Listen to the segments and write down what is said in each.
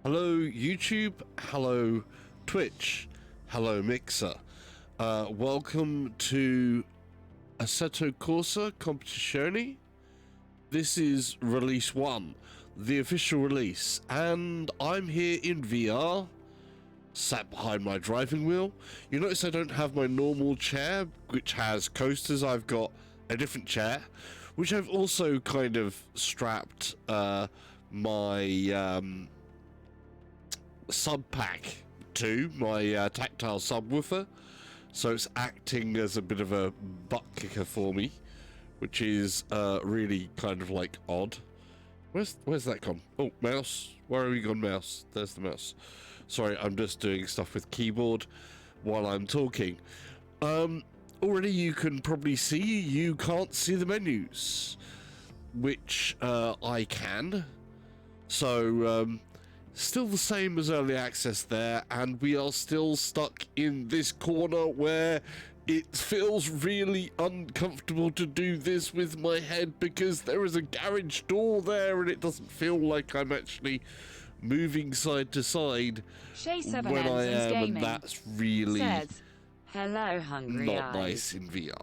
Hello YouTube, hello Twitch, hello Mixer. Welcome to Assetto Corsa Competizione. This is release 1, the official release, and I'm here in VR, sat behind my driving wheel. You notice I don't have my normal chair, which has coasters. I've got a different chair, which I've also kind of strapped my sub pack to my tactile subwoofer, so it's acting as a bit of a butt kicker for me, which is really kind of like odd. Where's that gone? Oh, mouse, where have you gone, mouse? There's the mouse. Sorry, I'm just doing stuff with keyboard while I'm talking. Already you can probably see you can't see the menus, which I can. So still the same as early access there, and we are still stuck in this corner where it feels really uncomfortable to do this with my head, because there is a garage door there and it doesn't feel like I'm actually moving side to side when I am, and that's really says, "Hello, hungry not eyes." nice in VR.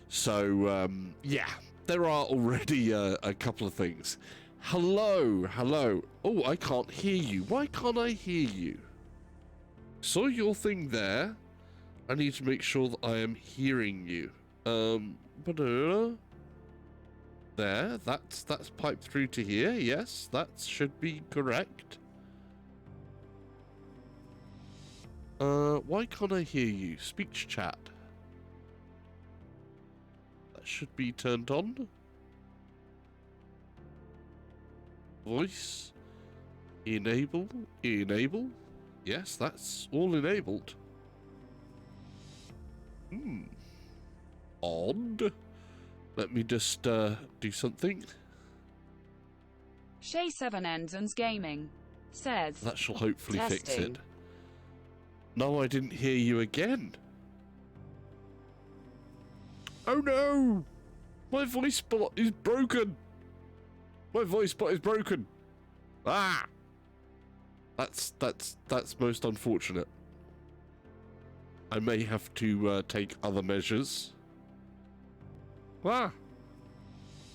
So yeah, there are already a couple of things. Hello. Oh, I can't hear you. Why can't I hear you? Saw your thing there. I need to make sure that I am hearing you. There, that's piped through to here. Yes, that should be correct. Why can't I hear you? Speech chat. That should be turned on. Voice. Enable. Yes, that's all enabled. Odd. Let me just do something. Shay7Ends Gaming says, That shall hopefully fix testing. it. No, I didn't hear you again. Oh no! My voice bot is broken. My voice bot is broken. Ah! That's most unfortunate. I may have to take other measures. Ah!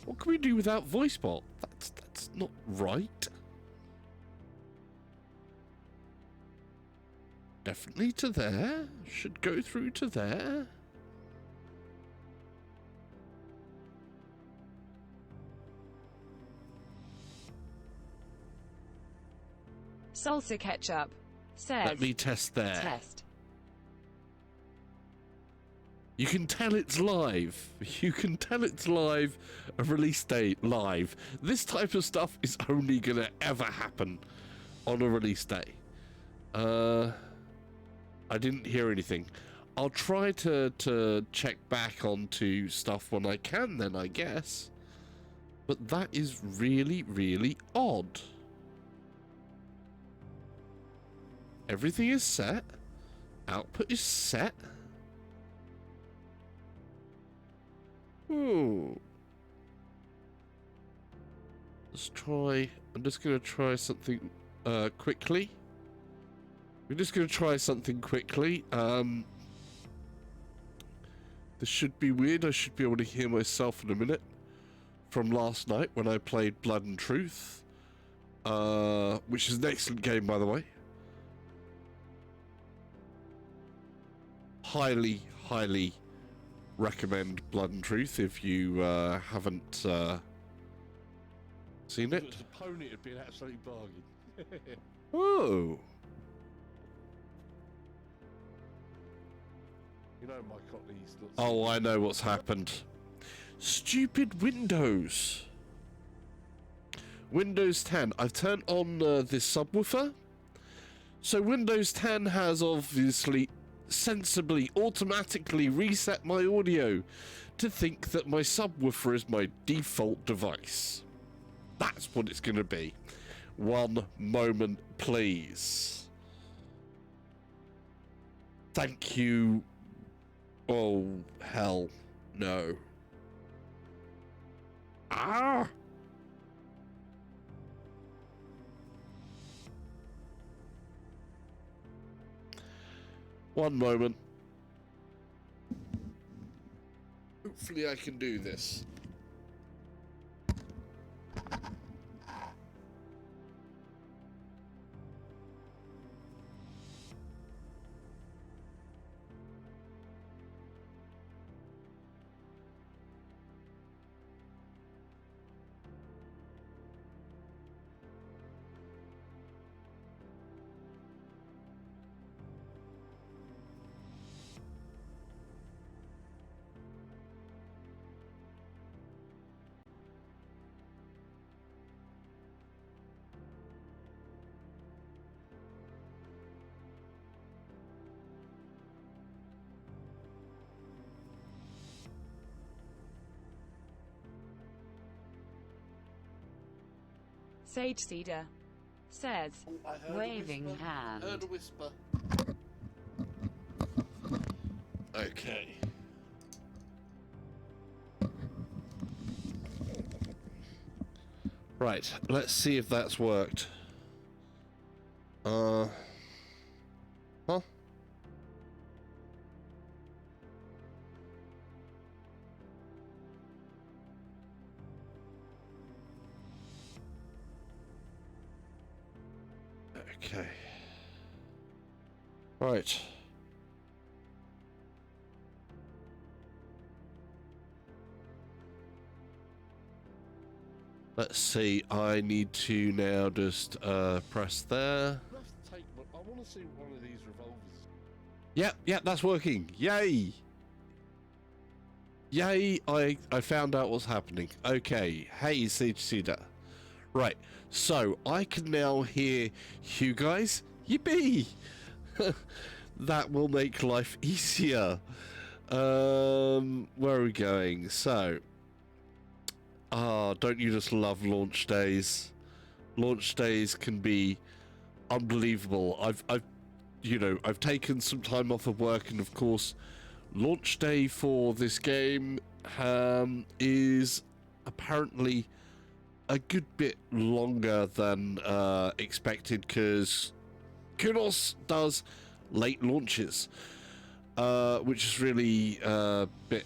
What can we do without voice bot? That's not right. Definitely to there. Should go through to there. Salsa Ketchup says, Let me test there. test. You can tell it's live. You can tell it's live. A release date live. This type of stuff is only gonna ever happen on a release day. I didn't hear anything. I'll try to check back onto stuff when I can then, I guess. But that is really, really odd. Everything is set. Output is set. Let's try. I'm just going to try something quickly. We're just going to try something quickly. This should be weird. I should be able to hear myself in a minute. From last night when I played Blood and Truth. Which is an excellent game, by the way. Highly recommend Blood and Truth if you haven't seen it. If it was a pony, it'd be an absolute bargain. Oh. You know my Cockney's not. Oh, I know what's happened. Stupid Windows. Windows 10. I've turned on this subwoofer. So Windows 10 has obviously sensibly automatically reset my audio to think that my subwoofer is my default device. That's what it's going to be. One moment, please. Thank you. Oh, hell no. Ah! One moment. Hopefully I can do this. Sage Cedar says, waving hand. Heard a whisper. Okay. Right, let's see if that's worked. Huh? Okay. Right. Let's see, I need to now just press there. I want to see one of these revolvers. Yeah, that's working. Yay! Yay, I found out what's happening. Okay, hey, Siege Cedar. Right, so I can now hear you guys. Yippee! That will make life easier. Where are we going? So, don't you just love launch days? Launch days can be unbelievable. I've taken some time off of work, and of course, launch day for this game is apparently a good bit longer than expected, because Kunos does late launches, which is really a bit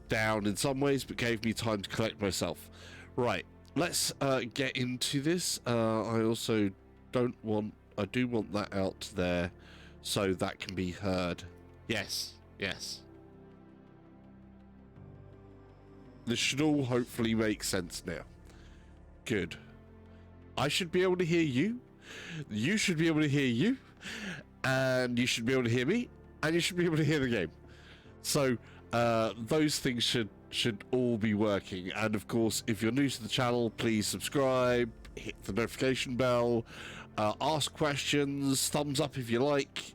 down in some ways, but gave me time to collect myself. Right, let's get into this. I do want that out there so that can be heard. Yes. This should all hopefully make sense now. Good. I should be able to hear you. You should be able to hear you. And you should be able to hear me. And you should be able to hear the game. So those things should all be working. And of course, if you're new to the channel, please subscribe, hit the notification bell, ask questions, thumbs up if you like.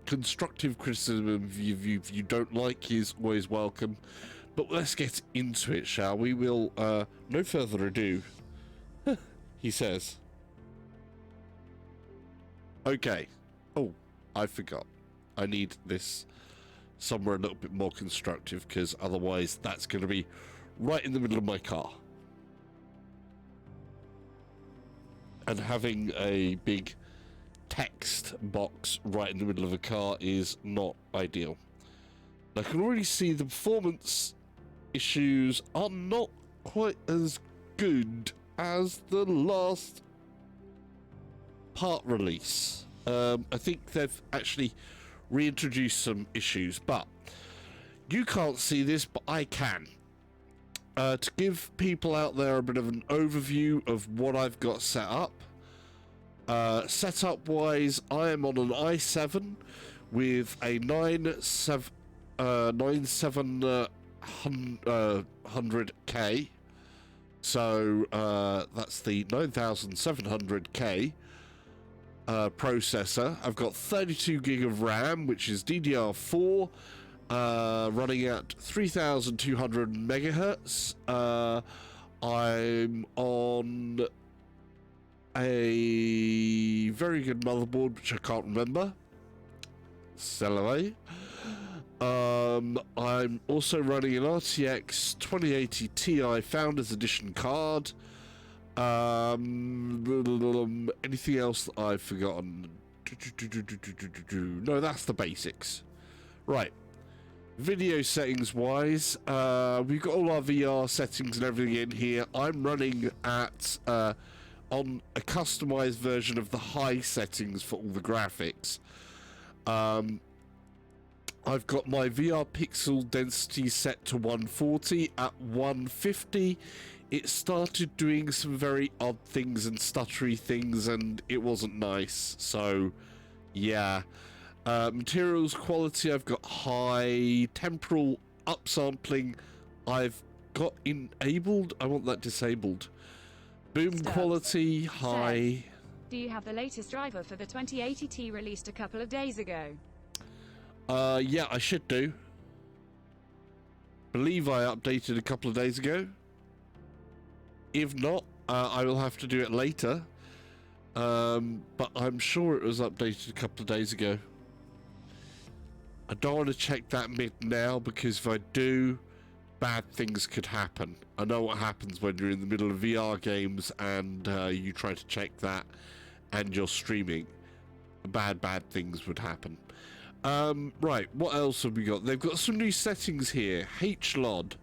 Constructive criticism if you don't like is always welcome. But let's get into it, shall we? We'll, no further ado, he says. Okay. Oh, I forgot. I need this somewhere a little bit more constructive, because otherwise that's going to be right in the middle of my car. And having a big text box right in the middle of a car is not ideal. I can already see the performance issues are not quite as good as the last part release. I think they've actually reintroduced some issues, but you can't see this, but I can. To give people out there a bit of an overview of what I've got set up. Setup wise, I am on an i7 with a 9700K, so that's the 9700K processor. I've got 32 gig of RAM, which is DDR4, running at 3200 megahertz. I'm on a very good motherboard, which I can't remember. Celery. I'm also running an RTX 2080 Ti Founders Edition card. Anything else that I've forgotten? No, that's the basics. Right. Video settings wise, we've got all our VR settings and everything in here. I'm running at on a customized version of the high settings for all the graphics. I've got my VR pixel density set to 140. At 150 it started doing some very odd things and stuttery things, and it wasn't nice. So yeah. Materials quality, I've got high. Temporal upsampling, I've got enabled. I want that disabled. Boom quality, high. Do you have the latest driver for the 2080T released a couple of days ago? Yeah, I should do. Believe I updated a couple of days ago. If not, I will have to do it later. But I'm sure it was updated a couple of days ago. I don't want to check that mid now, because if I do, bad things could happen. I know what happens when you're in the middle of VR games and you try to check that and you're streaming. Bad things would happen. Right, what else have we got? They've got some new settings here. HLOD,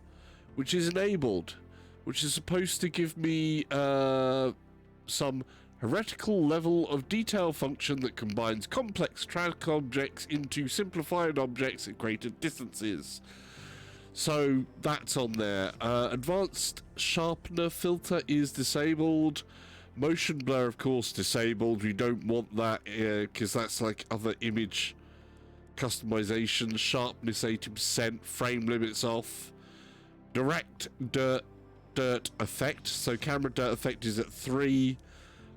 which is enabled, which is supposed to give me some heretical level of detail function that combines complex track objects into simplified objects at greater distances. So that's on there. Advanced sharpener filter is disabled. Motion blur, of course, disabled. We don't want that because that's like other image customization. Sharpness 80%. Frame limits off. Direct dirt effect. So camera dirt effect is at 3.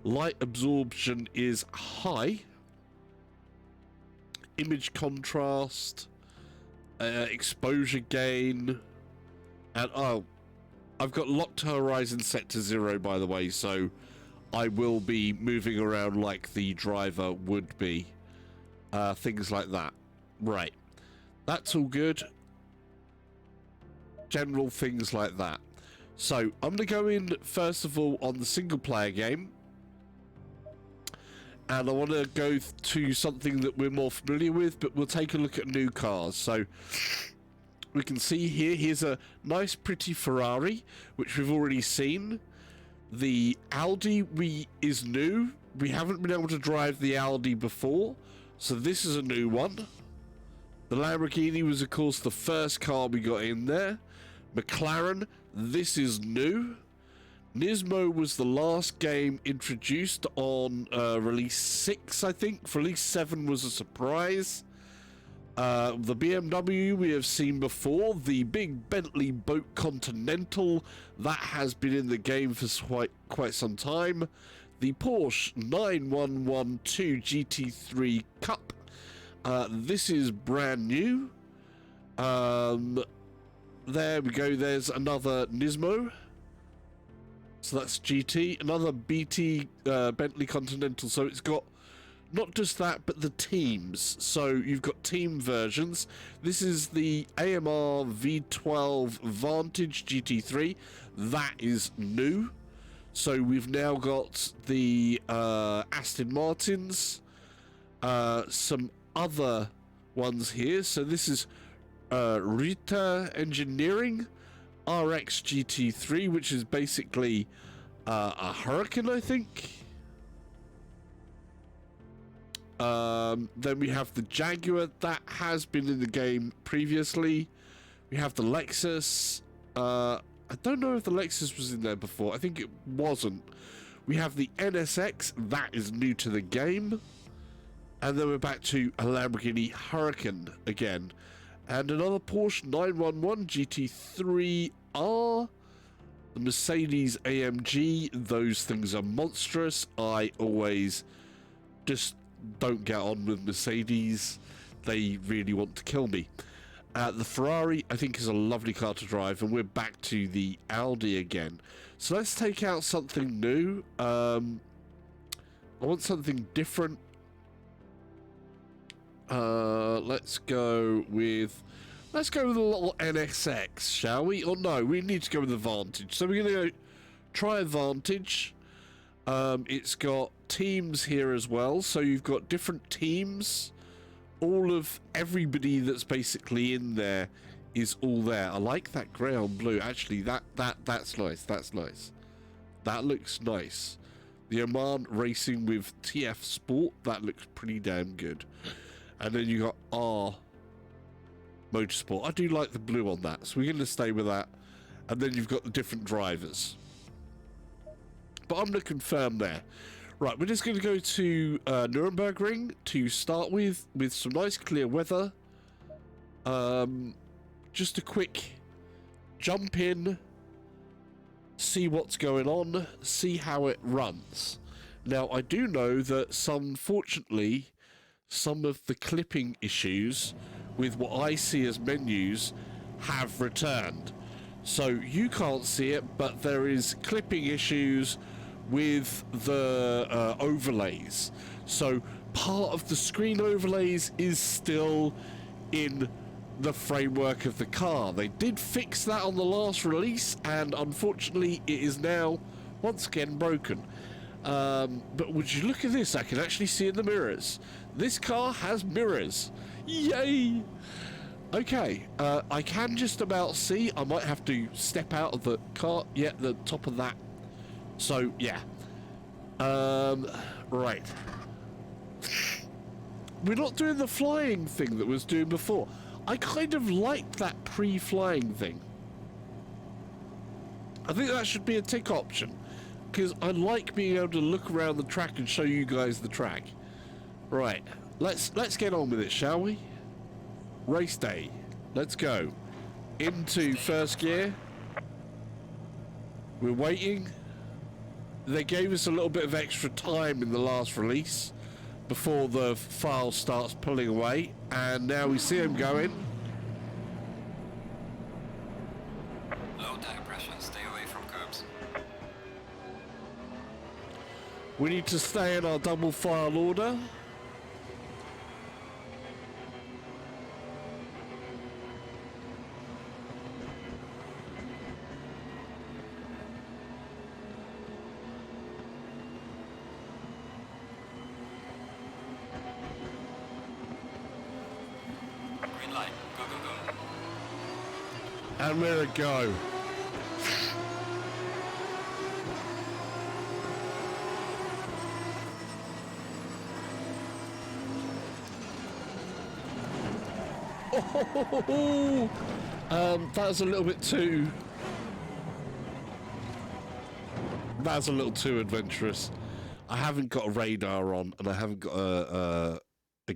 Light absorption is high. Image contrast, exposure gain, and I've got locked horizon set to 0, by the way, so I will be moving around like the driver would be. Things like that. Right. That's all good. General things like that. So I'm going to go in first of all on the single player game. And I want to go to something that we're more familiar with, but we'll take a look at new cars. So we can see here's a nice pretty Ferrari, which we've already seen. The Audi is new. We haven't been able to drive the Audi before, so this is a new one. The Lamborghini was, of course, the first car we got in there. McLaren, this is new. Nismo was the last game introduced on release 6, I think. Release 7 was a surprise. The BMW we have seen before. The big Bentley Boat Continental, that has been in the game for quite some time. The Porsche 9112 GT3 Cup. This is brand new. There we go. There's another Nismo. So that's GT, another BT Bentley Continental. So it's got not just that, but the teams. So you've got team versions. This is the AMR V12 Vantage GT3. That is new. So we've now got the Aston Martins, some other ones here. So this is Rita Engineering RX GT3, which is basically a Hurricane, I think. Then we have the Jaguar, that has been in the game previously. We have the Lexus. I don't know if the Lexus was in there before. I think it wasn't. We have the NSX, that is new to the game. And then we're back to a Lamborghini Huracan again. And another Porsche 911 GT3R. The Mercedes AMG, those things are monstrous. I always just don't get on with Mercedes. They really want to kill me. The Ferrari, I think, is a lovely car to drive, and we're back to the Audi again. So let's take out something new. I want something different. Let's go with a little NSX, shall we? Or no, we need to go with the Vantage. So we're going to go Tri-Advantage. It's got teams here as well, so you've got different teams. All of everybody that's basically in there is all there. I like that grey on blue. Actually, that's nice. That's nice. That looks nice. The Oman Racing with TF Sport, that looks pretty damn good. And then you got R Motorsport. I do like the blue on that, so we're going to stay with that. And then you've got the different drivers. But I'm going to confirm there. Right, we're just going to go to Nürburgring to start with some nice clear weather. Just a quick jump in, see what's going on, see how it runs. Now, I do know that unfortunately, some of the clipping issues with what I see as menus have returned. So you can't see it, but there is clipping issues with the overlays. So part of the screen overlays is still in the framework of the car. They did fix that on the last release, and unfortunately it is now once again broken. But would you look at this? I can actually see in the mirrors. This car has mirrors. Yay! Okay, I can just about see. I might have to step out of the car. Yeah, the top of that. So, yeah. Right. We're not doing the flying thing that was doing before. I kind of liked that pre-flying thing. I think that should be a tick option, because I like being able to look around the track and show you guys the track. Right, let's get on with it, shall we? Race day. Let's go. Into first gear. We're waiting. They gave us a little bit of extra time in the last release before the file starts pulling away, and now we see him going. Low tire pressure, stay away from curbs. We need to stay in our double file order. And we're a go. Oh, that was a little bit too. That's a little too adventurous. I haven't got a radar on, and I haven't got a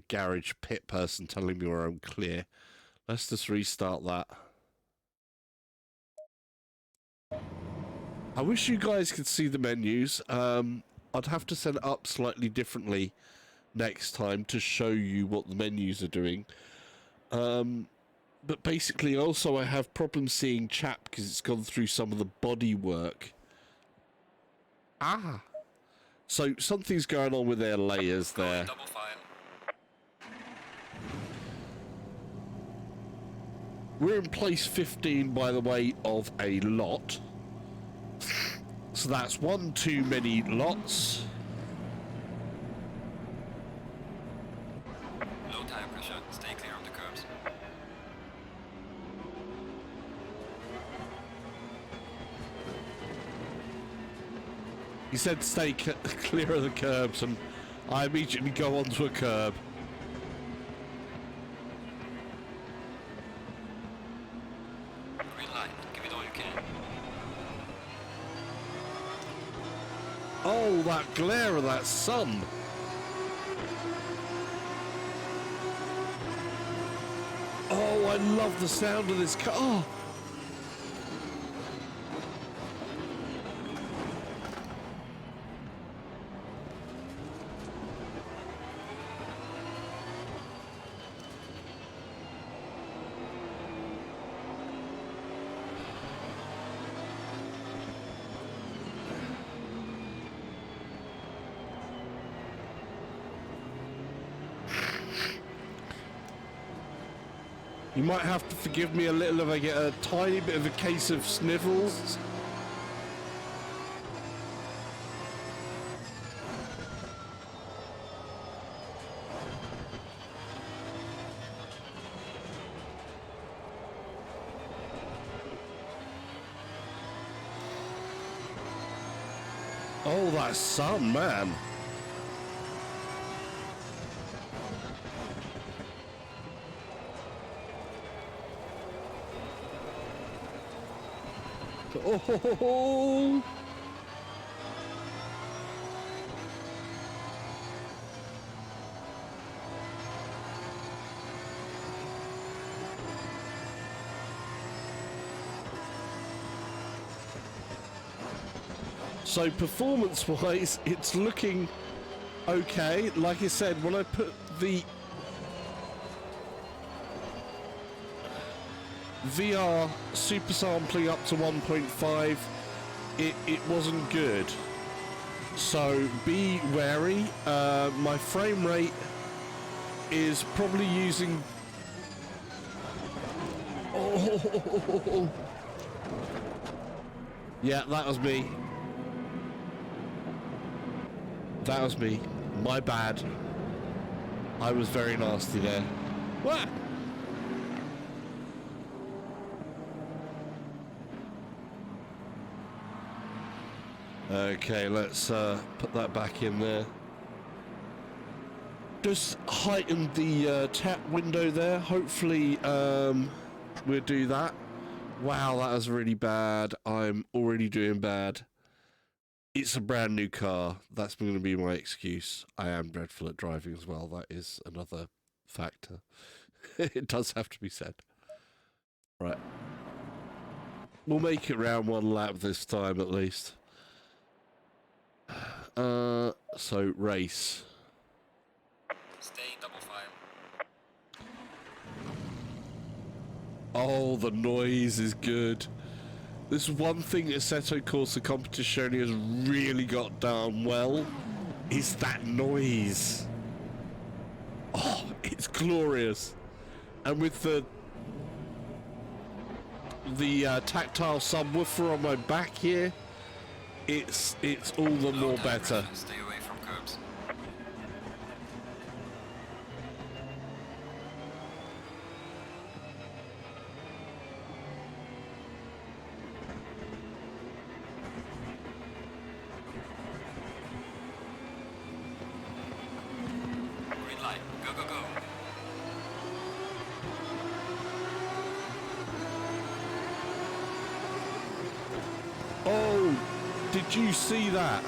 garage pit person telling me where I'm clear. Let's just restart that. I wish you guys could see the menus. I'd have to set it up slightly differently next time to show you what the menus are doing. But basically, also, I have problems seeing chat because it's gone through some of the body work. Ah! So, something's going on with their layers there. Double file. We're in place 15, by the way, of a lot. So that's one too many lots. Low tire pressure, stay clear of the curbs. He said stay clear of the curbs, and I immediately go onto a curb. Green light, give it all you can. Oh, that glare of that sun. Oh, I love the sound of this car. Oh. You might have to forgive me a little if I get a tiny bit of a case of snivels. Oh, that sun, man. Oh, ho, ho, ho. So performance-wise, it's looking okay. Like I said, when I put the VR super sampling up to 1.5, it wasn't good. So be wary. My frame rate is probably using... Oh. Yeah, that was me. That was me. My bad. I was very nasty there. What? Okay, let's put that back in there. Just heighten the tap window there. Hopefully we'll do that. Wow, that was really bad. I'm already doing bad. It's a brand new car. That's going to be my excuse. I am dreadful at driving as well. That is another factor. It does have to be said. Right. We'll make it round one lap this time at least. So race. Stay double file. Oh, the noise is good. This is one thing Assetto Corsa Competizione has really got down well, is that noise. Oh, it's glorious. And with the tactile subwoofer on my back here, it's all the more better. Stay away from curbs. Green light. Go, go, go. Oh, did you see that?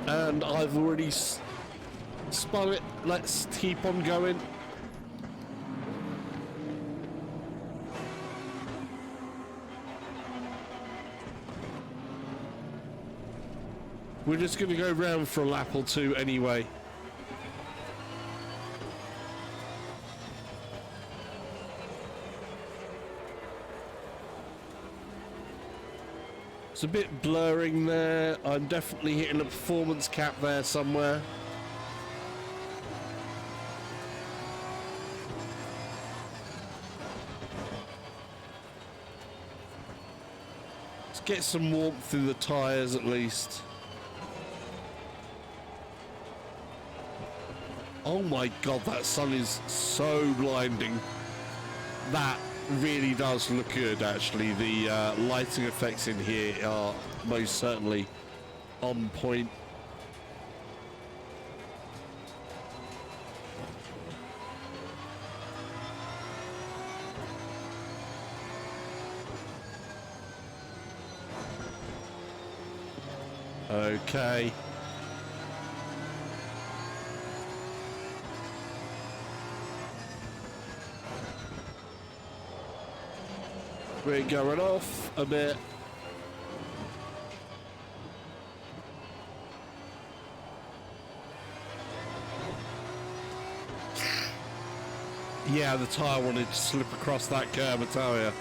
And I've already spun it. Let's keep on going. We're just going to go round for a lap or two anyway. It's a bit blurring there. I'm definitely hitting a performance cap there somewhere. Let's get some warmth in the tyres at least. Oh my god, that sun is so blinding. That really does look good, actually. The lighting effects in here are most certainly on point. Okay. We're going off a bit. Yeah, the tyre wanted to slip across that curb, I tell you.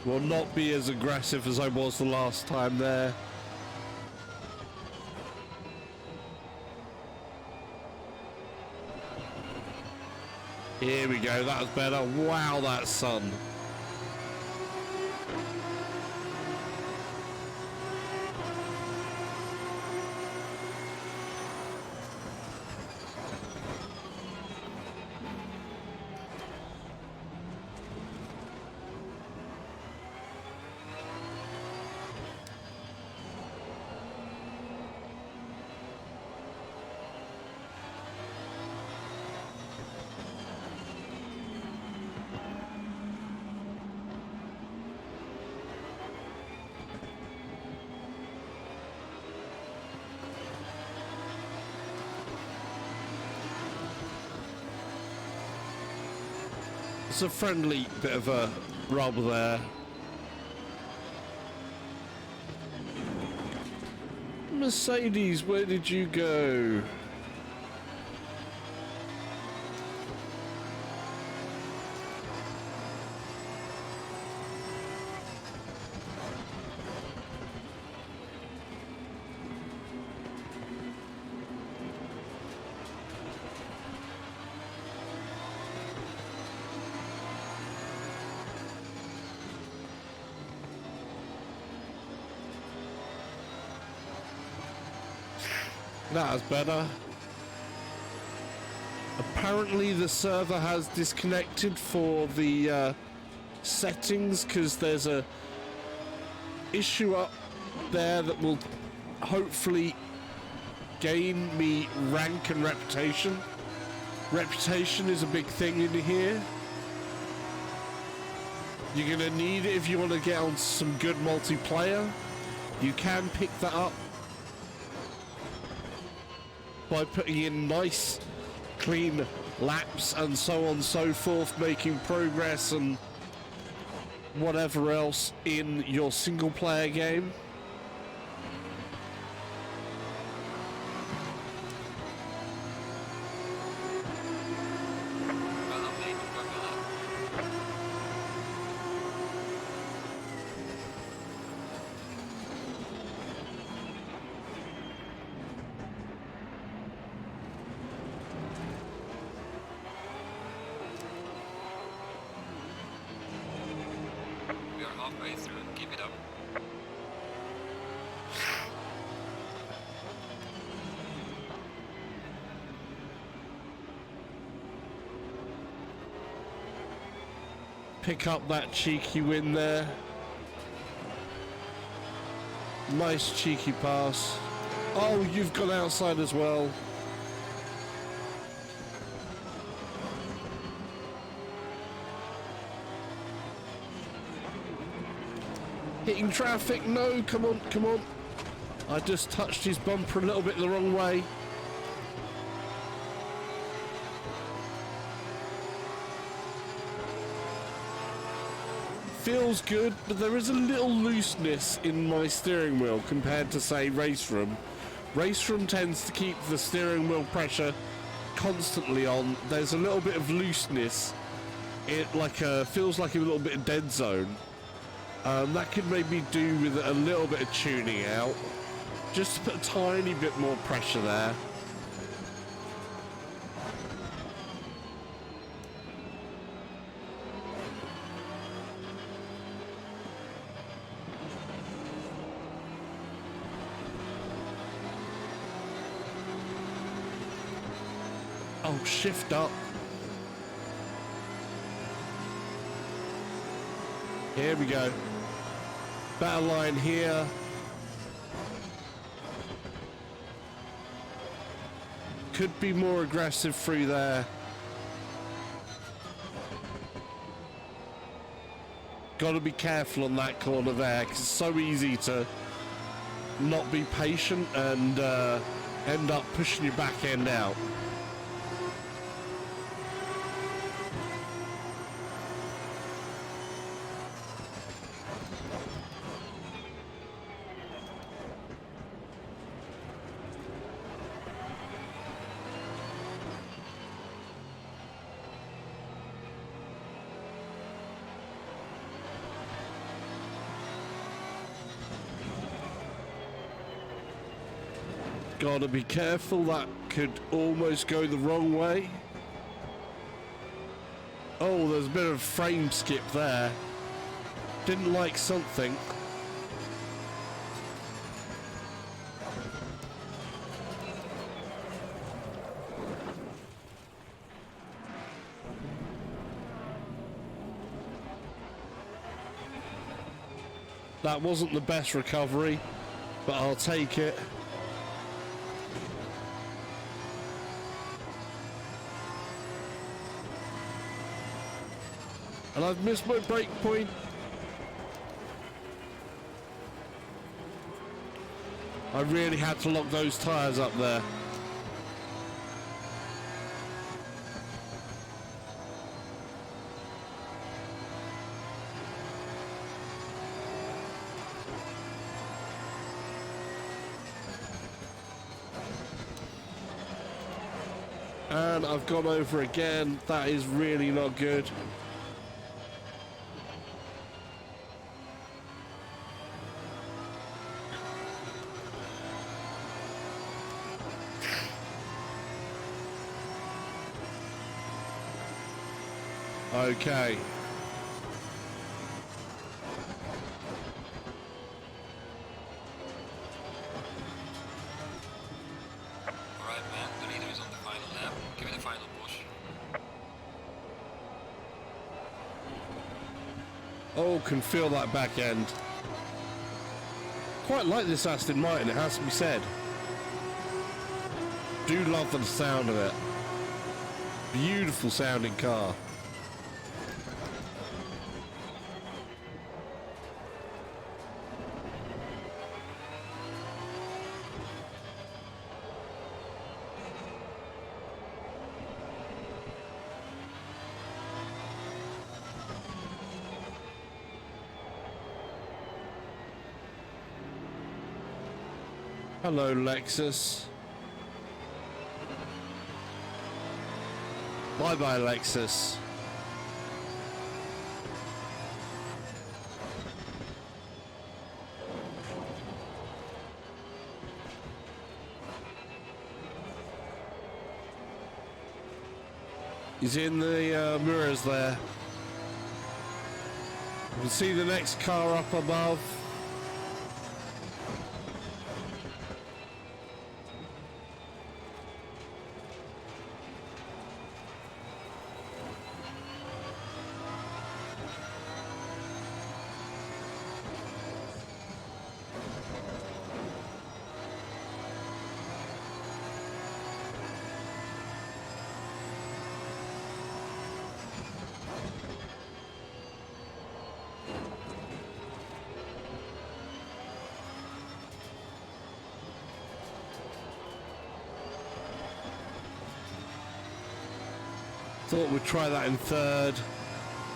Will not be as aggressive as I was the last time there. Here we go, that's better. Wow, that's sun. It's a friendly bit of a rub there. Mercedes, where did you go? That's better. Apparently the server has disconnected for the settings because there's a issue up there that will hopefully gain me rank and reputation. Reputation is a big thing in here. You're gonna need it if you want to get on some good multiplayer. You can pick that up by putting in nice, clean laps and so on and so forth, making progress and whatever else in your single player game. Halfway through, keep it up. Pick up that cheeky win there. Nice cheeky pass. Oh, you've gone outside as well. Hitting traffic, no, come on, come on. I just touched his bumper a little bit the wrong way. Feels good, but there is a little looseness in my steering wheel compared to, say, Race Room. Race Room tends to keep the steering wheel pressure constantly on. There's a little bit of looseness. It feels like a little bit of dead zone. That could maybe do with a little bit of tuning out, just to put a tiny bit more pressure there. Oh, shift up. Here we go. Battle line here. Could be more aggressive through there. Got to be careful on that corner there, because it's so easy to not be patient and end up pushing your back end out. Gotta be careful, that could almost go the wrong way. Oh, there's a bit of frame skip there. Didn't like something. That wasn't the best recovery, but I'll take it. And I've missed my brake point. I really had to lock those tyres up there. And I've gone over again. That is really not good. Okay. Alright, man. The leader is on the final lap. Give it a final push. Oh, can feel that back end. Quite like this Aston Martin, it has to be said. Do love the sound of it. Beautiful sounding car. Hello, Lexus. Bye-bye, Lexus. He's in the mirrors there. You can see the next car up above. Thought we'd try that in third.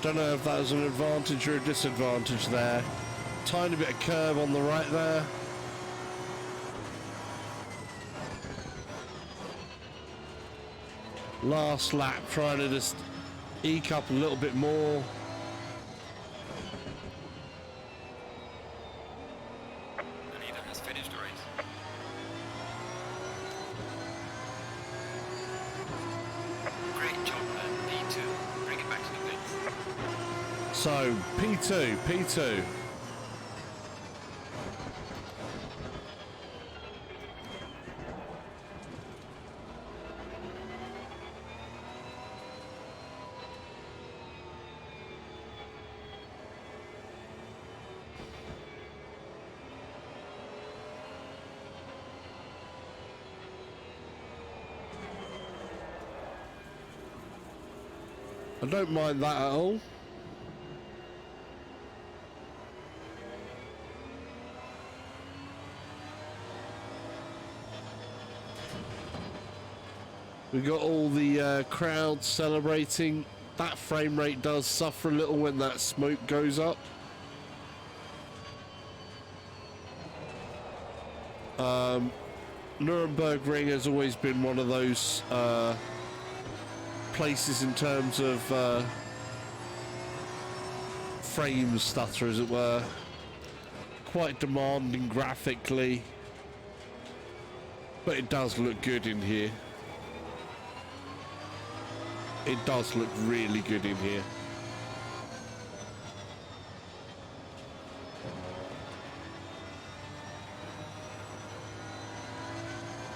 Don't know if that was an advantage or a disadvantage there. Tiny bit of curve on the right there. Last lap, trying to just eke up a little bit more. The leader has finished the race. Great job, man. P2. Bring it back to the pits. So, P2. I don't mind that at all. We got all the crowd celebrating. That frame rate does suffer a little when that smoke goes up. Nuremberg has always been one of those places in terms of frame stutter, as it were. Quite demanding graphically, but it does look good in here. It does look really good in here.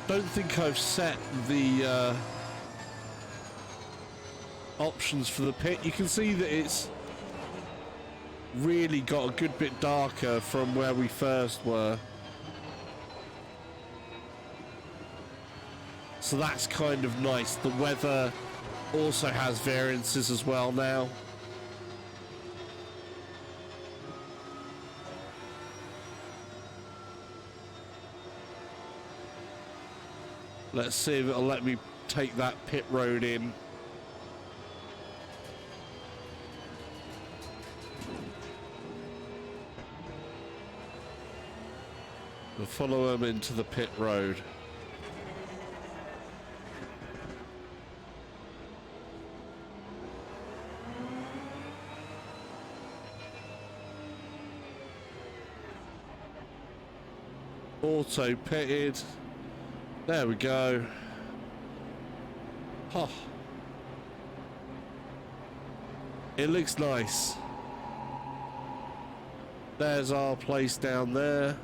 Don't think I've set the options for the pit. You can see that it's really got a good bit darker from where we first were. So that's kind of nice. The weather also has variances as well now. Let's see if it'll let me take that pit road in. We'll follow them into the pit road. Auto pitted. There we go. Oh. It looks nice. There's our place down there.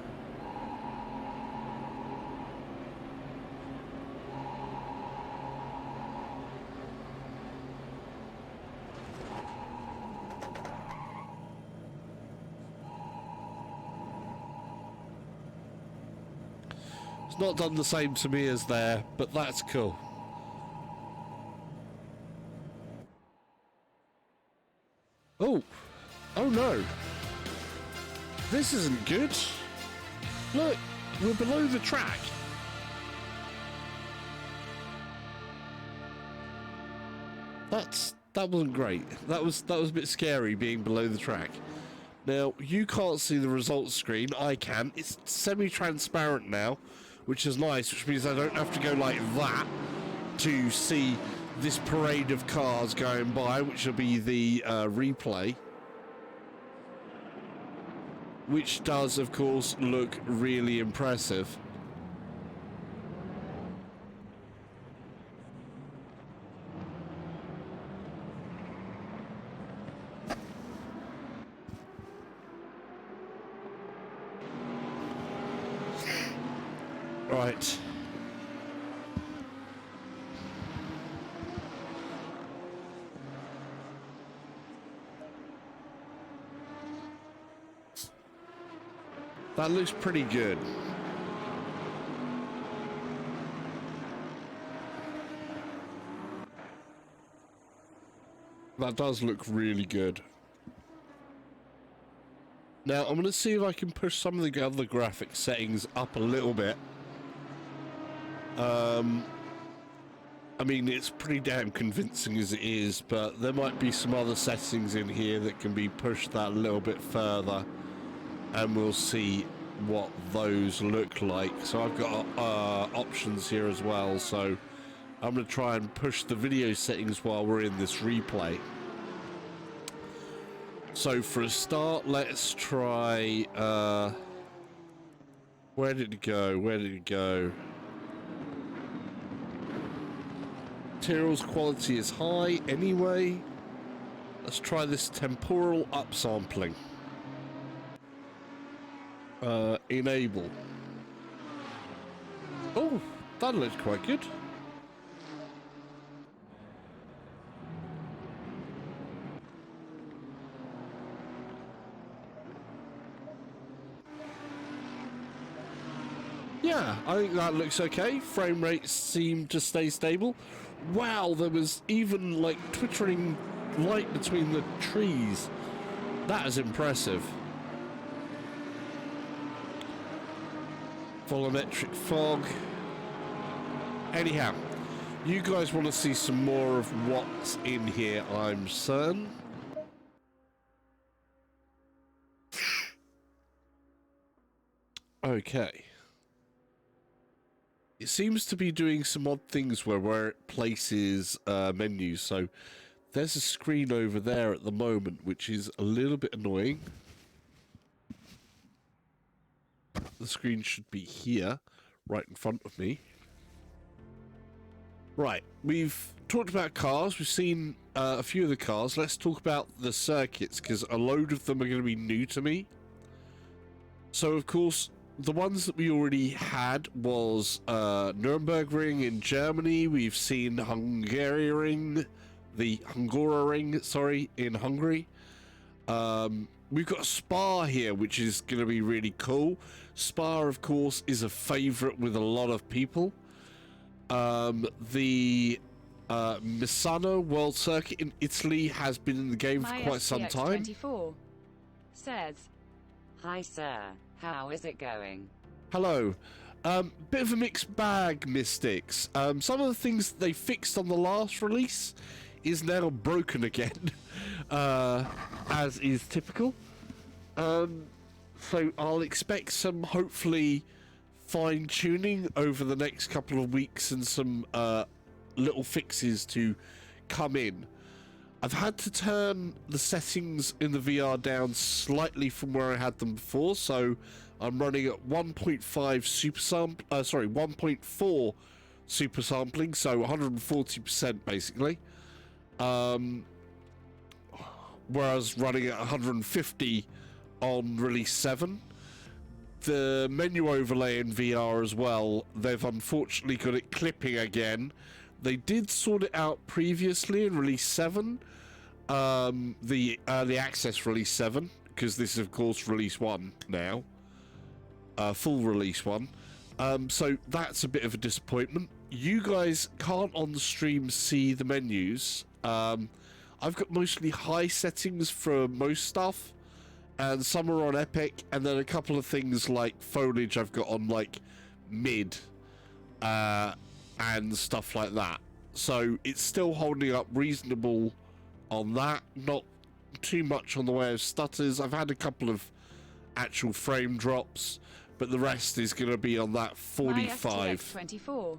It's not done the same to me as there, but that's cool. Oh. Oh no. This isn't good. Look, we're below the track. That wasn't great. That was a bit scary being below the track. Now, you can't see the results screen. I can. It's semi-transparent now, which is nice, which means I don't have to go like that to see this parade of cars going by, which will be the replay. Which does, of course, look really impressive. Right. That looks pretty good. That does look really good. Now, I'm going to see if I can push some of the other graphic settings up a little bit. I mean, it's pretty damn convincing as it is, but there might be some other settings in here that can be pushed that a little bit further, and we'll see what those look like. So I've got options here as well, so I'm going to try and push the video settings while we're in this replay. So for a start, let's try... where did it go? Where did it go? Materials quality is high anyway. Let's try this temporal upsampling. Enable. Oh, that looks quite good. Yeah, I think that looks okay. Frame rates seem to stay stable. Wow, there was even like twittering light between the trees. That is impressive. Volumetric fog. Anyhow, you guys want to see some more of what's in here, I'm certain. Okay. It seems to be doing some odd things where it places menus. So there's a screen over there at the moment, which is a little bit annoying. The screen should be here, right in front of me. Right, we've talked about cars, we've seen a few of the cars. Let's talk about the circuits, because a load of them are going to be new to me. So, of course, the ones that we already had was Nürburgring in Germany. We've seen Hungaroring, in Hungary. We've got Spa here, which is going to be really cool. Spa, of course, is a favorite with a lot of people. The Misano World Circuit in Italy has been in the game for quite some time. RTX2080ti says, "Hi sir, how is it going?" Hello. Bit of a mixed bag, Mystics. Some of the things that they fixed on the last release is now broken again, as is typical. So I'll expect some, hopefully, fine-tuning over the next couple of weeks and some little fixes to come in. I've had to turn the settings in the VR down slightly from where I had them before, so I'm running at 1.4 super sampling, so 140% basically. Whereas running at 150 on release 7. The menu overlay in VR as well, they've unfortunately got it clipping again. They did sort it out previously in release 7, the early access release 7, because this is of course release 1 now, full release 1. So that's a bit of a disappointment. You guys can't on the stream see the menus. I've got mostly high settings for most stuff, and some are on epic, and then a couple of things like foliage I've got on like mid, and stuff like that. So it's still holding up reasonable on that, not too much on the way of stutters. I've had a couple of actual frame drops, but the rest is going to be on that 45. RTX24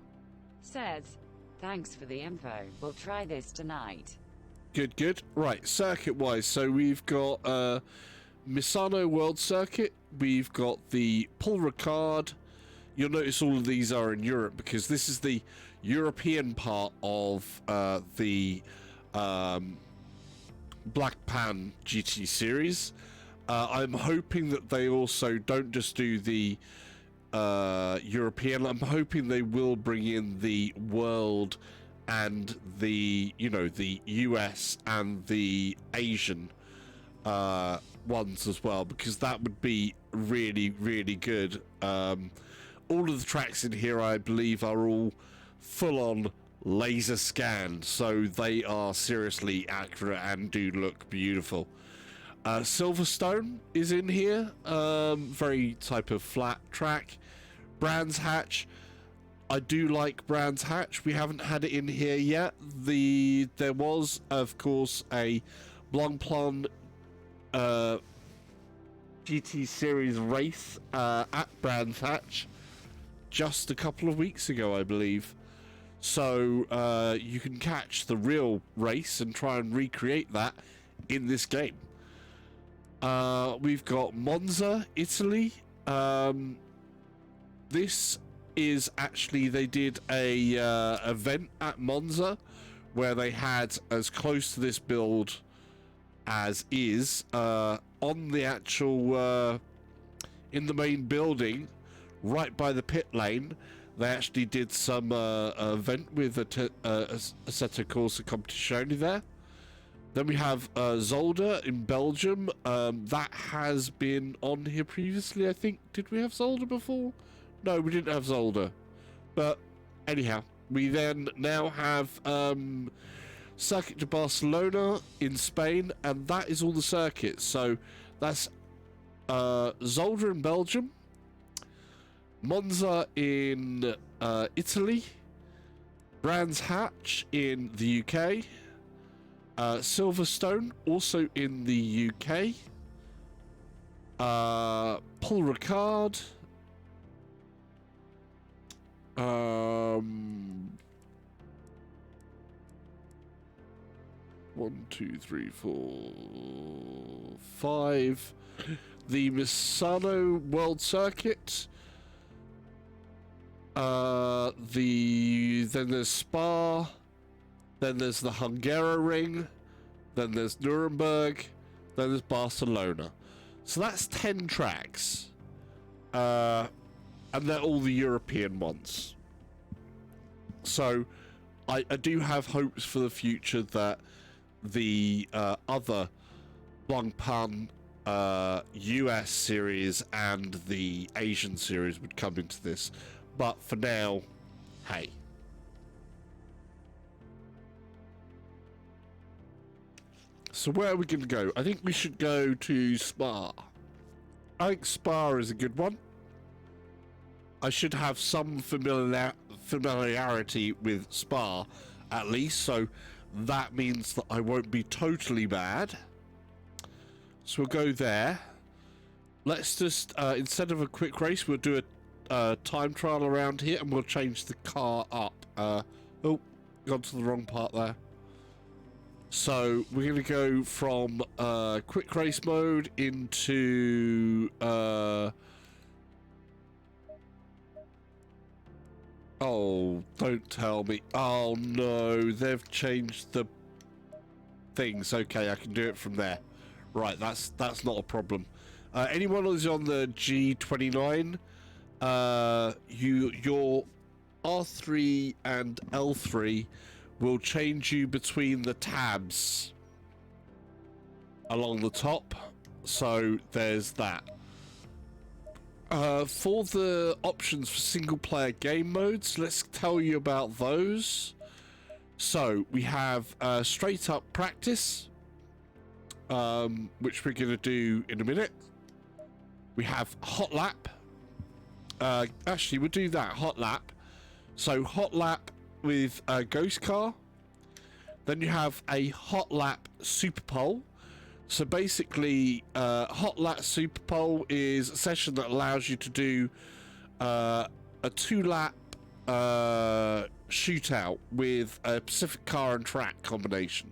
says, "Thanks for the info. We'll try this tonight." Good, good. Right, circuit-wise, so we've got Misano World Circuit, we've got the Paul Ricard. You'll notice all of these are in Europe because this is the European part of the Blanpain GT Series. I'm hoping that they also don't just do the European. I'm hoping they will bring in the world and the, the US and the Asian ones as well, because that would be really, really good. All of the tracks in here, I believe, are all full-on laser scanned, so they are seriously accurate and do look beautiful. Silverstone is in here, very type of flat track. Brands Hatch, I do like Brands Hatch. We haven't had it in here yet. There was, of course, a Blanpain GT Series race at Brands Hatch just a couple of weeks ago, I believe. So you can catch the real race and try and recreate that in this game. We've got Monza, Italy. This is actually, they did a event at Monza where they had as close to this build as is on the actual in the main building right by the pit lane. They actually did some event with Assetto Corsa Competizione there. Then we have Zolder in Belgium. That has been on here previously, I think. Did we have Zolder before? No, we didn't have Zolder. But anyhow, we then now have Circuit de Barcelona in Spain, and that is all the circuits. So that's Zolder in Belgium, Monza in Italy, Brands Hatch in the UK, Silverstone also in the UK, Paul Ricard, 1, 2, 3, 4, 5. The Misano World Circuit. Then there's Spa, then there's the Hungaroring, then there's Nuremberg, then there's Barcelona. So that's 10 tracks. And they're all the European ones. So I do have hopes for the future that the other Blanpain US series and the Asian series would come into this. But for now, hey. So where are we going to go? I think we should go to Spa. I think Spa is a good one. I should have some familiarity with Spa, at least, so that means that I won't be totally bad. So we'll go there. Let's just, instead of a quick race, we'll do a time trial around here, and we'll change the car up. Oh, gone to the wrong part there. So we're going to go from quick race mode into oh, don't tell me. Oh no, they've changed the things. Okay, I can do it from there. Right, that's not a problem. Anyone who's on the G29, your R3 and L3 will change you between the tabs along the top. So there's that. For the options for single player game modes, let's tell you about those. So we have straight up practice, which we're going to do in a minute. We have hot lap. Actually, we'll do that, hot lap. So hot lap with a ghost car. Then you have a hot lap super pole. So basically, hot lap super pole is a session that allows you to do a 2-lap shootout with a Pacific car and track combination.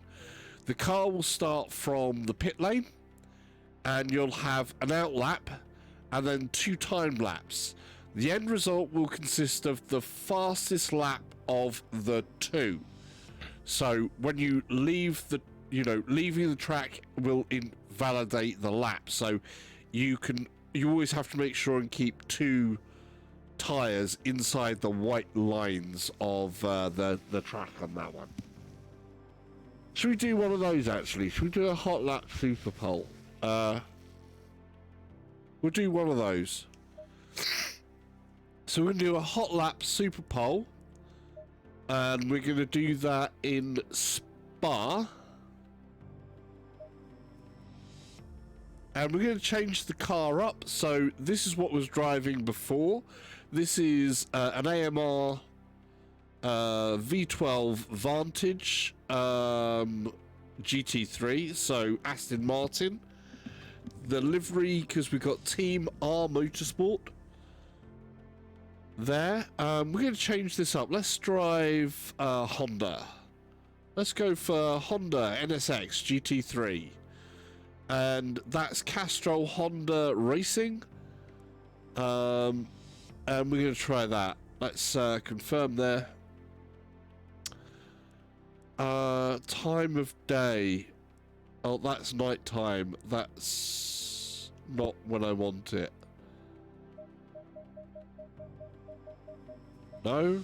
The car will start from the pit lane, and you'll have an out lap and then 2 time laps. The end result will consist of the fastest lap of the 2. So when you leave the, leaving the track will invalidate the lap. So you always have to make sure and keep 2 tires inside the white lines of the track on that one. Should we do one of those actually? Should we do a hot lap super pole? We'll do one of those. So we're going to do a hot lap super pole, and we're going to do that in Spa. And we're going to change the car up. So this is what was driving before. This is an AMR V12 Vantage GT3, so Aston Martin. The livery, because we've got Team R Motorsport there. We're going to change this up. Let's drive Honda. Let's go for Honda NSX GT3. And that's Castrol Honda Racing. And we're going to try that. Let's confirm there. Time of day. Oh, that's night time. That's not when I want it. No?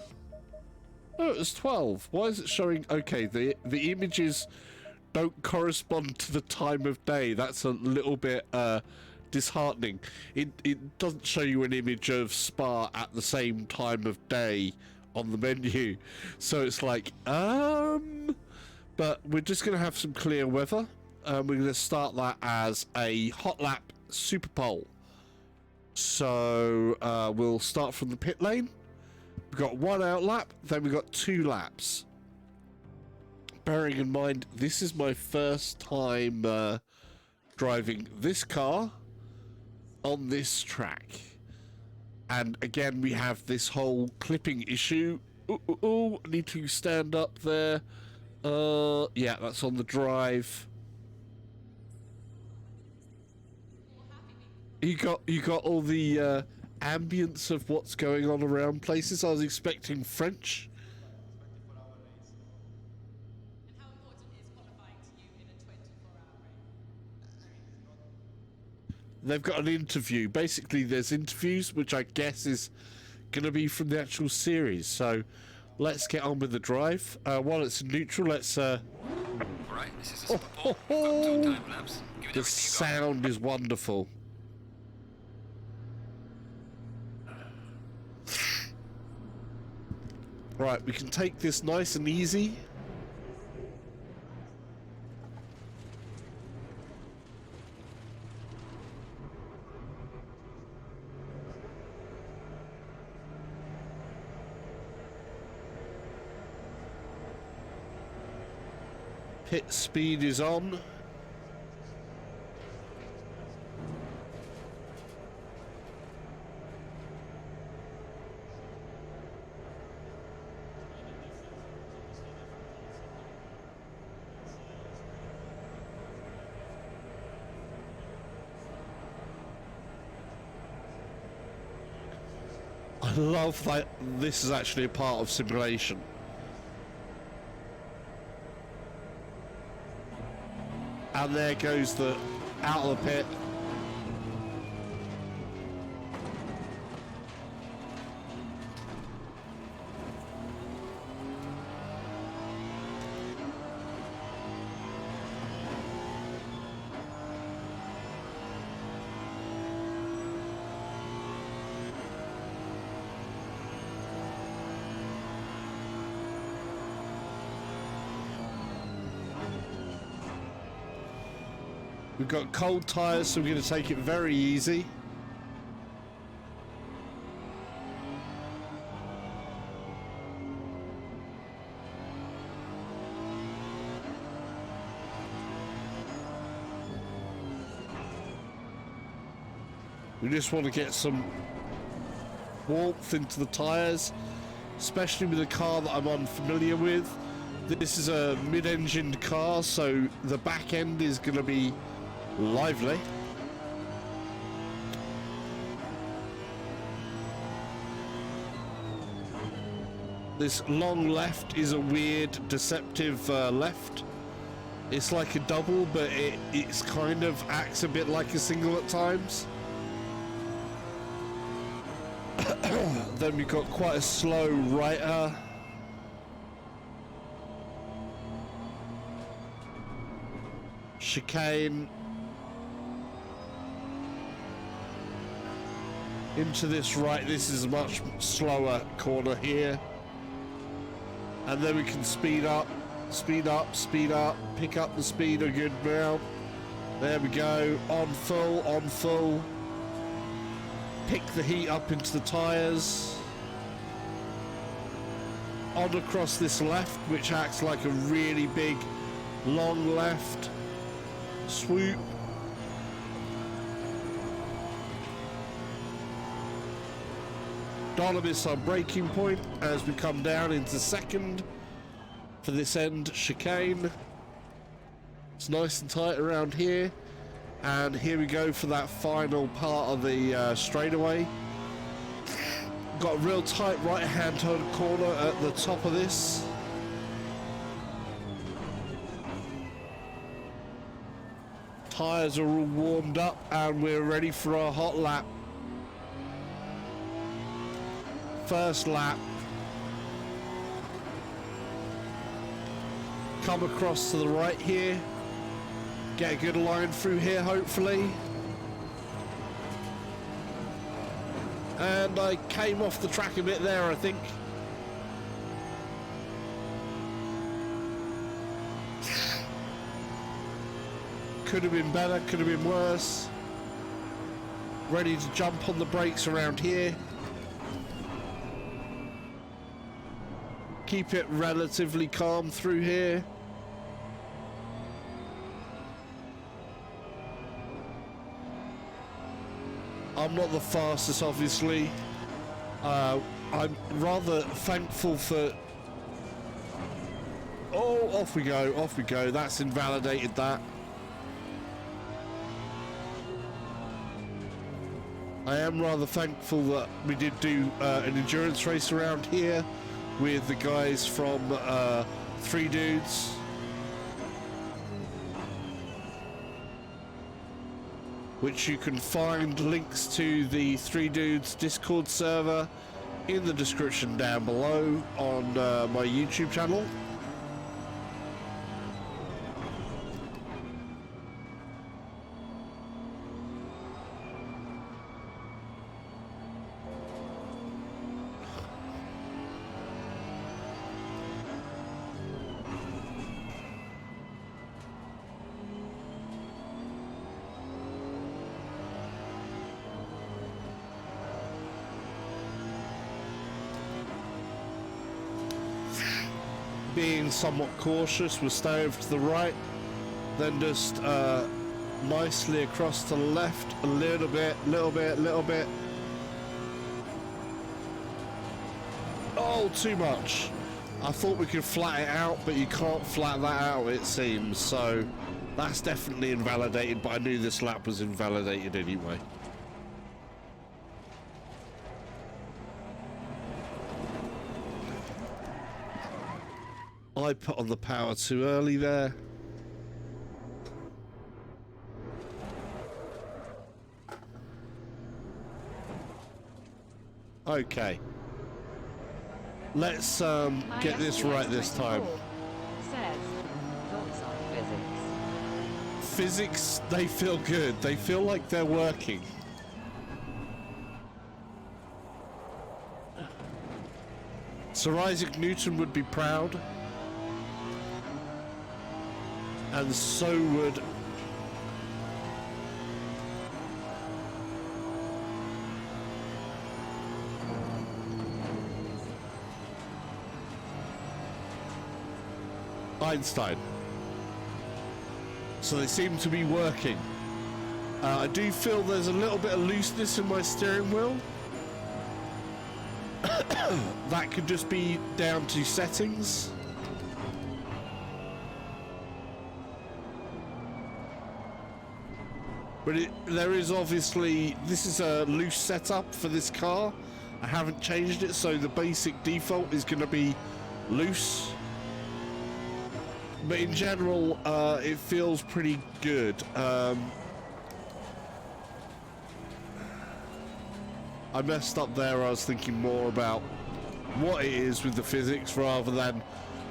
Oh, it's 12. Why is it showing? Okay, the images don't correspond to the time of day. That's a little bit disheartening. It doesn't show you an image of Spa at the same time of day on the menu. So it's like, but we're just going to have some clear weather. We're going to start that as a hot lap super pole. So we'll start from the pit lane. We've got 1 out lap, then we've got 2 laps. Bearing in mind, this is my first time driving this car on this track. And again, we have this whole clipping issue. I need to stand up there. Yeah, that's on the drive. You got all the ambience of what's going on around places. I was expecting French. And how important is qualifying to you in a 24-hour race? They've got an interview. Basically, there's interviews, which I guess is going to be from the actual series. So let's get on with the drive. While it's in neutral, let's... Alright, this is a report. We've got 2 time lapse. Give it The everything you got. sound is wonderful. Right, we can take this nice and easy. Pit speed is on. I love that this is actually a part of simulation. And there goes the out of the pit. We've got cold tyres, so we're going to take it very easy. We just want to get some warmth into the tyres, especially with a car that I'm unfamiliar with. This is a mid-engined car, so the back end is going to be lively. This long left is a weird, deceptive left. It's like a double, but it's kind of acts a bit like a single at times. Then we've got quite a slow righter. Chicane. Into this right, this is a much slower corner here. And then we can speed up, speed up, speed up, pick up the speed a good amount. There we go, on full, on full. Pick the heat up into the tyres. On across this left, which acts like a really big, long left. Swoop. Don't miss our braking point as we come down into second for this end chicane. It's nice and tight around here, and here we go for that final part of the straightaway. Got a real tight right hand turn corner at the top of this. Tyres are all warmed up and we're ready for our hot lap. First lap. Come across to the right here. Get a good line through here, hopefully. And I came off the track a bit there, I think. Could have been better, could have been worse. Ready to jump on the brakes around here. Keep it relatively calm through here. I'm not the fastest, obviously. I'm rather thankful for... Oh, off we go, off we go. That's invalidated that. I am rather thankful that we did do an endurance race around here with the guys from Three Dudes. Which you can find links to the Three Dudes Discord server in the description down below on my YouTube channel. Being somewhat cautious, we'll stay over to the right, then just nicely across to the left, a little bit. Oh, too much. I thought we could flat it out, but you can't flat that out, it seems, so that's definitely invalidated, but I knew this lap was invalidated anyway. I put on the power too early there. Okay. Let's get this right this time. Says, thoughts on physics? Physics, they feel good. They feel like they're working. Sir Isaac Newton would be proud. And so would Einstein. So they seem to be working. I do feel there's a little bit of looseness in my steering wheel. That could just be down to settings. But there is obviously, this is a loose setup for this car. I haven't changed it, so the basic default is going to be loose. But in general, it feels pretty good. I messed up there. I was thinking more about what it is with the physics rather than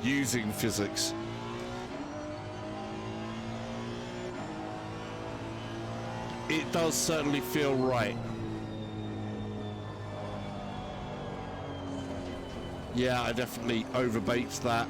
using physics. It does certainly feel right. Yeah, I definitely overbaked that.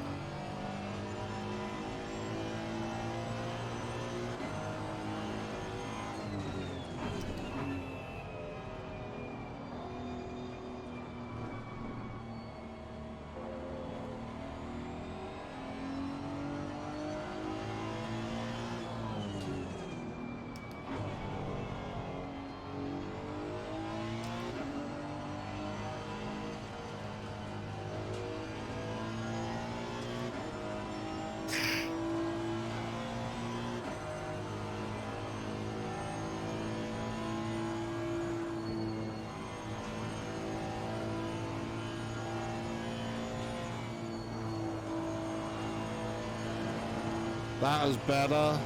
That was better.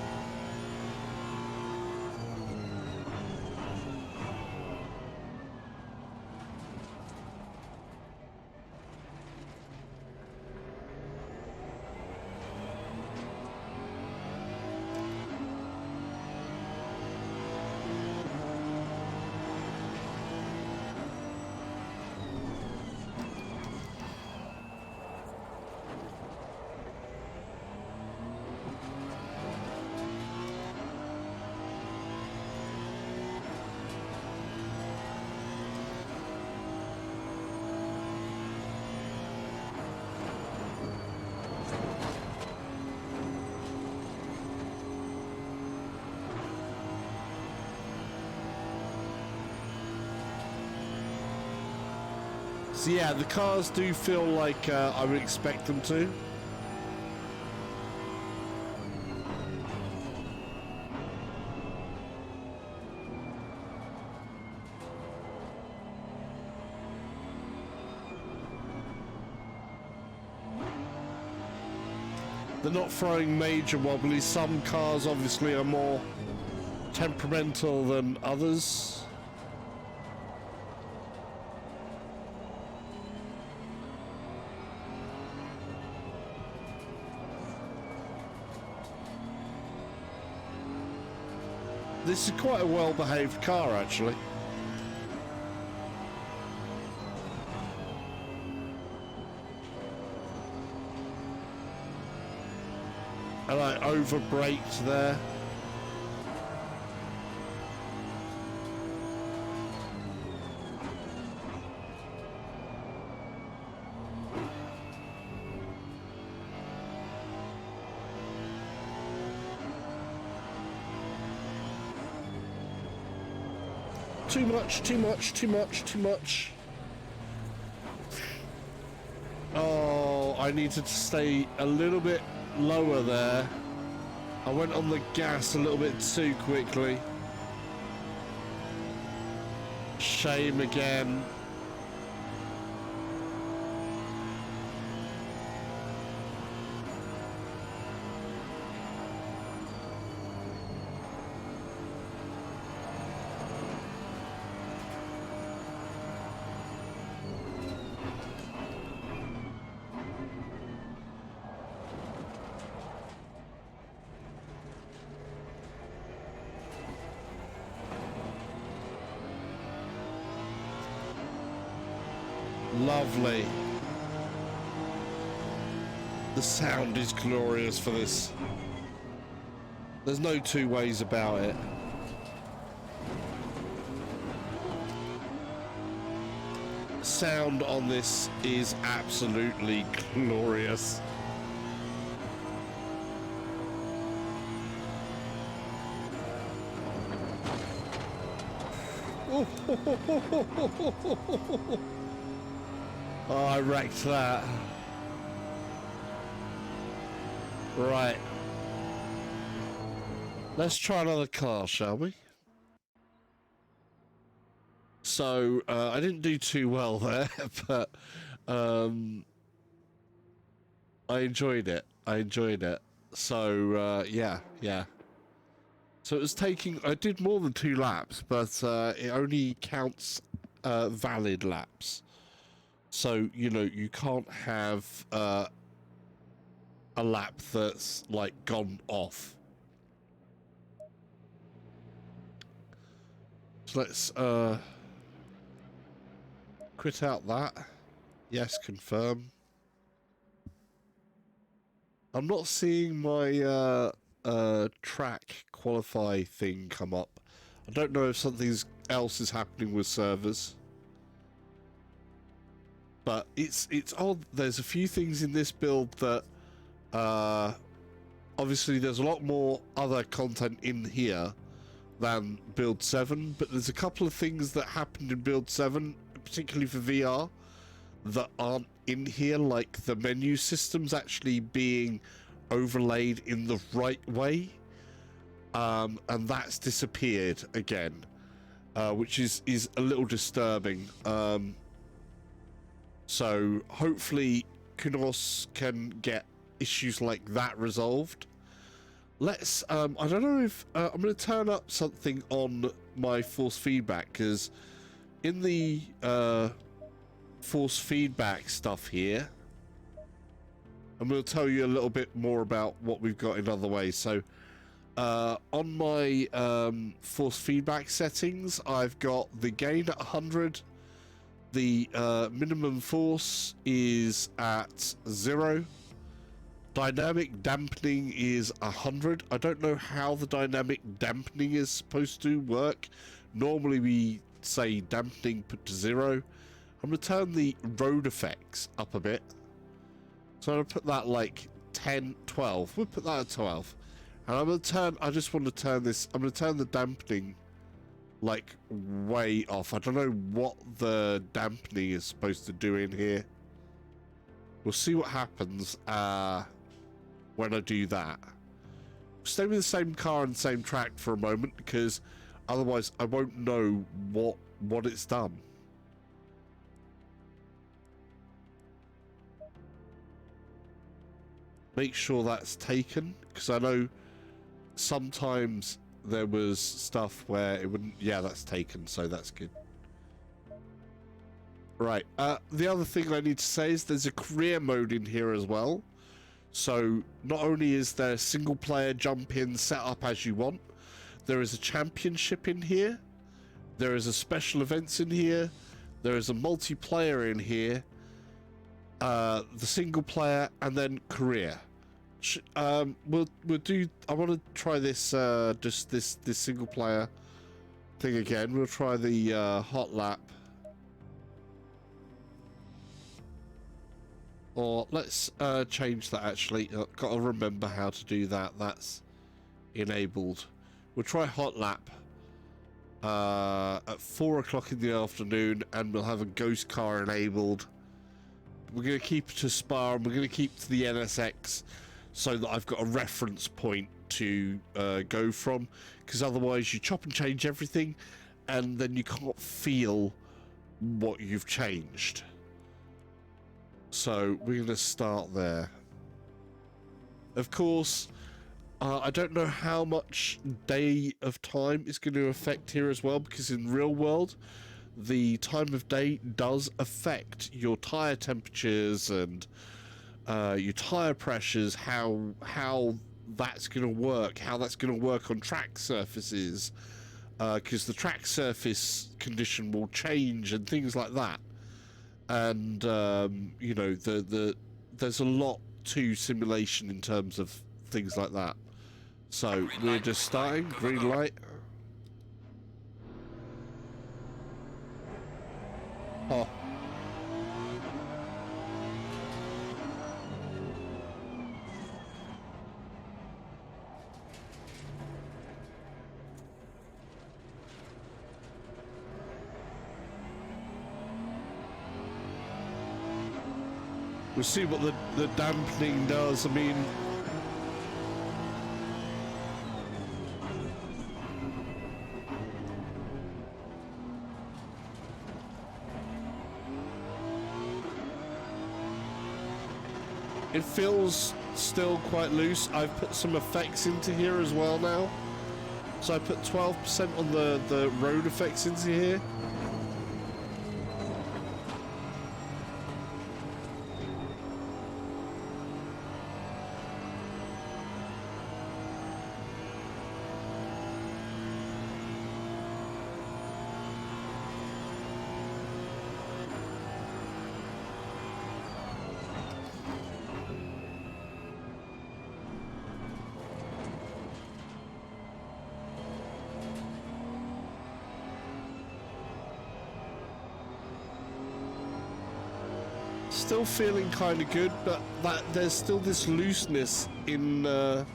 So yeah, the cars do feel like I would expect them to. they're not throwing major wobblies. Some cars obviously are more temperamental than others. This is quite a well-behaved car, actually. And I over-braked there. Too much, too much, too much, too much. Oh, I needed to stay a little bit lower there. I went on the gas a little bit too quickly. Shame again. Lovely. The sound is glorious for this. There's no two ways about it. Sound on this is absolutely glorious. Oh, I wrecked that. Right. Let's try another car, shall we? So, I didn't do too well there, but I enjoyed it. I enjoyed it. So, yeah. So it was taking... I did more than 2 laps, but it only counts valid laps. So, you know, you can't have a lap that's, like, gone off. So let's quit out that. Yes, confirm. I'm not seeing my track qualify thing come up. I don't know if something else is happening with servers. But it's odd. There's a few things in this build that obviously there's a lot more other content in here than build 7, but there's a couple of things that happened in build 7, particularly for VR, that aren't in here, like the menu systems actually being overlaid in the right way, and that's disappeared again, which is a little disturbing. So hopefully Kunos can get issues like that resolved. Let's, I don't know if, I'm going to turn up something on my force feedback, because in the force feedback stuff here, I'm going to tell you a little bit more about what we've got in other ways. So on my force feedback settings, I've got the gain at 100. The minimum force is at 0. Dynamic dampening is 100. I don't know how the dynamic dampening is supposed to work. Normally we say dampening put to 0. I'm going to turn the road effects up a bit. So I'm going to put that like 10, 12. We'll put that at 12. And I'm going to turn, I just want to turn this, I'm going to turn the dampening like way off. I don't know what the dampening is supposed to do in here. We'll see what happens when I do that. Stay with the same car and the same track for a moment, because otherwise I won't know what it's done. make sure that's taken, because I know sometimes there was stuff where it wouldn't. Yeah, that's taken, so that's good. Right, the other thing I need to say is there's a career mode in here as well. So not only is there single player jump in set up as you want, there is a championship in here, there is a special events in here, there is a multiplayer in here, the single player, and then career. We'll do. I want to try this just this single player thing again. We'll try the hot lap. Or let's change that actually. I've got to remember how to do that. That's enabled. We'll try hot lap at 4 o'clock in the afternoon, and we'll have a ghost car enabled. We're going to keep it to Spa, and we're going to keep to the NSX so that I've got a reference point to go from, because otherwise you chop and change everything and then you can't feel what you've changed. So we're going to start there. Of course, I don't know how much day of time is going to affect here as well, because in real world, the time of day does affect your tire temperatures and your tire pressures, how that's going to work, how that's going to work on track surfaces, because the track surface condition will change and things like that. And you know, there's a lot to simulation in terms of things like that. So we're just starting. Green light. Oh. We'll see what the dampening does. I mean, it feels still quite loose. I've put some effects into here as well now. So I put 12% on the road effects into here. Still feeling kind of good, but there's still this looseness in the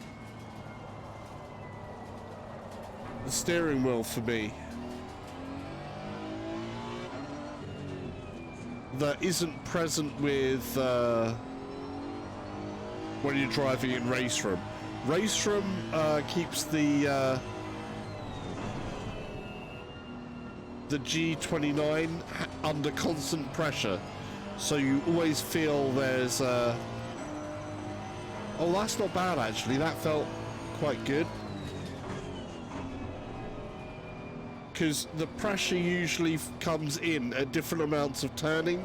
steering wheel for me that isn't present with when you're driving in race room. Race room keeps the G29 under constant pressure. So you always feel there's oh, that's not bad actually. That felt quite good. Because the pressure usually comes in at different amounts of turning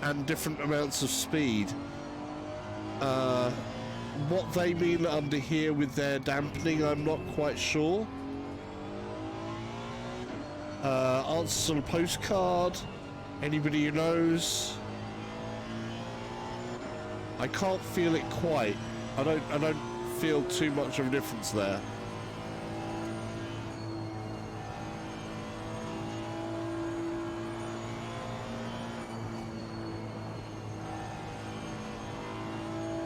and different amounts of speed. What they mean under here with their dampening, I'm not quite sure. Answers on a postcard. Anybody who knows? I can't feel it quite. I don't feel too much of a difference there.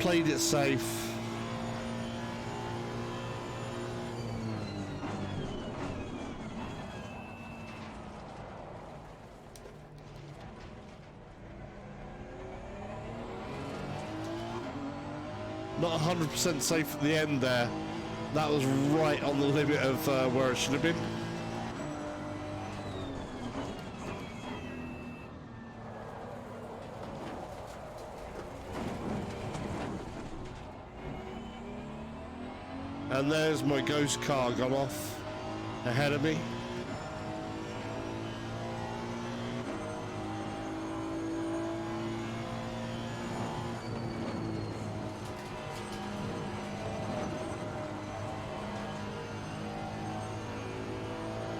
Played it safe. Not 100% safe at the end there. That was right on the limit of where it should have been. And there's my ghost car gone off ahead of me.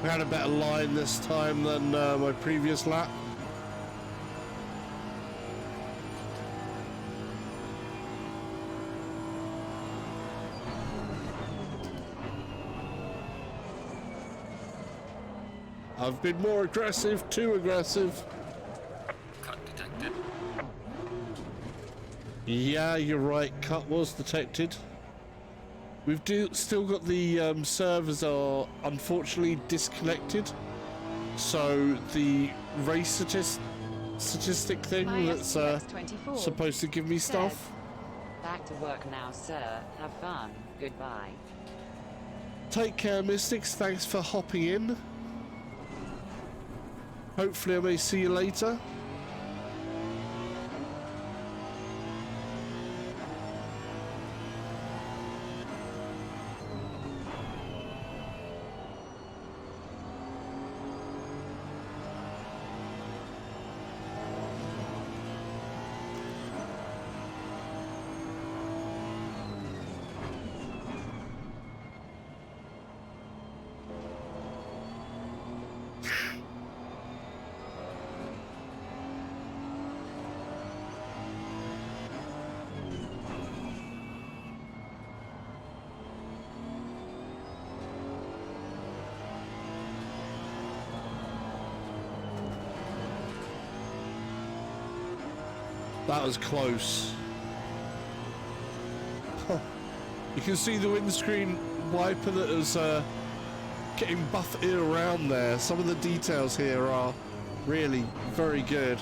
We had a better line this time than my previous lap. I've been more aggressive, too aggressive. Cut detected. Yeah, you're right, cut was detected. We've still got the servers are unfortunately disconnected. So the race statistic thing My that's RTX2024 supposed to give me stuff. says, back to work now, sir. Have fun. Goodbye. Take care, Mystics. Thanks for hopping in. Hopefully I may see you later. That was close. You can see the windscreen wiper that is getting buffeted around there. Some of the details here are really very good.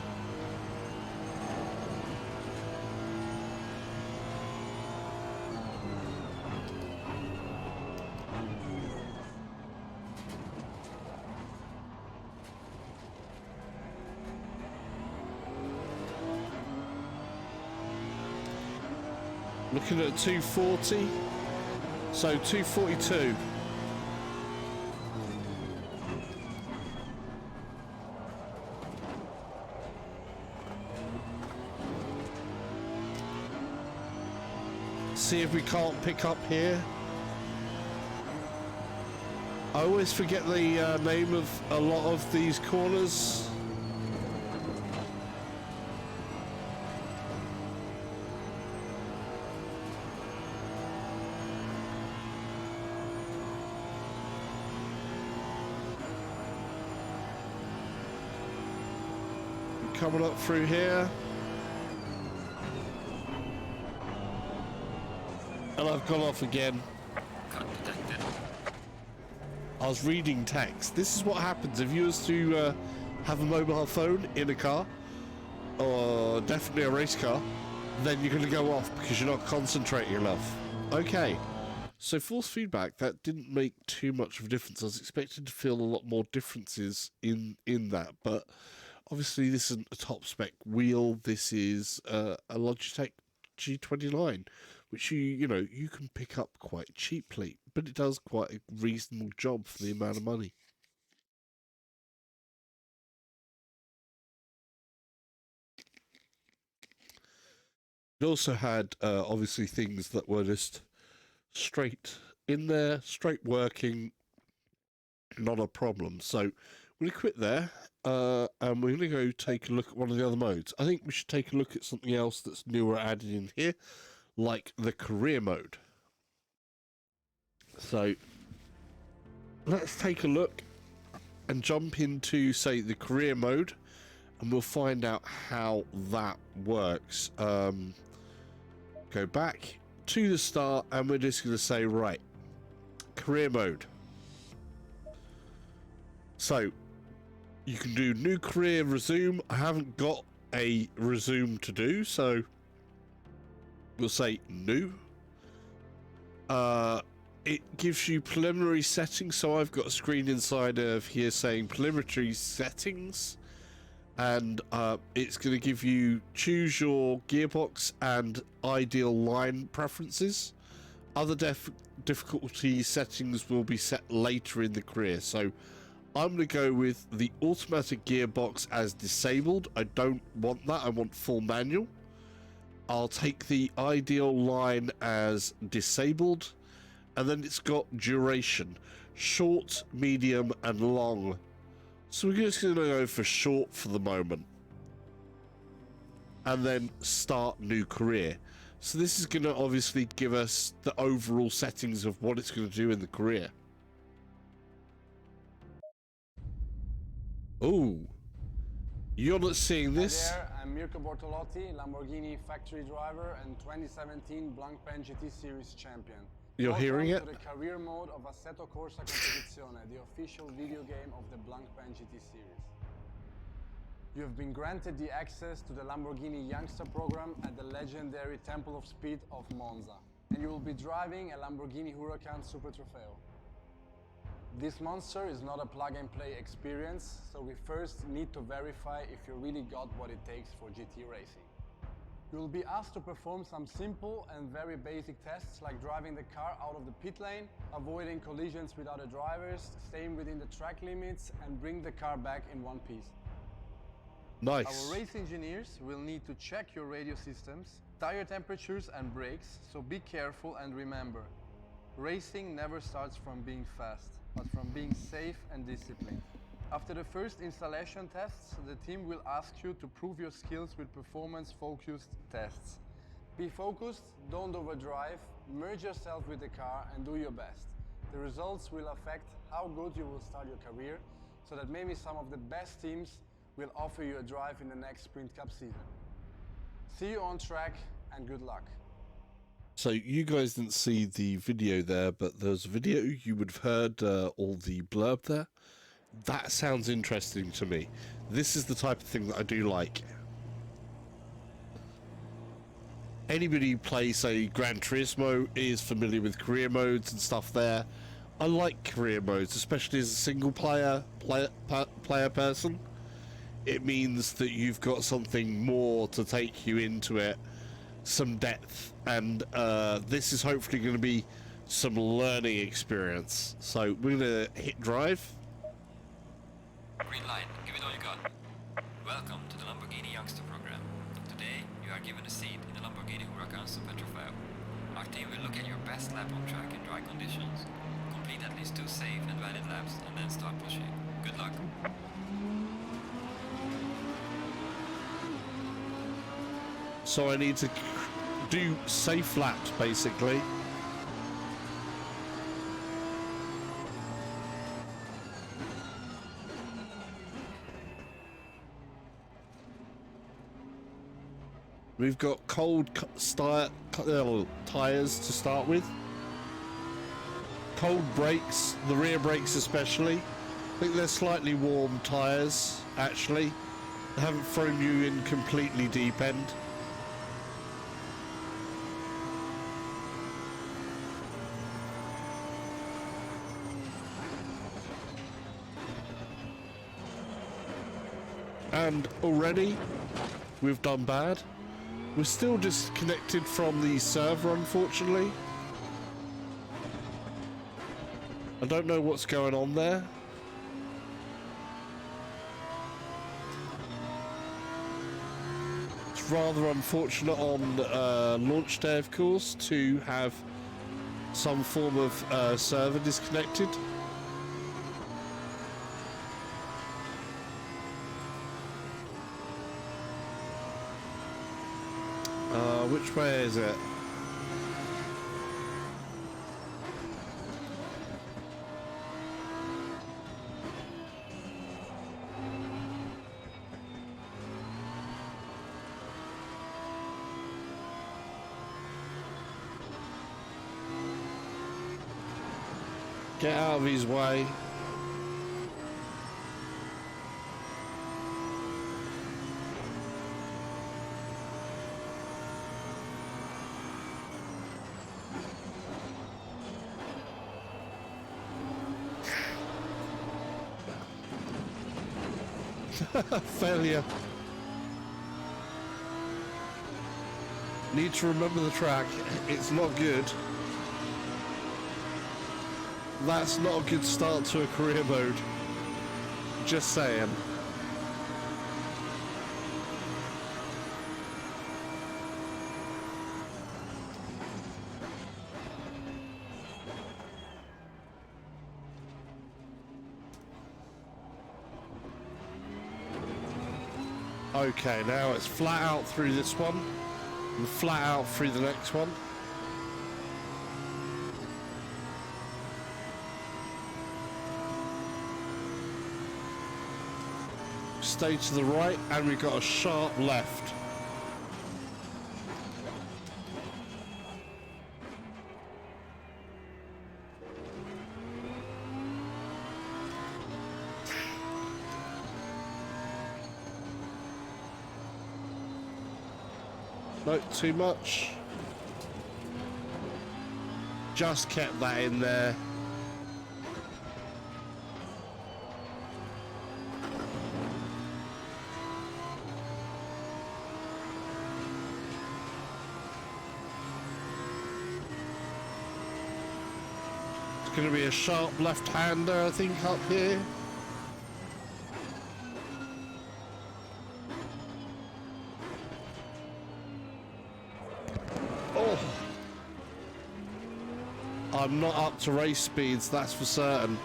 Looking at 240, so 242. See if we can't pick up here. I always forget the name of a lot of these corners. Coming up through here. And I've gone off again. Cut detected. I was reading text. This is what happens if you was to have a mobile phone in a car, or definitely a race car, then you're going to go off because you're not concentrating enough. Okay, so force feedback, that didn't make too much of a difference. I was expecting to feel a lot more differences in that, but obviously this isn't a top spec wheel. This is a Logitech G29, which you know you can pick up quite cheaply, but it does quite a reasonable job for the amount of money. It also had obviously things that were just straight in there, straight working, not a problem. So we're going to quit there, and we're going to go take a look at one of the other modes. I think we should take a look at something else that's newer added in here, like the career mode. So let's take a look and jump into, say, the career mode, and we'll find out how that works. Go back to the start, and we're just going to say, right, career mode. So you can do new career, resume. I haven't got a resume to do, so we'll say new. It gives you preliminary settings, so I've got a screen inside of here saying preliminary settings, and it's going to give you choose your gearbox and ideal line preferences. Other difficulty settings will be set later in the career. So I'm going to go with the automatic gearbox as disabled. I don't want that. I want full manual. I'll take the ideal line as disabled. And then it's got duration. Short, medium, and long. So we're just going to go for short for the moment. And then start new career. So this is going to obviously give us the overall settings of what it's going to do in the career. Oh, you're not seeing this? Hi there, I'm Mirko Bortolotti, Lamborghini factory driver and 2017 Blanpain GT Series champion. You're hearing it? Welcome to the career mode of Assetto Corsa Competizione, the official video game of the Blanpain GT Series. You have been granted the access to the Lamborghini Youngster program at the legendary Temple of Speed of Monza, and you will be driving a Lamborghini Huracan Super Trofeo. This monster is not a plug-and-play experience, so we first need to verify if you really got what it takes for GT racing. You will be asked to perform some simple and very basic tests like driving the car out of the pit lane, avoiding collisions with other drivers, staying within the track limits, and bring the car back in one piece. Nice. Our race engineers will need to check your radio systems, tire temperatures and brakes, so be careful and remember, racing never starts from being fast, but from being safe and disciplined. After the first installation tests, the team will ask you to prove your skills with performance-focused tests. Be focused, don't overdrive, merge yourself with the car and do your best. The results will affect how good you will start your career, so that maybe some of the best teams will offer you a drive in the next Sprint Cup season. See you on track and good luck. So you guys didn't see the video there, but there's a video, you would have heard all the blurb there. That sounds interesting to me. This is the type of thing that I do like. Anybody who plays, say, Gran Turismo is familiar with career modes and stuff there. I like career modes, especially as a single player person. It means that you've got something more to take you into it, some depth, and this is hopefully going to be some learning experience. So we're going to hit drive. Green light, give it all you got. Welcome to the Lamborghini Youngster program. Today, you are given a seat in the Lamborghini Huracan Super Trofeo. Our team will look at your best lap on track in dry conditions, complete at least 2 safe and valid laps, and then start pushing. Good luck. So I need to do safe laps, basically. We've got cold tires to start with. Cold brakes, the rear brakes especially. I think they're slightly warm tires, actually. They haven't thrown you in completely deep end. And already we've done bad. We're still disconnected from the server, unfortunately. I don't know what's going on there. It's rather unfortunate on launch day, of course, to have some form of server disconnected. Which way is it? Get out of his way. Failure. Need to remember the track. It's not good. That's not a good start to a career mode. Just saying. Okay, now it's flat out through this one and flat out through the next one. Stay to the right and we've got a sharp left. Not too much. Just kept that in there. It's going to be a sharp left-hander, I think, up here. I'm not up to race speeds, that's for certain.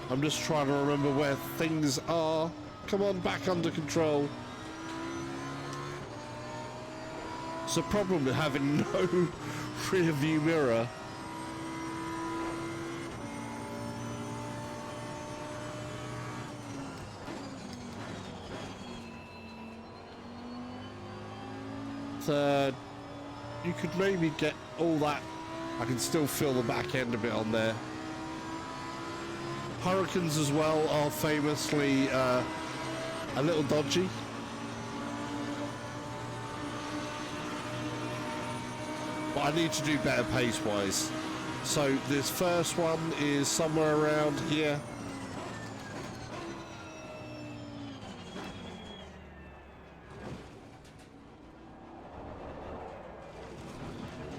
I'm just trying to remember where things are. Come on, back under control. It's a problem with having no rear view mirror. Third, you could maybe get all that. I can still feel the back end a bit on there. Hurricanes as well are famously a little dodgy. But I need to do better pace-wise. So this first one is somewhere around here.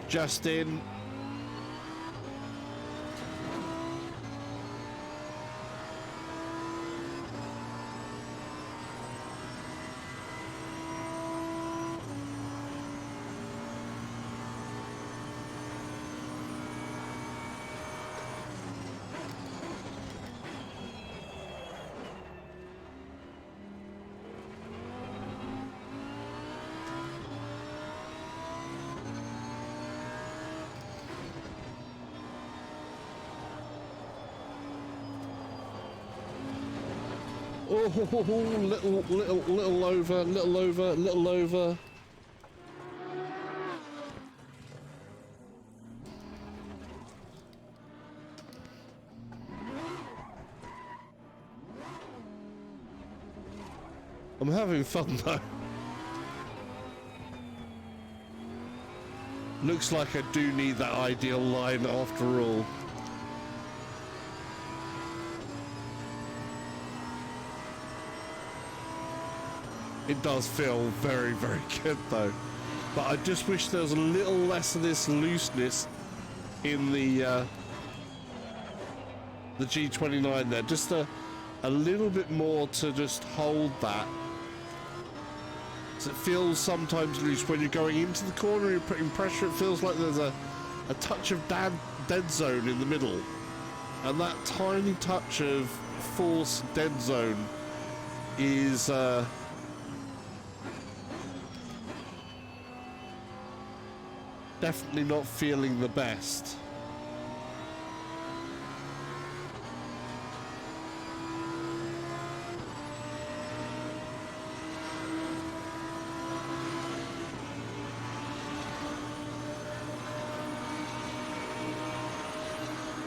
Just in. Oh, little over, little over, little over. I'm having fun though. Looks like I do need that ideal line after all. It does feel very, very good though. But I just wish there was a little less of this looseness in the G29 there. Just a little bit more to just hold that. So it feels sometimes loose when you're going into the corner, you're putting pressure, it feels like there's a touch of dead zone in the middle. And that tiny touch of force dead zone is definitely not feeling the best.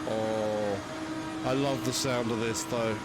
Oh, I love the sound of this though.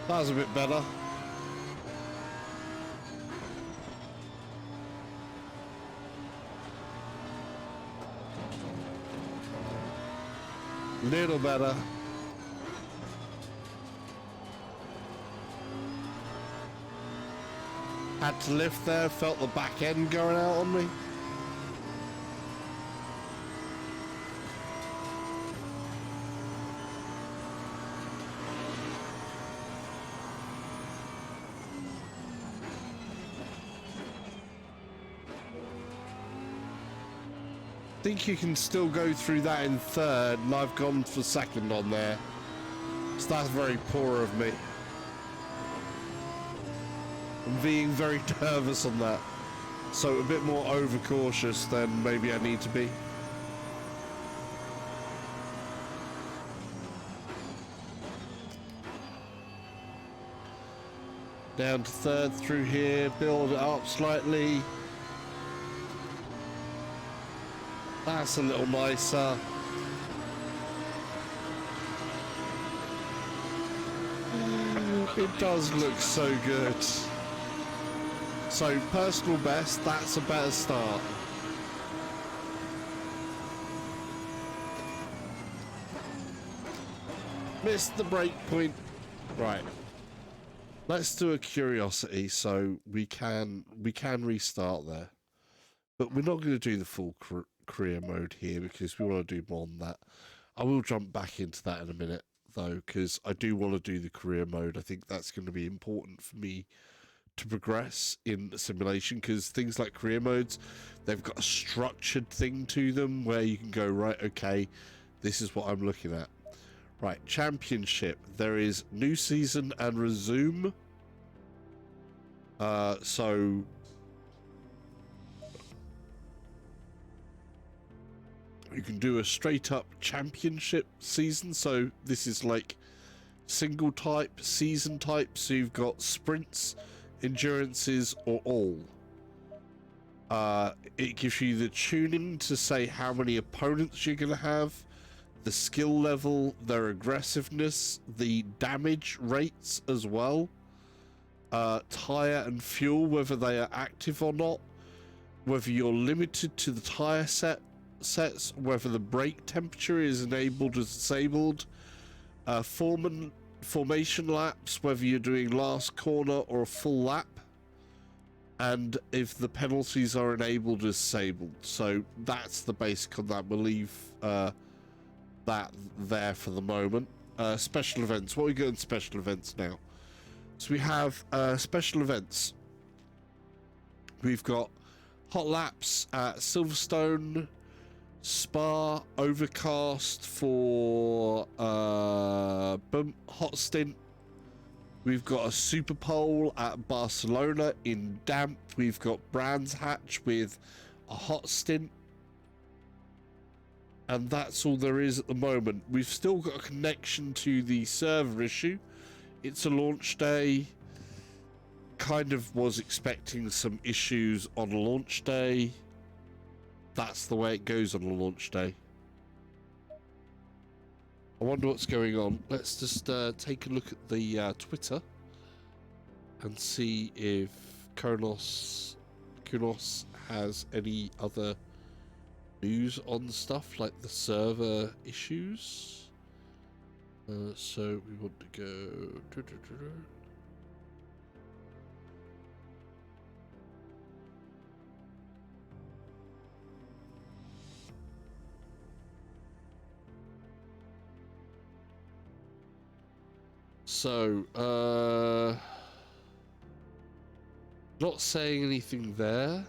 That was a bit better. Little better. Had to lift there, felt the back end going out on me. I think you can still go through that in third, and I've gone for second on there. So that's very poor of me. I'm being very nervous on that. So a bit more overcautious than maybe I need to be. Down to third through here, build it up slightly. That's a little nicer. It does look so good. So personal best, that's a better start. Missed the break point. Right. Let's do a curiosity so we can restart there. But we're not going to do the full career mode here because we want to do more than that. I will jump back into that in a minute though, because I do want to do the career mode. I think that's going to be important for me to progress in simulation, because things like career modes, they've got a structured thing to them where you can go, right, okay, this is what I'm looking at. Right, championship. There is new season and resume. So you can do a straight up championship season. So this is like single type, season type. So you've got sprints, endurances, or all. It gives you the tuning to say how many opponents you're going to have, the skill level, their aggressiveness, the damage rates as well, tire and fuel, whether they are active or not, whether you're limited to the tire sets, whether the brake temperature is enabled or disabled, formation laps, whether you're doing last corner or a full lap, and if the penalties are enabled or disabled. So that's the basic on that. We'll leave that there for the moment. Special events. What are we going special events now? So we have special events. We've got hot laps at Silverstone, Spa, Overcast for hot stint. We've got a Super Pole at Barcelona in damp. We've got Brands Hatch with a hot stint. And that's all there is at the moment. We've still got a connection to the server issue. It's a launch day. Kind of was expecting some issues on a launch day. That's the way it goes on a launch day. I wonder what's going on. Let's just take a look at the Twitter and see if Kunos has any other news on stuff like the server issues. So we want to go. So, not saying anything there.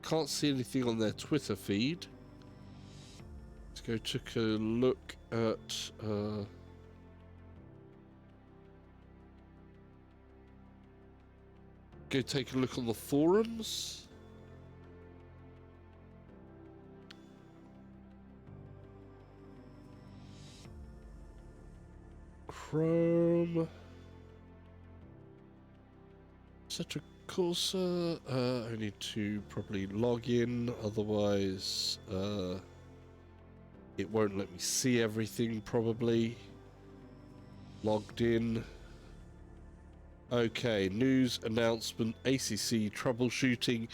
Can't see anything on their Twitter feed. Let's go take a look at go take a look on the forums. Chrome. Assetto Corsa. I need to probably log in, otherwise it won't let me see everything probably. Logged in. Okay, news announcement, ACC troubleshooting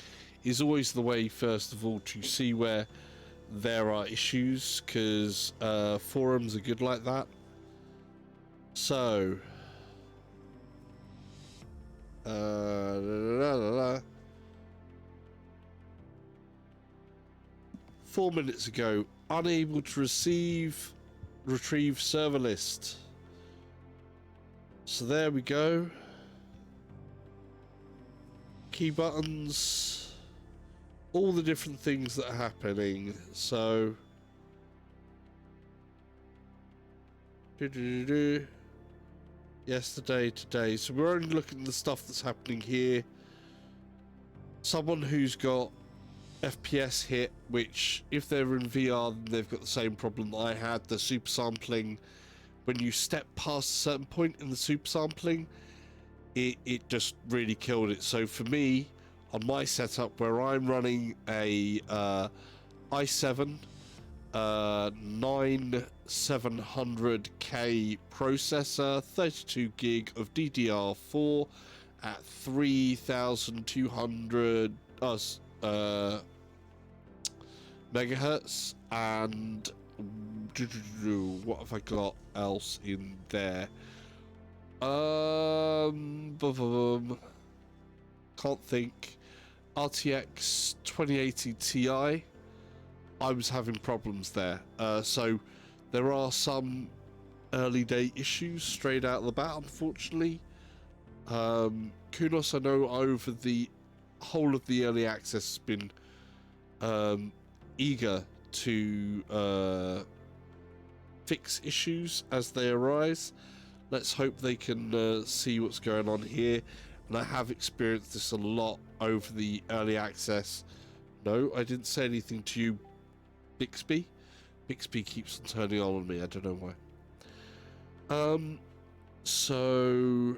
is always the way, first of all, to see where there are issues, because forums are good like that. So, 4 minutes ago, unable to retrieve server list. So there we go. Key buttons, all the different things that are happening. So yesterday, today. So we're only looking at the stuff that's happening here. Someone who's got FPS hit, which if they're in VR, then they've got the same problem that I had. The super sampling, when you step past a certain point in the super sampling, it just really killed it. So for me, on my setup, where I'm running a i7 9700K processor, 32 gig of DDR4 at 3200 megahertz, and what have I got else in there? Can't think. RTX2080ti. I was having problems there. So there are some early day issues straight out of the bat, unfortunately. Kunos, I know, over the whole of the early access has been eager to fix issues as they arise. Let's hope they can see what's going on here. And I have experienced this a lot over the early access. No, I didn't say anything to you, Bixby. Bixby keeps on turning on me. I don't know why. So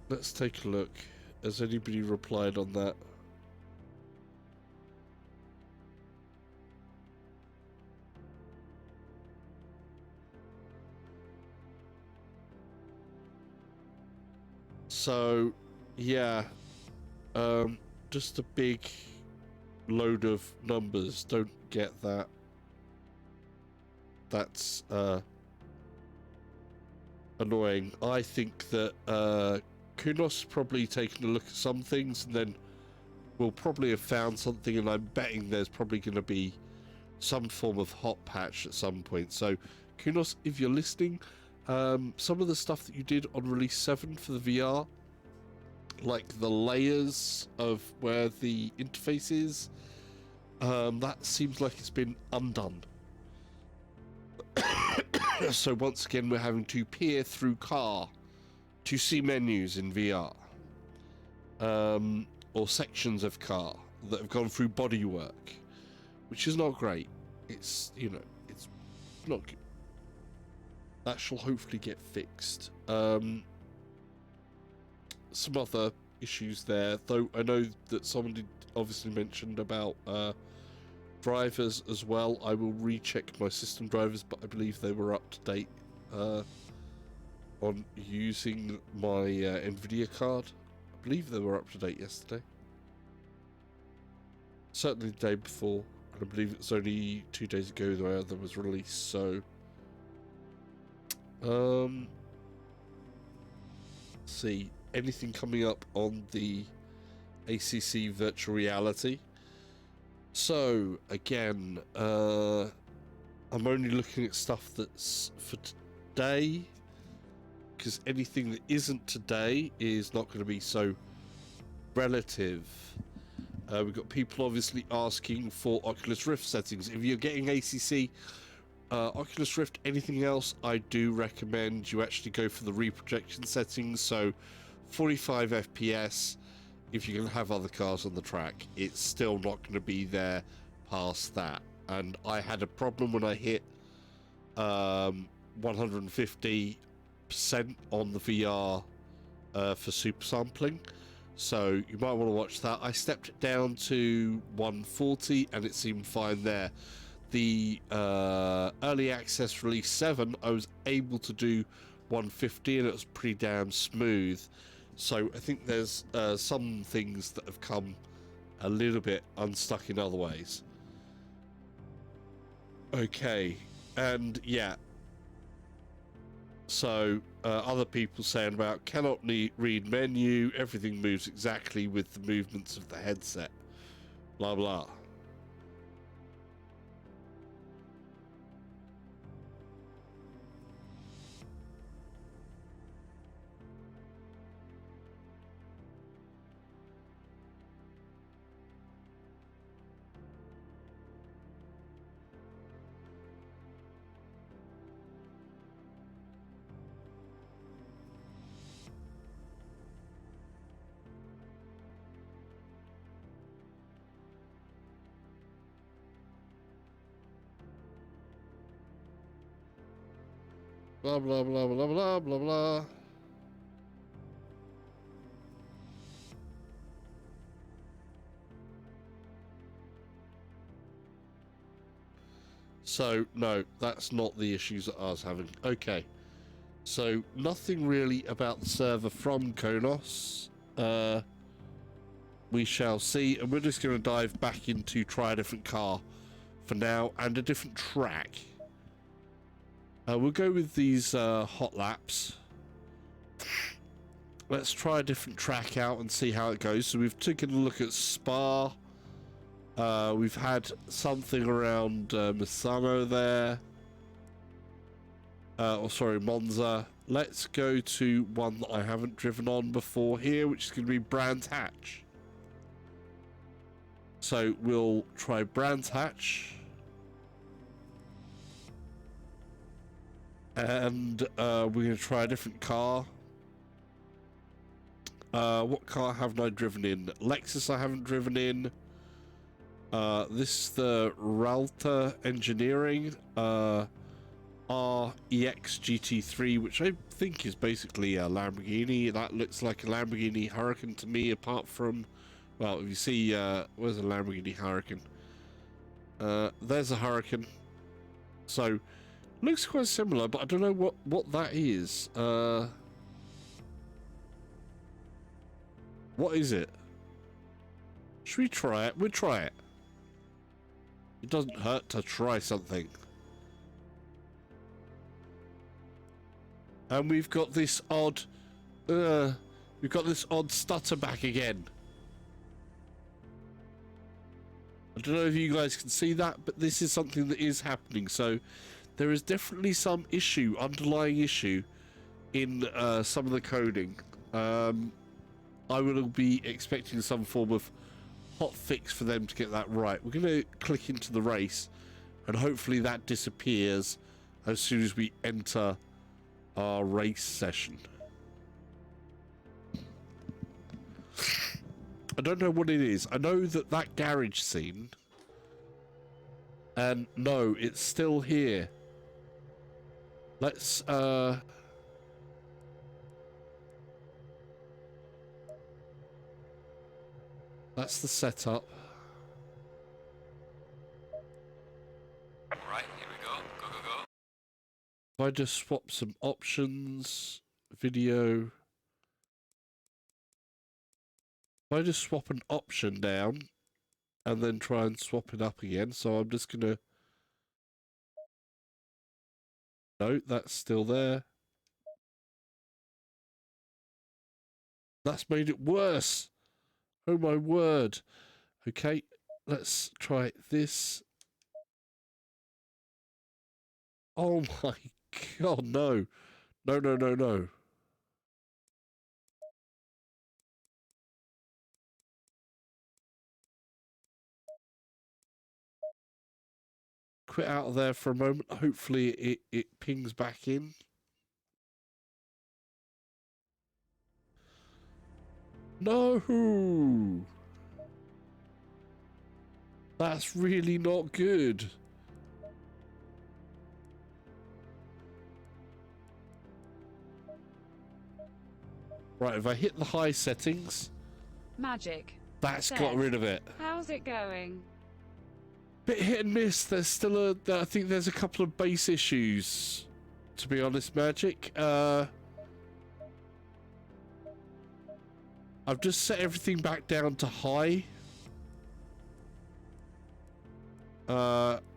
let's take a look. Has anybody replied on that? So, yeah, just a big load of numbers. Don't get that. That's annoying. I think that Kunos probably taken a look at some things, and then we'll probably have found something, and I'm betting there's probably going to be some form of hot patch at some point. So, Kunos, if you're listening, some of the stuff that you did on release 7 for the VR, like the layers of where the interface is, that seems like it's been undone. So once again, we're having to peer through car to see menus in VR, or sections of car that have gone through bodywork, which is not great. It's, you know, it's not good. That shall hopefully get fixed. Some other issues there, though I know that someone did obviously mentioned about drivers as well. I will recheck my system drivers, but I believe they were up to date on using my Nvidia card. I believe they were up to date yesterday. Certainly the day before, and I believe it's only 2 days ago the other was released, so see, anything coming up on the ACC virtual reality. So again, I'm only looking at stuff that's for today, because anything that isn't today is not going to be so relative. We've got people obviously asking for Oculus Rift settings. If you're getting ACC, Oculus Rift, anything else, I do recommend you actually go for the reprojection settings. So 45 FPS, if you can have other cars on the track, it's still not going to be there past that. And I had a problem when I hit 150% on the VR for super sampling. So you might want to watch that. I stepped it down to 140 and it seemed fine there. the early access release 7, I was able to do 150 and it was pretty damn smooth. So I think there's some things that have come a little bit unstuck in other ways. Okay, and yeah. So other people saying about cannot read menu, everything moves exactly with the movements of the headset, blah blah. Blah, blah, blah, blah, blah, blah, blah. So, no, that's not the issues that I was having. Okay. So, nothing really about the server from Konos. We shall see. And we're just going to dive back into try a different car for now and a different track. We'll go with these hot laps. Let's try a different track out and see how it goes. So we've taken a look at Spa. We've had something around Misano there. Or sorry, Monza. Let's go to one that I haven't driven on before here, which is going to be Brands Hatch. So we'll try Brands Hatch. And we're going to try a different car. What car haven't I driven in? Lexus I haven't driven in. This is the Ralta Engineering REX GT3, which I think is basically a Lamborghini. That looks like a Lamborghini Huracan to me, apart from, well, if you see, where's a Lamborghini Huracan? There's a Huracan. So, looks quite similar, but I don't know what that is. What is it? Should we try it? We'll try it. It doesn't hurt to try something. And we've got this odd stutter back again. I don't know if you guys can see that, but this is something that is happening. So there is definitely some issue, underlying issue in some of the coding. I will be expecting some form of hot fix for them to get that right. We're going to click into the race and hopefully that disappears as soon as we enter our race session. I don't know what it is. I know that garage scene, and no, it's still here. Let's that's the setup. Alright, here we go. Go, go, go. If I just swap some options, video. If I just swap an option down and then try and swap it up again. So I'm just gonna, no, that's still there. That's made it worse. Oh my word. Okay, let's try this. Oh my god, no. No, no, no, no. Quit out of there for a moment. Hopefully it pings back in. No! That's really not good. Right, if I hit the high settings, Magic. that's Says, got rid of it. How's it going? bit hit and miss. There's still I think there's a couple of base issues, to be honest, Magic. I've just set everything back down to high.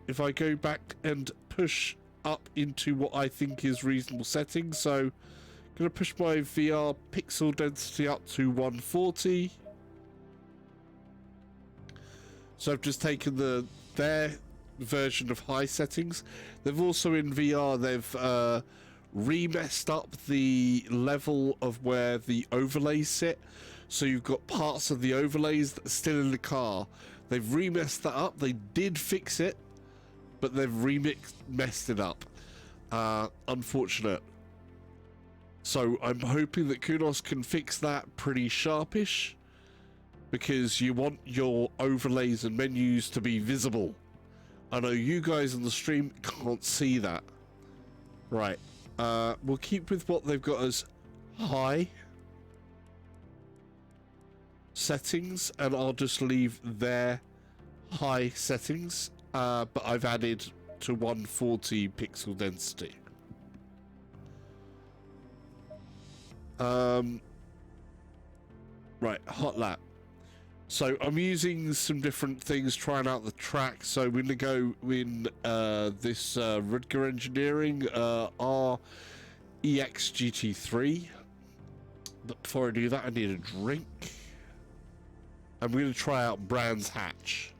If I go back and push up into what I think is reasonable settings, so I'm going to push my VR pixel density up to 140. So I've just taken their version of high settings. They've also in VR, they've remessed up the level of where the overlays sit. So you've got parts of the overlays that are still in the car. They've remessed that up. They did fix it, but they've messed it up. Unfortunate. So I'm hoping that Kunos can fix that pretty sharpish, because you want your overlays and menus to be visible. I know you guys on the stream can't see that. Right. We'll keep with what they've got as high settings, and I'll just leave their high settings, but I've added to 140 pixel density. Right, hot lap. So I'm using some different things, trying out the track. So we're going to go in this Rudger Engineering REX GT3. But before I do that, I need a drink. I'm going to try out Brands Hatch.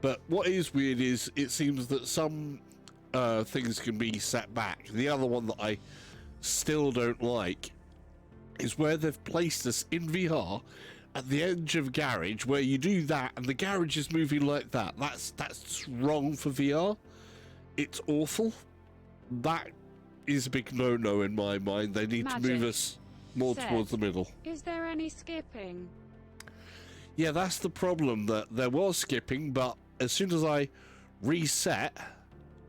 But what is weird is it seems that some things can be set back. The other one that I still don't like is where they've placed us in VR at the edge of a garage, where you do that and the garage is moving like that. That's wrong for VR. It's awful. That is a big no-no in my mind. They need to move us more towards the middle. Is there any skipping? Yeah, that's the problem, that there was skipping, but as soon as I reset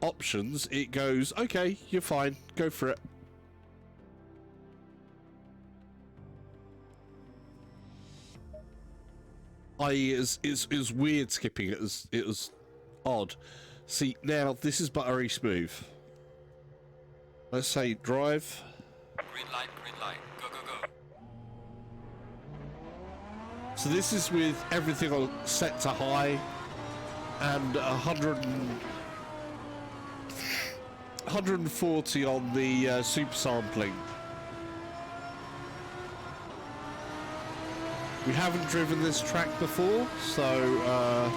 options, it goes, okay, you're fine, go for it. I.e., it's weird skipping. It was odd. See, now this is buttery smooth. Let's say drive. Green light, go, go, go. So this is with everything on set to high and 140 on the super sampling. We haven't driven this track before, so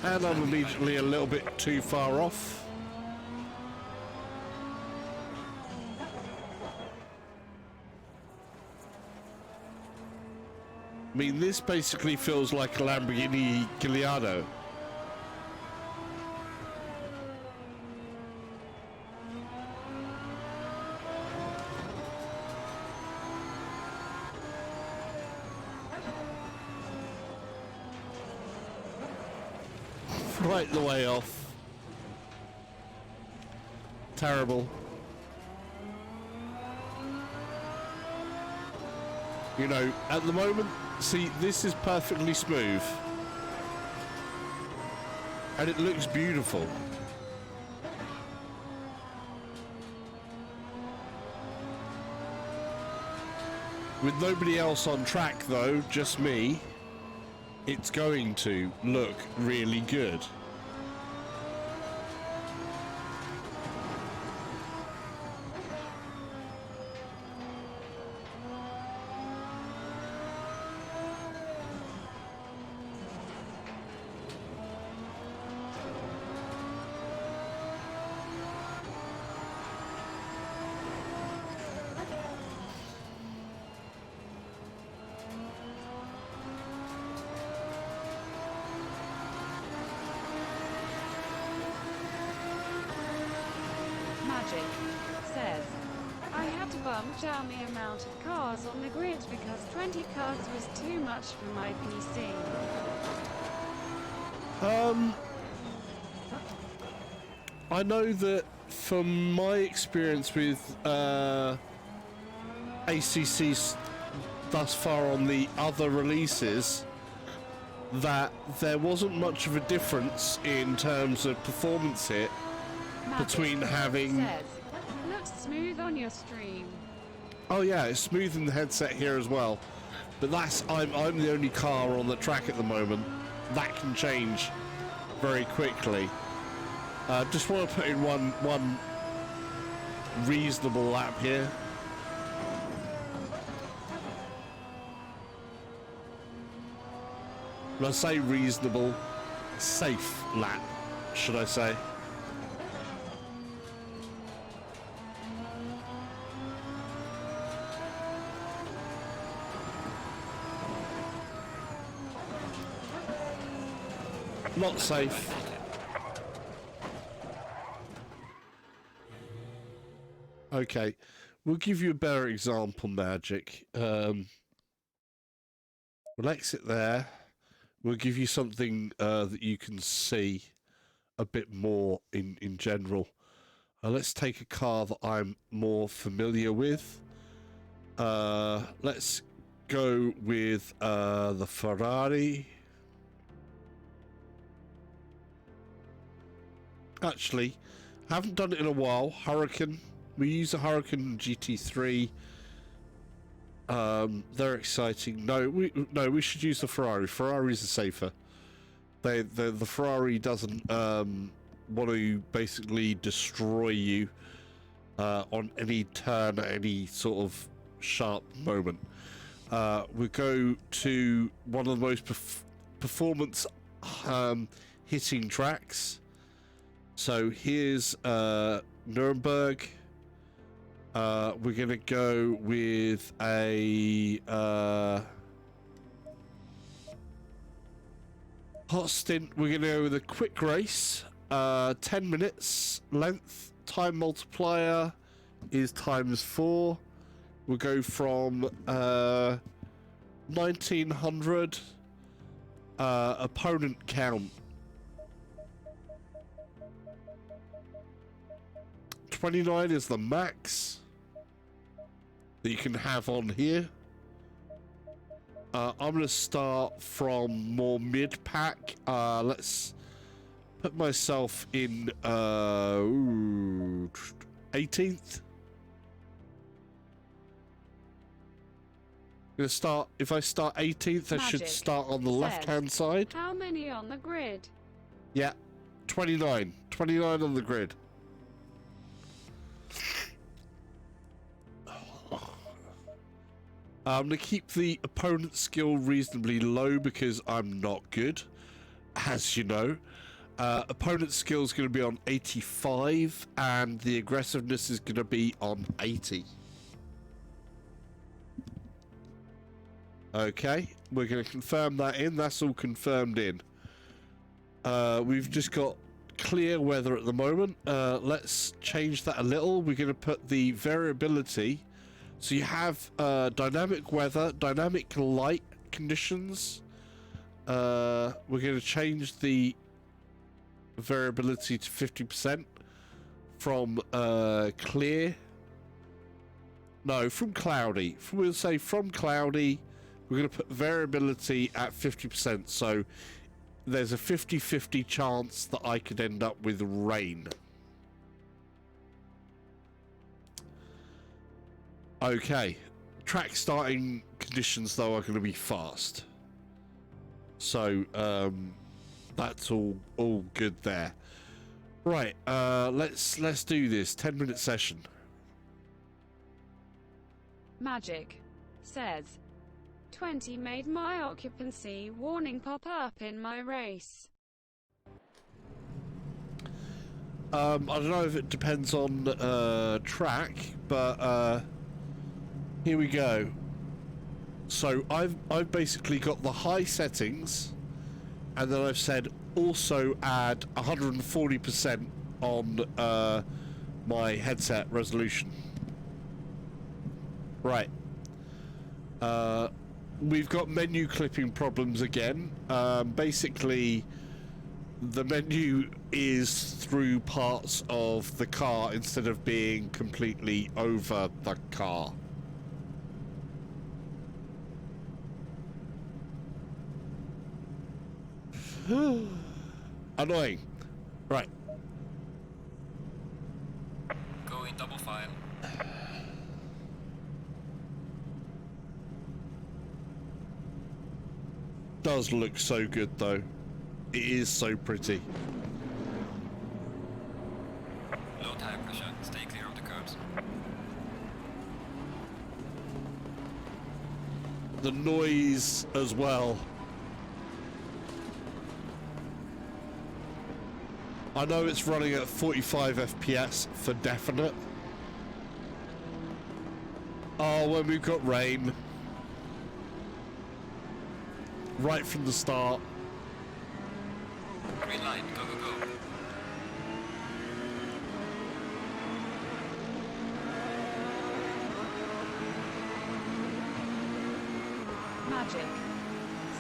and I'm immediately a little bit too far off. I mean, this basically feels like a Lamborghini Gallardo. Right the way off. Terrible. You know, at the moment, see, this is perfectly smooth. And it looks beautiful. With nobody else on track though, just me, it's going to look really good. Says, I had to bump down the amount of cars on the grid because 20 cars was too much for my PC. I know that from my experience with ACCs thus far on the other releases, that there wasn't much of a difference in terms of performance hit between having... Says, looks smooth on your stream. Oh yeah, it's smooth in the headset here as well. But that's... I'm the only car on the track at the moment. That can change very quickly. Just want to put in one reasonable lap here. When I say reasonable, safe lap, should I say. Not safe. Okay, we'll give you a better example, Magic. We'll exit there. We'll give you something that you can see a bit more in general. Let's take a car that I'm more familiar with. Let's go with the Ferrari. Actually, haven't done it in a while. Hurricane. We use a Hurricane GT3. They're exciting. No, we should use the Ferrari. Ferraris are safer. The Ferrari doesn't want to basically destroy you on any turn at any sort of sharp moment. We go to one of the most performance hitting tracks. So here's Nuremberg. We're gonna go with a hot stint. We're gonna go with a quick race. 10 minutes length. Time multiplier is ×4. We'll go from 1900. Opponent count 29 is the max that you can have on here. I'm going to start from more mid-pack. Let's put myself in 18th. Gonna start. If I start 18th, I should start on the left-hand side. How many on the grid? Yeah, 29. 29 on the grid. I'm going to keep the opponent skill reasonably low because I'm not good, as you know. Opponent skill is going to be on 85 and the aggressiveness is going to be on 80. Okay, we're going to confirm that in. That's all confirmed in. We've just got clear weather at the moment. Let's change that a little. We're going to put the variability. So you have dynamic weather, dynamic light conditions. We're going to change the variability to 50% from clear. No, from cloudy. We'll say from cloudy. We're going to put variability at 50%. So there's a 50-50 chance that I could end up with rain. Okay, track starting conditions though are going to be fast, so that's all good there. Right, let's do this 10-minute session. Magic says 20 made my occupancy warning pop up in my race. I don't know if it depends on track, but here we go. So I've basically got the high settings, and then I've said also add 140% on my headset resolution. Right. We've got menu clipping problems again. Basically, the menu is through parts of the car instead of being completely over the car. Annoying. Right. Go in double file. Does look so good though. It is so pretty. Low tire pressure. Stay clear of the curbs. The noise as well. I know it's running at 45 FPS for definite. Oh, when we've got rain. Right from the start. Green light. Go, go, go. Magic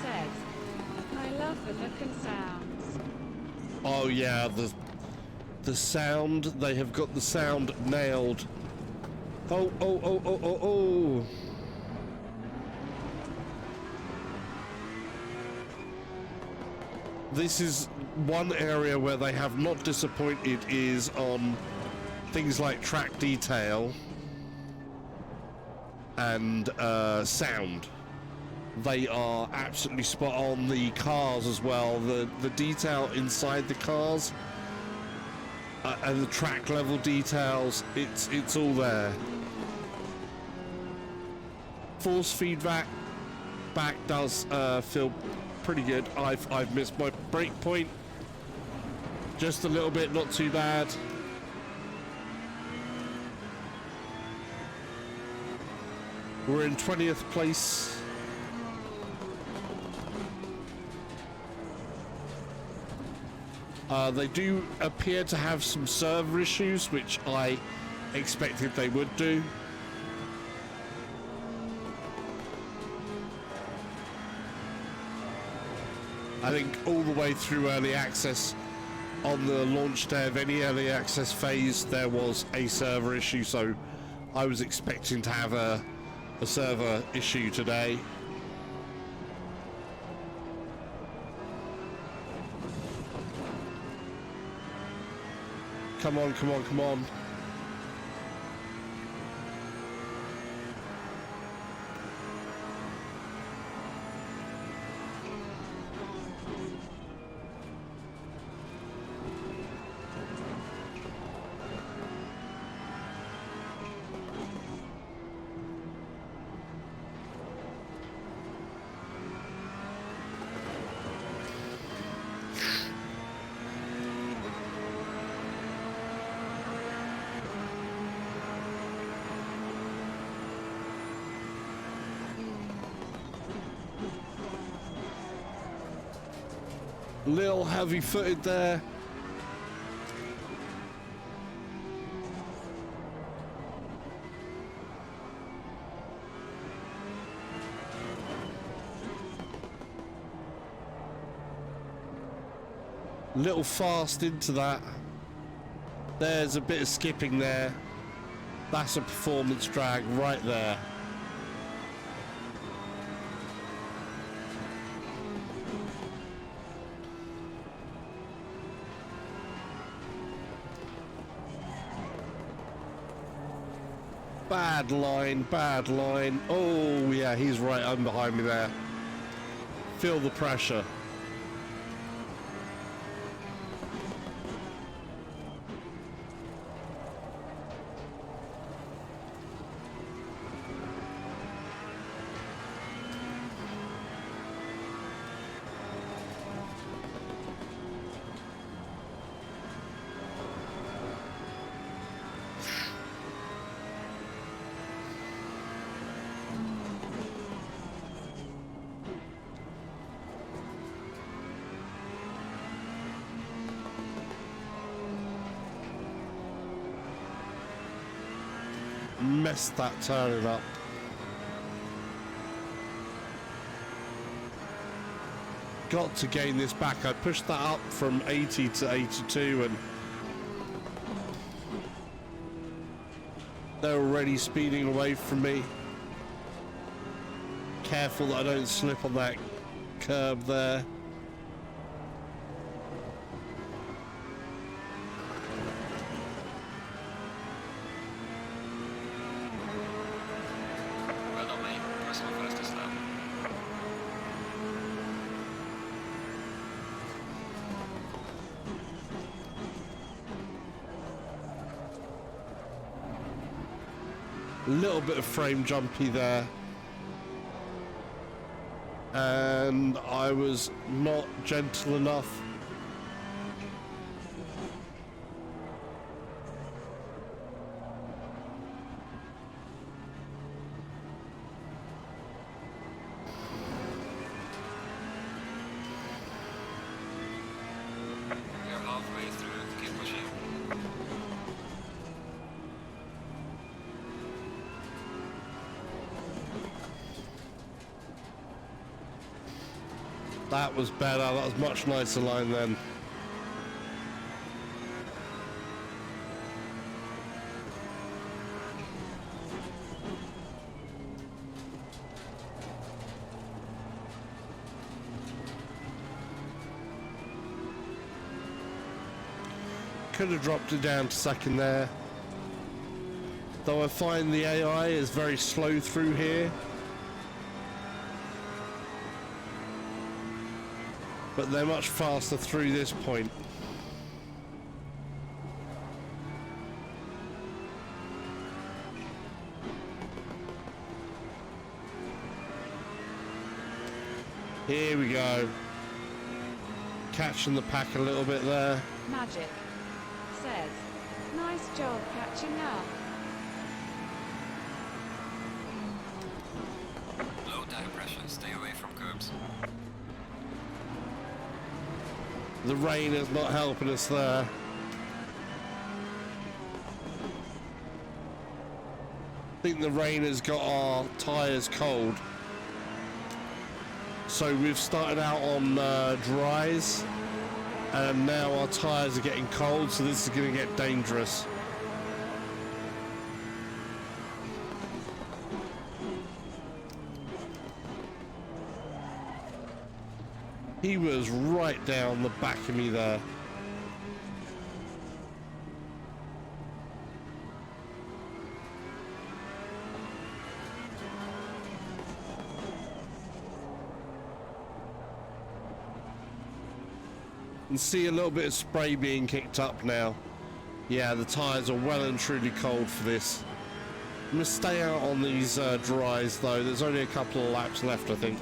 says, I love the look and sounds. Oh yeah, the sound, they have got the sound nailed. Oh, oh, oh, oh, oh, oh. This is one area where they have not disappointed is on things like track detail and sound. They are absolutely spot on. The cars as well, the detail inside the cars and the track level details, it's all there. Force feedback back does feel pretty good. I've missed my brake point just a little bit, not too bad. We're in 20th place. They do appear to have some server issues, which I expected they would do. I think all the way through early access, on the launch day of any early access phase, there was a server issue, so I was expecting to have a server issue today. Come on, come on, come on. Little heavy-footed there. Little fast into that. There's a bit of skipping there. That's a performance drag right there. Bad line, bad line. Oh, yeah, he's right on behind me there. Feel the pressure. Messed that turning up. got to gain this back. I pushed that up from 80 to 82 and they're already speeding away from me. Careful that I don't slip on that curb there. Well done, mate. Personal fastest lap. A little bit of frame jumpy there. And I was not gentle enough. You're halfway through. Keep pushing. That was better. That was much nicer line then. Could have dropped it down to second there. Though I find the AI is very slow through here. But they're much faster through this point. Here we go. Catching the pack a little bit there. Magic says, nice job catching up. Low tire pressure. Stay away from curbs. The rain is not helping us there. I think the rain has got our tyres cold. So we've started out on dries and now our tyres are getting cold, so this is going to get dangerous. He was right down the back of me there. And see a little bit of spray being kicked up now. Yeah, the tyres are well and truly cold for this. I'm going to stay out on these dries though. There's only a couple of laps left, I think.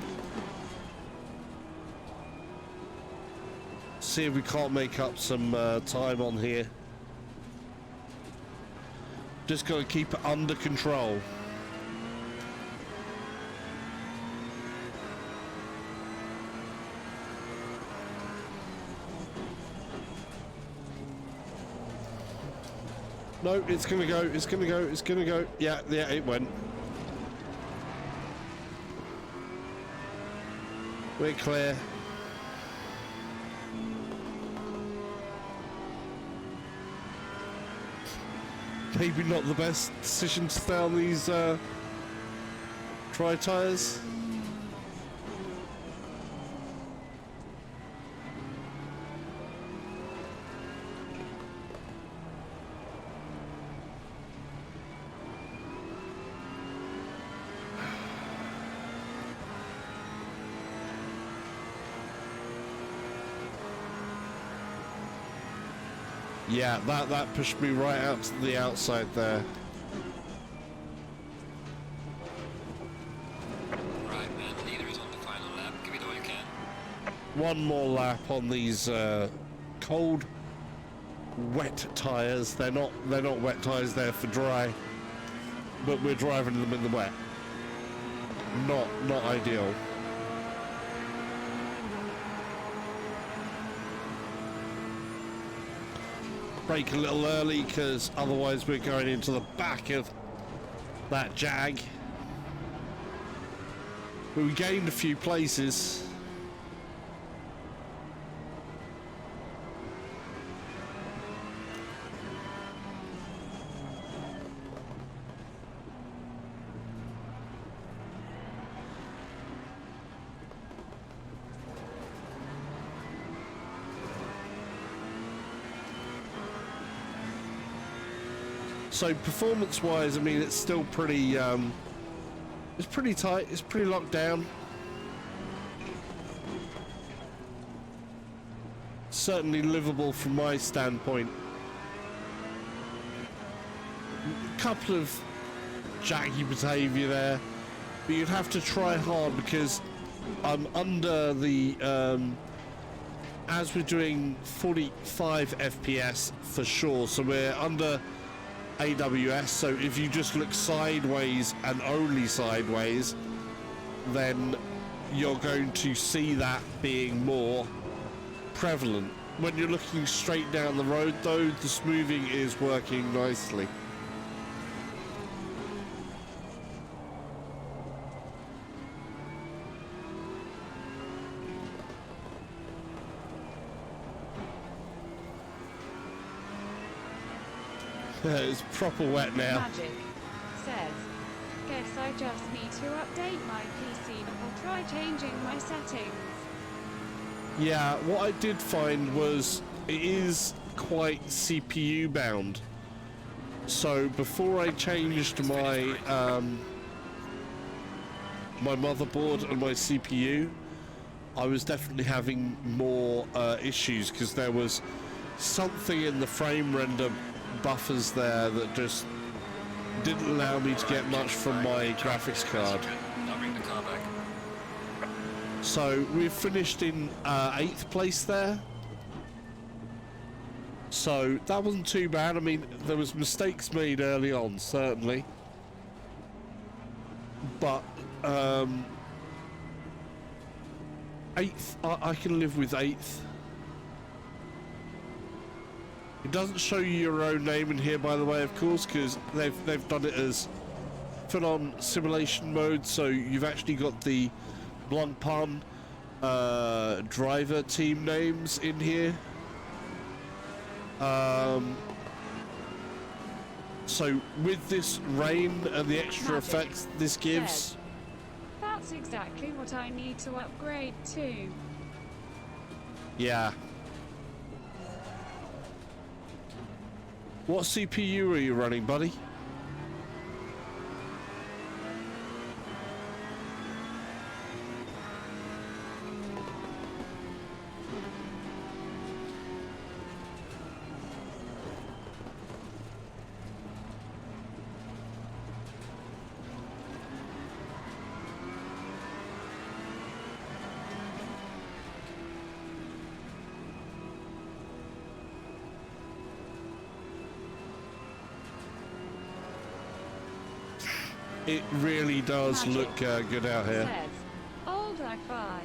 See if we can't make up some time on here. Just got to keep it under control. No, it's gonna go, it's gonna go, it's gonna go. Yeah, it went. We're clear. Maybe not the best decision to stay on these tri tyres. Yeah, that pushed me right out to the outside there. Right, man. Leader is on the final lap. Give it all you can. One more lap on these cold, wet tyres. They're not wet tyres. They're for dry, but we're driving them in the wet. Not ideal. Brake a little early because otherwise we're going into the back of that Jag. But we gained a few places. So performance-wise, I mean, it's still pretty, it's pretty tight, it's pretty locked down. Certainly livable from my standpoint. A couple of janky behaviour there, but you'd have to try hard because I'm under the, as we're doing 45 FPS for sure, so we're under AWS, so if you just look sideways and only sideways, then you're going to see that being more prevalent. When you're looking straight down the road though, the smoothing is working nicely. It's proper wet now. Magic says, guess I just need to update my PC or try changing my settings. Yeah, what I did find was it is quite CPU bound. So before I changed my my motherboard and my CPU, I was definitely having more issues because there was something in the frame render buffers there that just didn't allow me to get much from my graphics card. Now bring the car back. So we've finished in 8th place there. So that wasn't too bad. I mean, there was mistakes made early on, certainly. But 8th, I can live with 8th. It doesn't show you your own name in here, by the way, of course, because they've done it as full-on simulation mode. So you've actually got the Blanpain driver team names in here. So with this rain and the extra Magic effects this gives, says, that's exactly what I need to upgrade to. yeah. What CPU are you running, buddy? It really does Magic look good out here. says, old i5.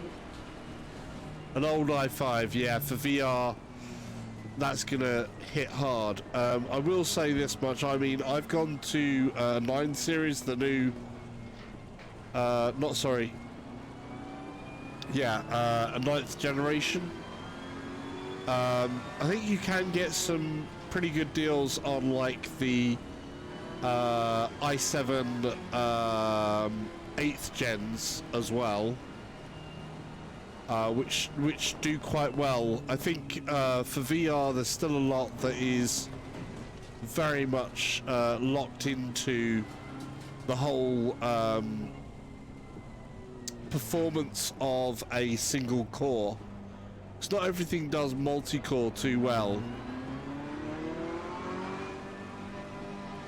An old i5, yeah, for VR, that's gonna hit hard. I will say this much, I mean, I've gone to 9 series, the new, a 9th generation. I think you can get some pretty good deals on like the i7 8th gens as well, which do quite well. I think for VR there's still a lot that is very much locked into the whole performance of a single core. Because not everything does multi-core too well.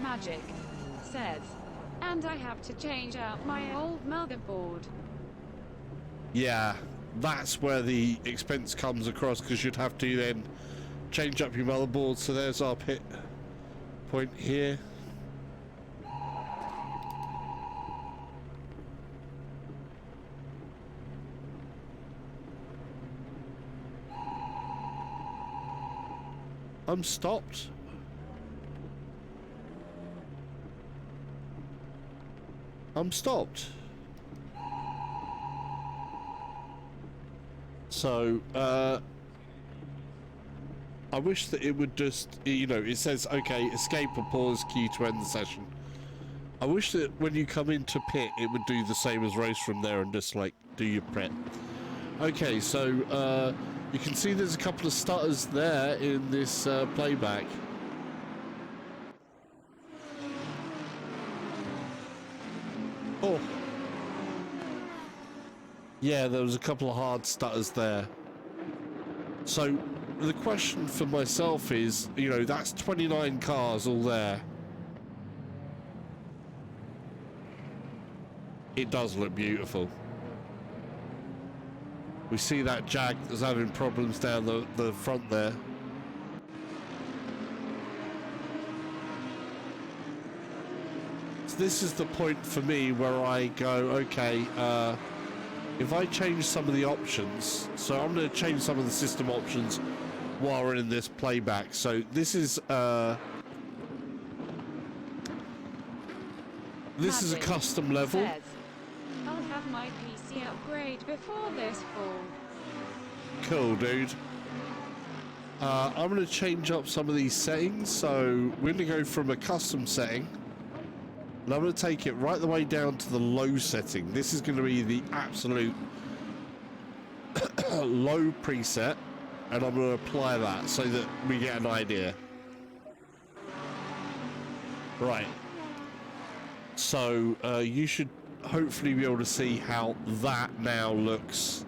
Magic says, and I have to change out my old motherboard. Yeah, that's where the expense comes across, because you'd have to then change up your motherboard. So there's our pit point here. I'm stopped. I'm stopped. So, I wish that it would just, you know, it says, okay, escape or pause key to end the session. I wish that when you come into pit, it would do the same as race from there and just, like, do your prep. Okay, so, you can see there's a couple of stutters there in this playback. Oh. Yeah, there was a couple of hard stutters there. So the question for myself is, you know, that's 29 cars all there. It does look beautiful. We see that Jag that's having problems down the front there. So this is the point for me where I go, okay, if I change some of the options, so I'm going to change some of the system options while we're in this playback. So this is a custom level. Says, I'll have my PC upgrade before this fall. Cool, dude. I'm going to change up some of these settings. So we're going to go from a custom setting, and I'm going to take it right the way down to the low setting. This is going to be the absolute low preset, and I'm going to apply that so that we get an idea. Right. So you should hopefully be able to see how that now looks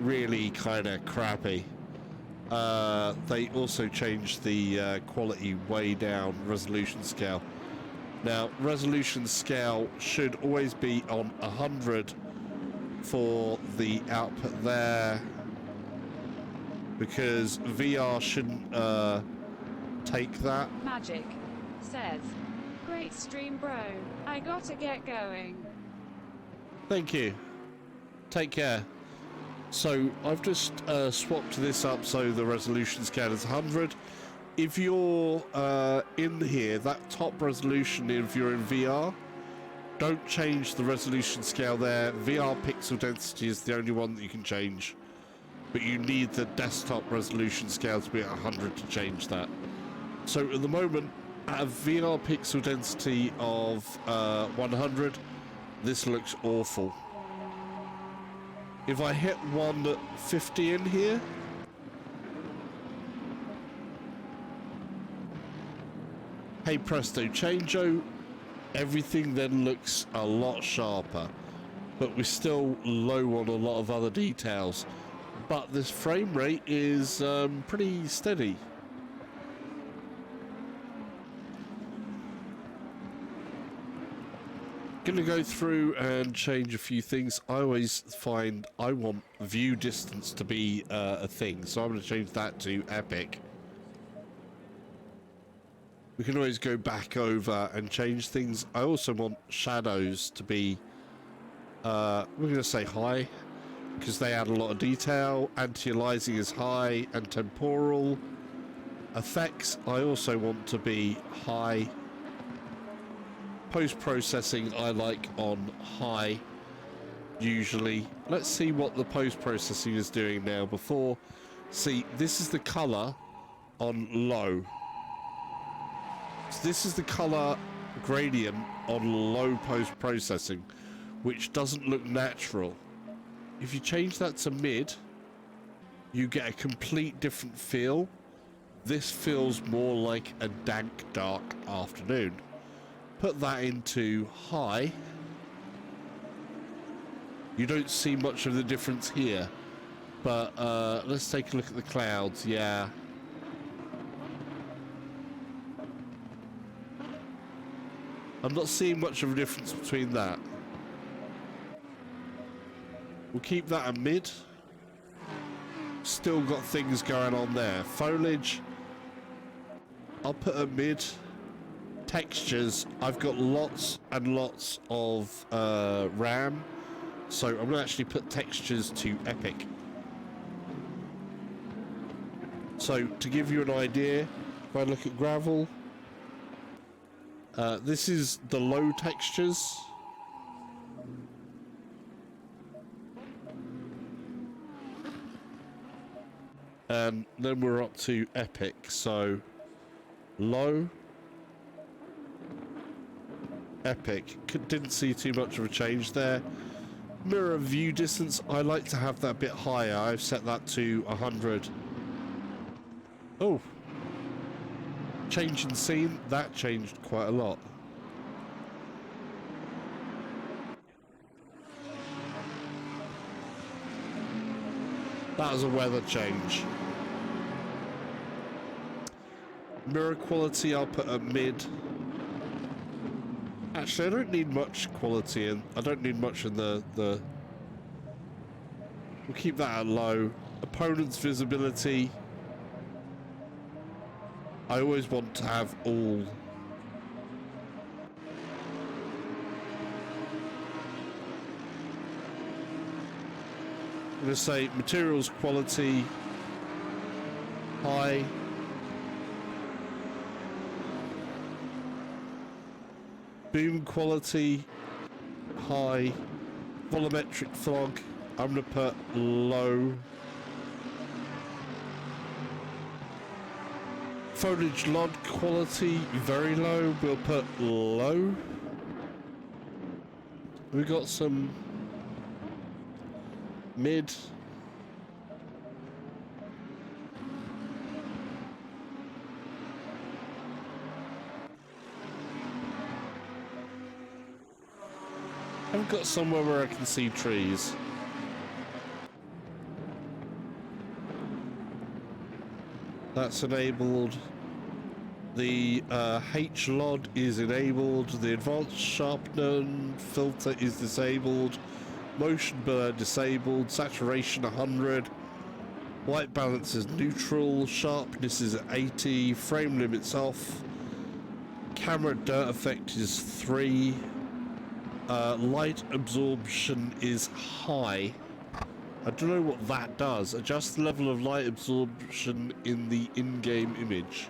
really kind of crappy. They also changed the quality way down, resolution scale. Now, resolution scale should always be on 100 for the output there, because VR shouldn't take that. Magic says, great stream, bro. I gotta get going. Thank you. Take care. So I've just swapped this up so the resolution scale is 100. If you're in here, that top resolution, if you're in VR, don't change the resolution scale there. VR pixel density is the only one that you can change, but you need the desktop resolution scale to be at 100 to change that. So at the moment, at a VR pixel density of 100, this looks awful. If I hit 150 in here, hey presto changeo, everything then looks a lot sharper, but we're still low on a lot of other details. But this frame rate is pretty steady. Gonna go through and change a few things. I always find I want view distance to be a thing, so I'm going to change that to epic. We can always go back over and change things. I also want shadows to be, we're going to say high, because they add a lot of detail. Anti-aliasing is high, and temporal effects I also want to be high. Post-processing I like on high usually. Let's see what the post-processing is doing now. Before, see, this is the color on low. So this is the color gradient on low post-processing, which doesn't look natural. If you change that to mid, you get a complete different feel. This feels more like a dank, dark afternoon. Put that into high. You don't see much of the difference here, but let's take a look at the clouds. Yeah. I'm not seeing much of a difference between that. We'll keep that a mid. Still got things going on there. Foliage, I'll put a mid. Textures, I've got lots and lots of RAM, so I'm going to actually put textures to epic. So to give you an idea, if I look at gravel, this is the low textures. And then we're up to epic, so low, epic. Didn't see too much of a change there. Mirror view distance, I like to have that a bit higher. I've set that to 100. Oh, change in scene, that changed quite a lot. That was a weather change. Mirror quality I'll put at mid. Actually, I don't need much quality and I don't need much in the we'll keep that at low. Opponent's visibility. I always want to have all. I'm going to say materials quality high. Boom quality high. Volumetric fog I'm going to put low. Foliage LOD quality very low, we'll put low. We got some mid. I've got somewhere where I can see trees. That's enabled. The HLOD is enabled. The advanced sharpener filter is disabled. Motion blur disabled. Saturation 100. White balance is neutral. Sharpness is at 80. Frame limits off. Camera dirt effect is 3. Light absorption is high. I don't know what that does. Adjust the level of light absorption in the in-game image.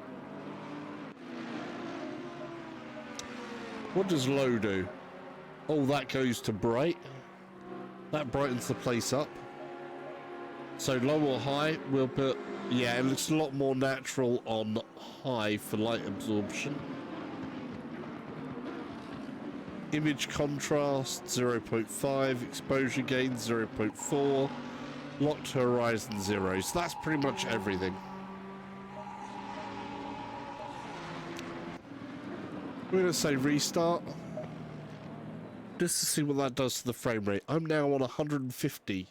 What does low do? Oh, that goes to bright. That brightens the place up. So low or high, we'll put... Yeah, it looks a lot more natural on high for light absorption. Image contrast 0.5, exposure gain 0.4, locked horizon 0. So that's pretty much everything. We're going to say restart, just to see what that does to the frame rate. I'm now on 150%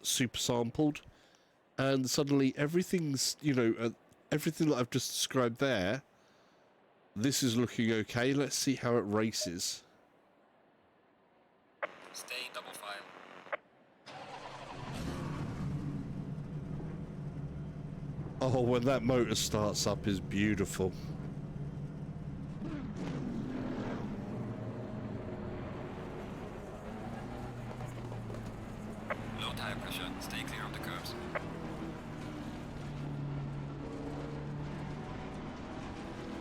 super sampled, and suddenly everything's, you know, everything that I've just described there, this is looking okay. Let's see how it races. Stay in double file. Oh, when that motor starts up is beautiful. Low tire pressure. Stay clear of the curves.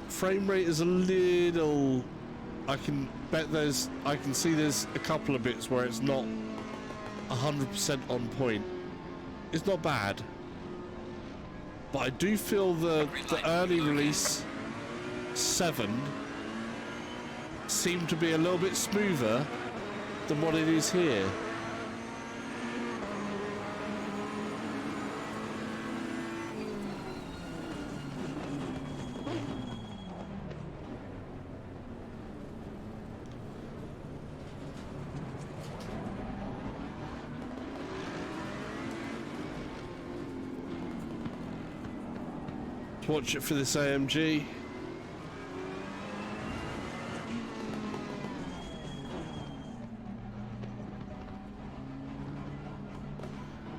Frame rate is a little... I can see there's a couple of bits where it's not 100% on point. It's not bad. But I do feel the early release 7 seemed to be a little bit smoother than what it is here. Watch it for this AMG.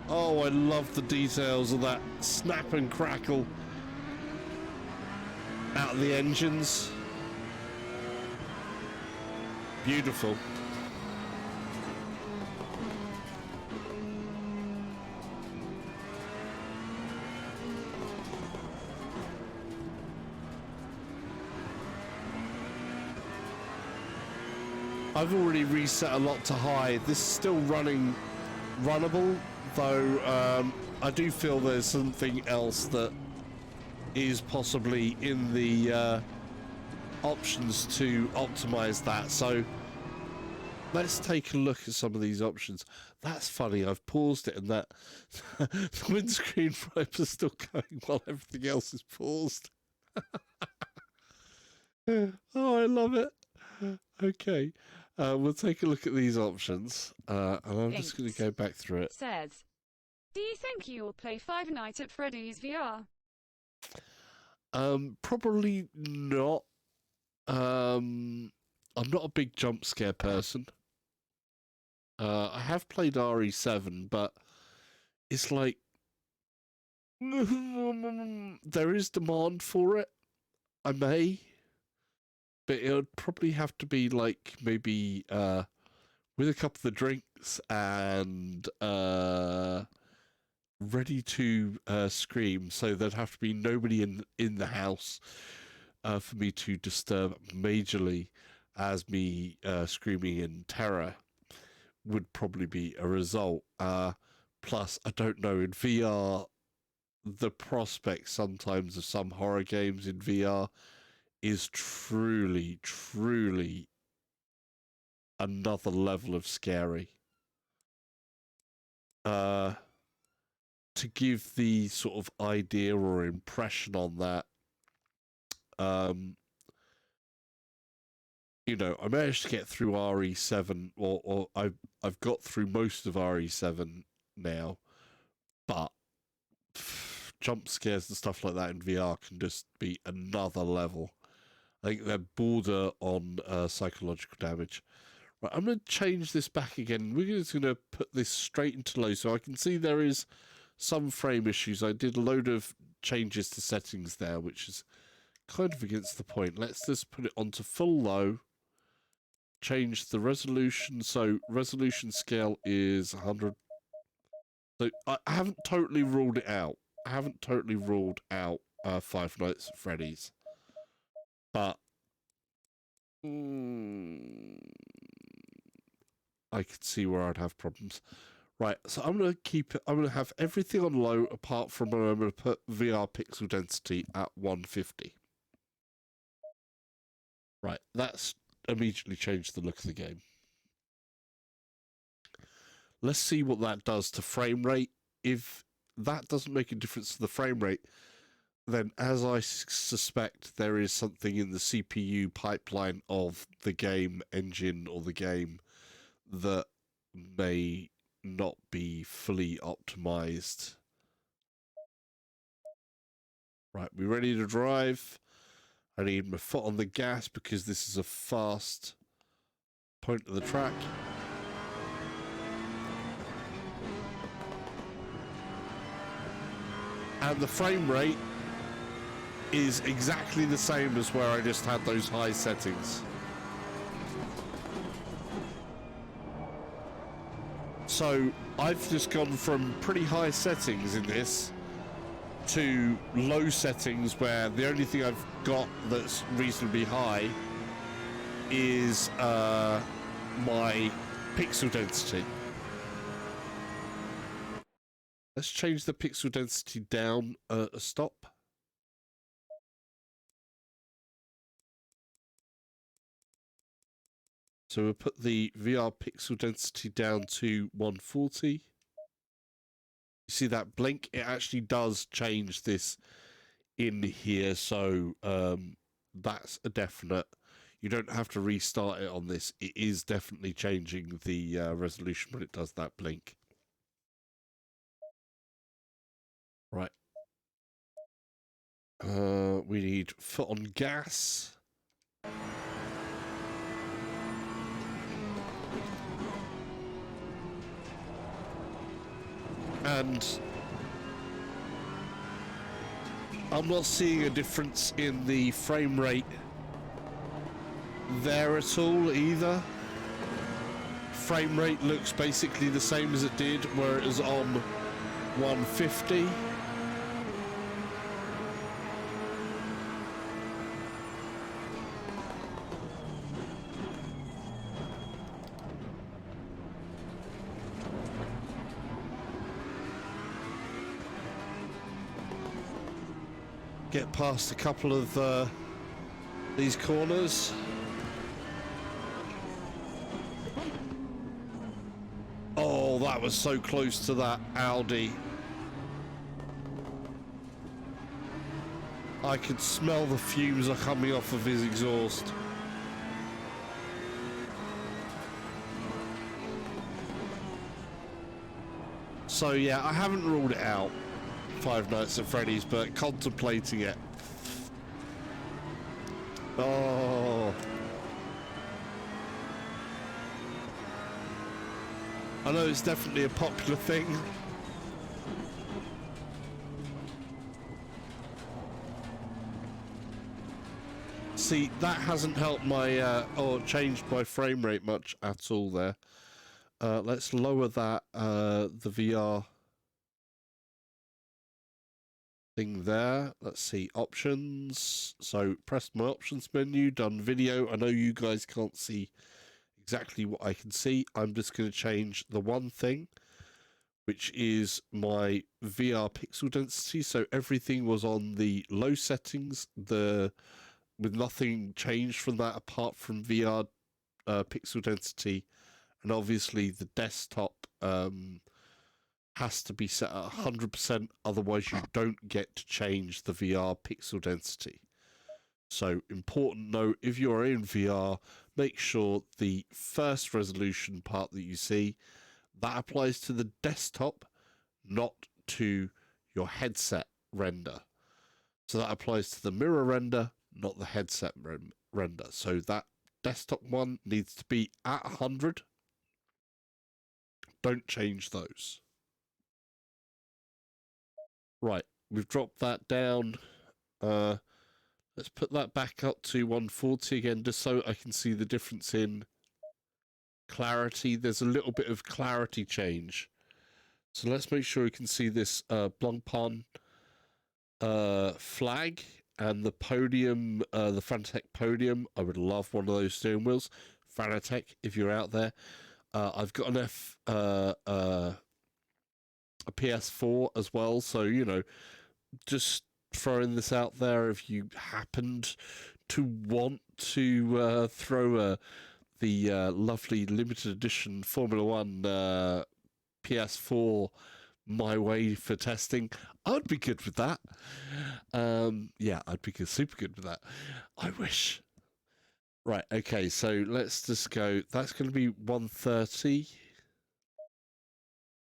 Oh, I love the details of that snap and crackle out of the engines. Beautiful. I've already reset a lot to high. This is still runnable, though I do feel there's something else that is possibly in the options to optimize that. So let's take a look at some of these options. That's funny, I've paused it and that the windscreen wiper's still going while everything else is paused. Oh, I love it. Okay. We'll take a look at these options, and I'm just going to go back through it. Says, do you think you will play Five Nights at Freddy's VR? Probably not. I'm not a big jump scare person. I have played RE7, but it's like there is demand for it. I may, but it would probably have to be like maybe with a couple of drinks and ready to scream. So there'd have to be nobody in the house for me to disturb majorly, as me screaming in terror would probably be a result. Plus, I don't know, in VR, the prospect sometimes of some horror games in VR is truly, truly another level of scary. To give the sort of idea or impression on that, you know, I managed to get through RE7, or I've got through most of RE7 now, but jump scares and stuff like that in VR can just be another level. I think they're border on psychological damage. Right, I'm going to change this back again. We're just going to put this straight into low, so I can see there is some frame issues. I did a load of changes to settings there, which is kind of against the point. Let's just put it onto full low. Change the resolution. So resolution scale is 100. So I haven't totally ruled it out. I haven't totally ruled out Five Nights at Freddy's. But I could see where I'd have problems. Right, so I'm going to keep it. I'm going to have everything on low apart from when I'm going to put VR pixel density at 150. Right, that's immediately changed the look of the game. Let's see what that does to frame rate. If that doesn't make a difference to the frame rate, then as I suspect there is something in the CPU pipeline of the game engine or the game that may not be fully optimized. Right, we ready to drive? I need my foot on the gas because this is a fast point of the track. And the frame rate is exactly the same as where I just had those high settings. So I've just gone from pretty high settings in this to low settings where the only thing I've got that's reasonably high is my pixel density. Let's change the pixel density down a stop. So we'll put the VR pixel density down to 140. You see that blink? It actually does change this in here, so that's a definite. You don't have to restart it on this. It is definitely changing the resolution when it does that blink. Right. We need foot on gas. And I'm not seeing a difference in the frame rate there at all either. Frame rate looks basically the same as it did where it was on 150. Get past a couple of these corners. Oh, that was so close to that Audi. I could smell the fumes are coming off of his exhaust. So yeah, I haven't ruled it out, Five Nights at Freddy's, but contemplating it. Oh. I know it's definitely a popular thing. See, that hasn't helped my, or changed my frame rate much at all there. Let's lower that, the VR thing there. Let's see, options. So press my options menu, done video. I know you guys can't see exactly what I can see. I'm just going to change the one thing, which is my VR pixel density. So everything was on the low settings, with nothing changed from that apart from VR pixel density. And obviously the desktop has to be set at 100%, otherwise you don't get to change the VR pixel density. So important note, if you're in VR, make sure the first resolution part that you see, that applies to the desktop, not to your headset render. So that applies to the mirror render, not the headset render. So that desktop one needs to be at 100. Don't change those. Right, we've dropped that down. Let's put that back up to 140 again, just so I can see the difference in clarity. There's a little bit of clarity change. So let's make sure we can see this Blanpain flag and the podium, the Fanatec podium. I would love one of those steering wheels. Fanatec, if you're out there. I've got an a PS4 as well, so, you know, just throwing this out there if you happened to want to throw the lovely limited edition Formula One PS4 my way for testing. I'd be good with that. Yeah, I'd be good, super good with that. I wish. Right, okay, so let's just go. That's going to be 130.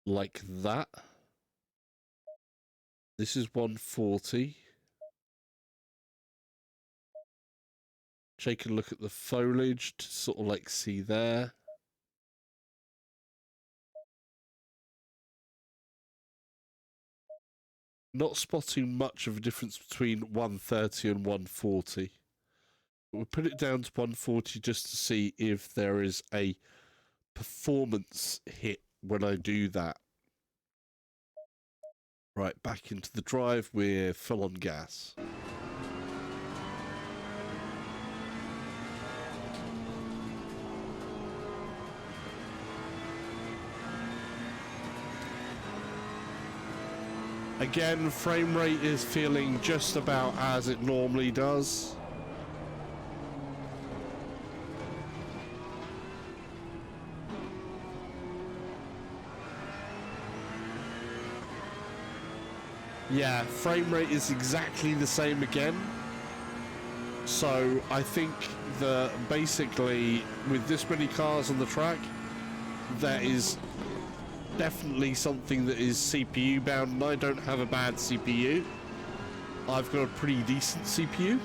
Like that. This is 140. Take a look at the foliage to sort of like see there. Not spotting much of a difference between 130 and 140. We'll put it down to 140 just to see if there is a performance hit when I do that. Right, back into the drive, we're full on gas. Again, frame rate is feeling just about as it normally does. Yeah, frame rate is exactly the same again. So I think that basically with this many cars on the track, there is definitely something that is CPU bound, and I don't have a bad CPU. I've got a pretty decent CPU.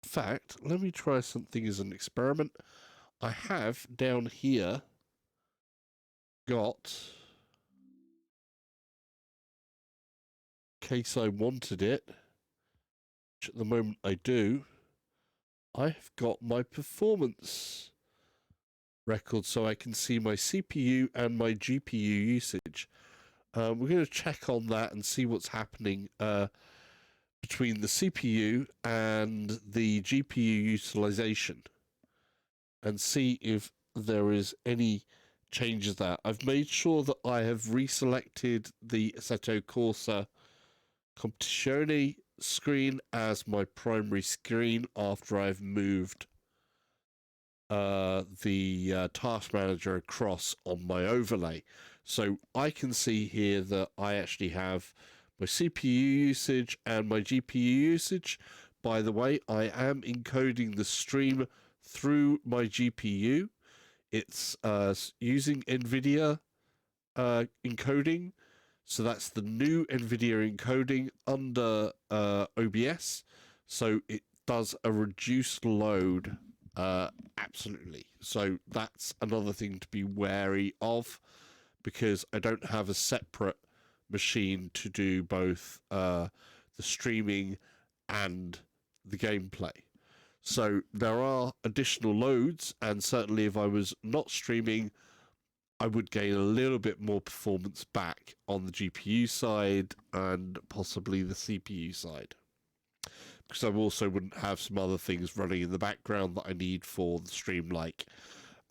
In fact, let me try something as an experiment. I have down here got, in case I wanted it, which at the moment I do, I've got my performance record so I can see my CPU and my GPU usage. We're going to check on that and see what's happening between the CPU and the GPU utilization, and see if there is any changes there. I've made sure that I have reselected the Assetto Corsa Competizione screen as my primary screen after I've moved the task manager across on my overlay. So I can see here that I actually have my CPU usage and my GPU usage. By the way, I am encoding the stream through my GPU. It's using NVIDIA encoding. So that's the new NVIDIA encoding under OBS. So it does a reduced load, absolutely. So that's another thing to be wary of, because I don't have a separate machine to do both the streaming and the gameplay. So there are additional loads, and certainly if I was not streaming, I would gain a little bit more performance back on the GPU side and possibly the CPU side, because I also wouldn't have some other things running in the background that I need for the stream, like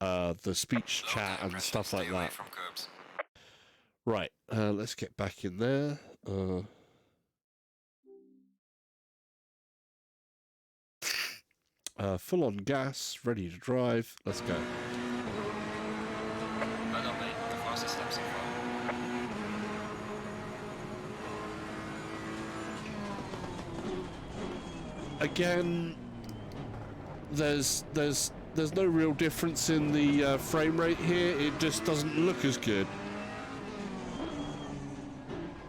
the speech chat and stuff like that. Right, let's get back in there. Full on gas, ready to drive. Let's go. Well done, mate. The fastest step so far. Again, there's no real difference in the frame rate here. It just doesn't look as good.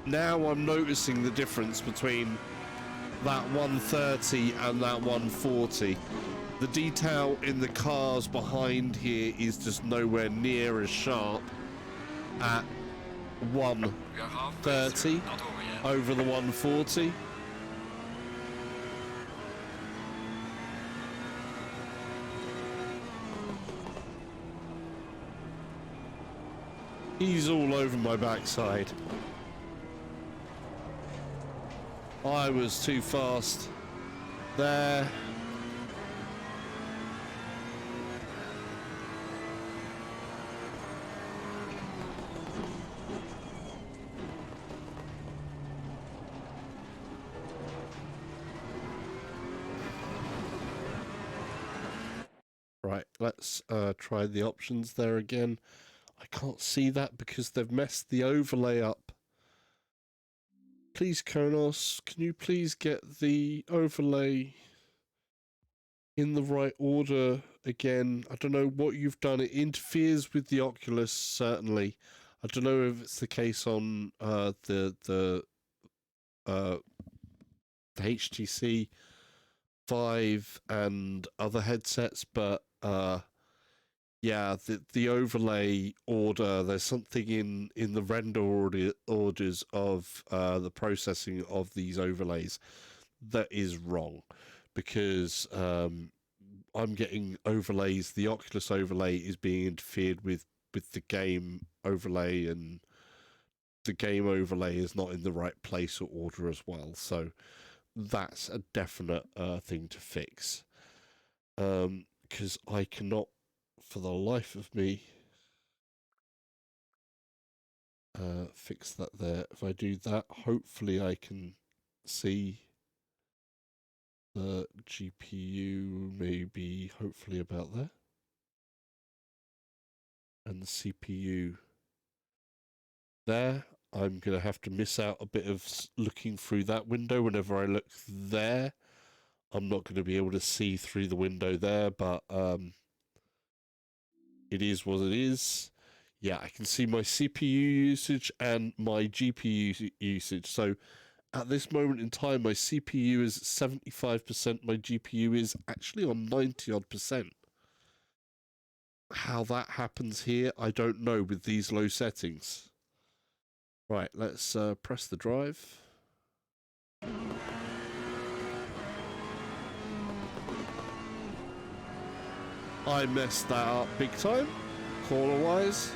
Now I'm noticing the difference between that 130 and that 140. The detail in the cars behind here is just nowhere near as sharp at 130 over the 140. He's all over my backside. I was too fast there. Right, let's try the options there again. I can't see that because they've messed the overlay up. Please, Konos, can you please get the overlay in the right order again? I don't know what you've done. It interferes with the Oculus, certainly. I don't know if it's the case on the HTC 5 and other headsets, but yeah, the overlay order, there's something in the render orders of the processing of these overlays that is wrong, because I'm getting overlays, the Oculus overlay is being interfered with the game overlay, and the game overlay is not in the right place or order as well. So that's a definite thing to fix, because I cannot for the life of me fix that there. If I do that, hopefully I can see the GPU maybe hopefully about there, and the CPU there. I'm going to have to miss out a bit of looking through that window. Whenever I look there, I'm not going to be able to see through the window there, but it is what it is. Yeah, I can see my CPU usage and my GPU usage. So at this moment in time, my CPU is 75%, my GPU is actually on 90-odd%. How that happens here, I don't know with these low settings. Right, let's press the drive. I messed that up big time, caller-wise.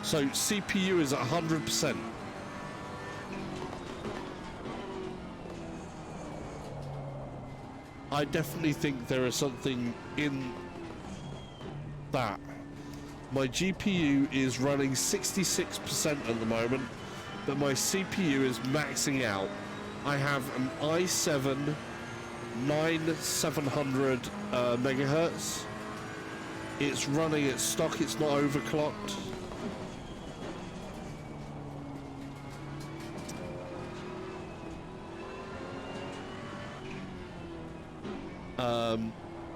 So CPU is at 100%. I definitely think there is something in that. My GPU is running 66% at the moment, but my CPU is maxing out. I have an i7 9700 megahertz. It's running at stock, it's not overclocked.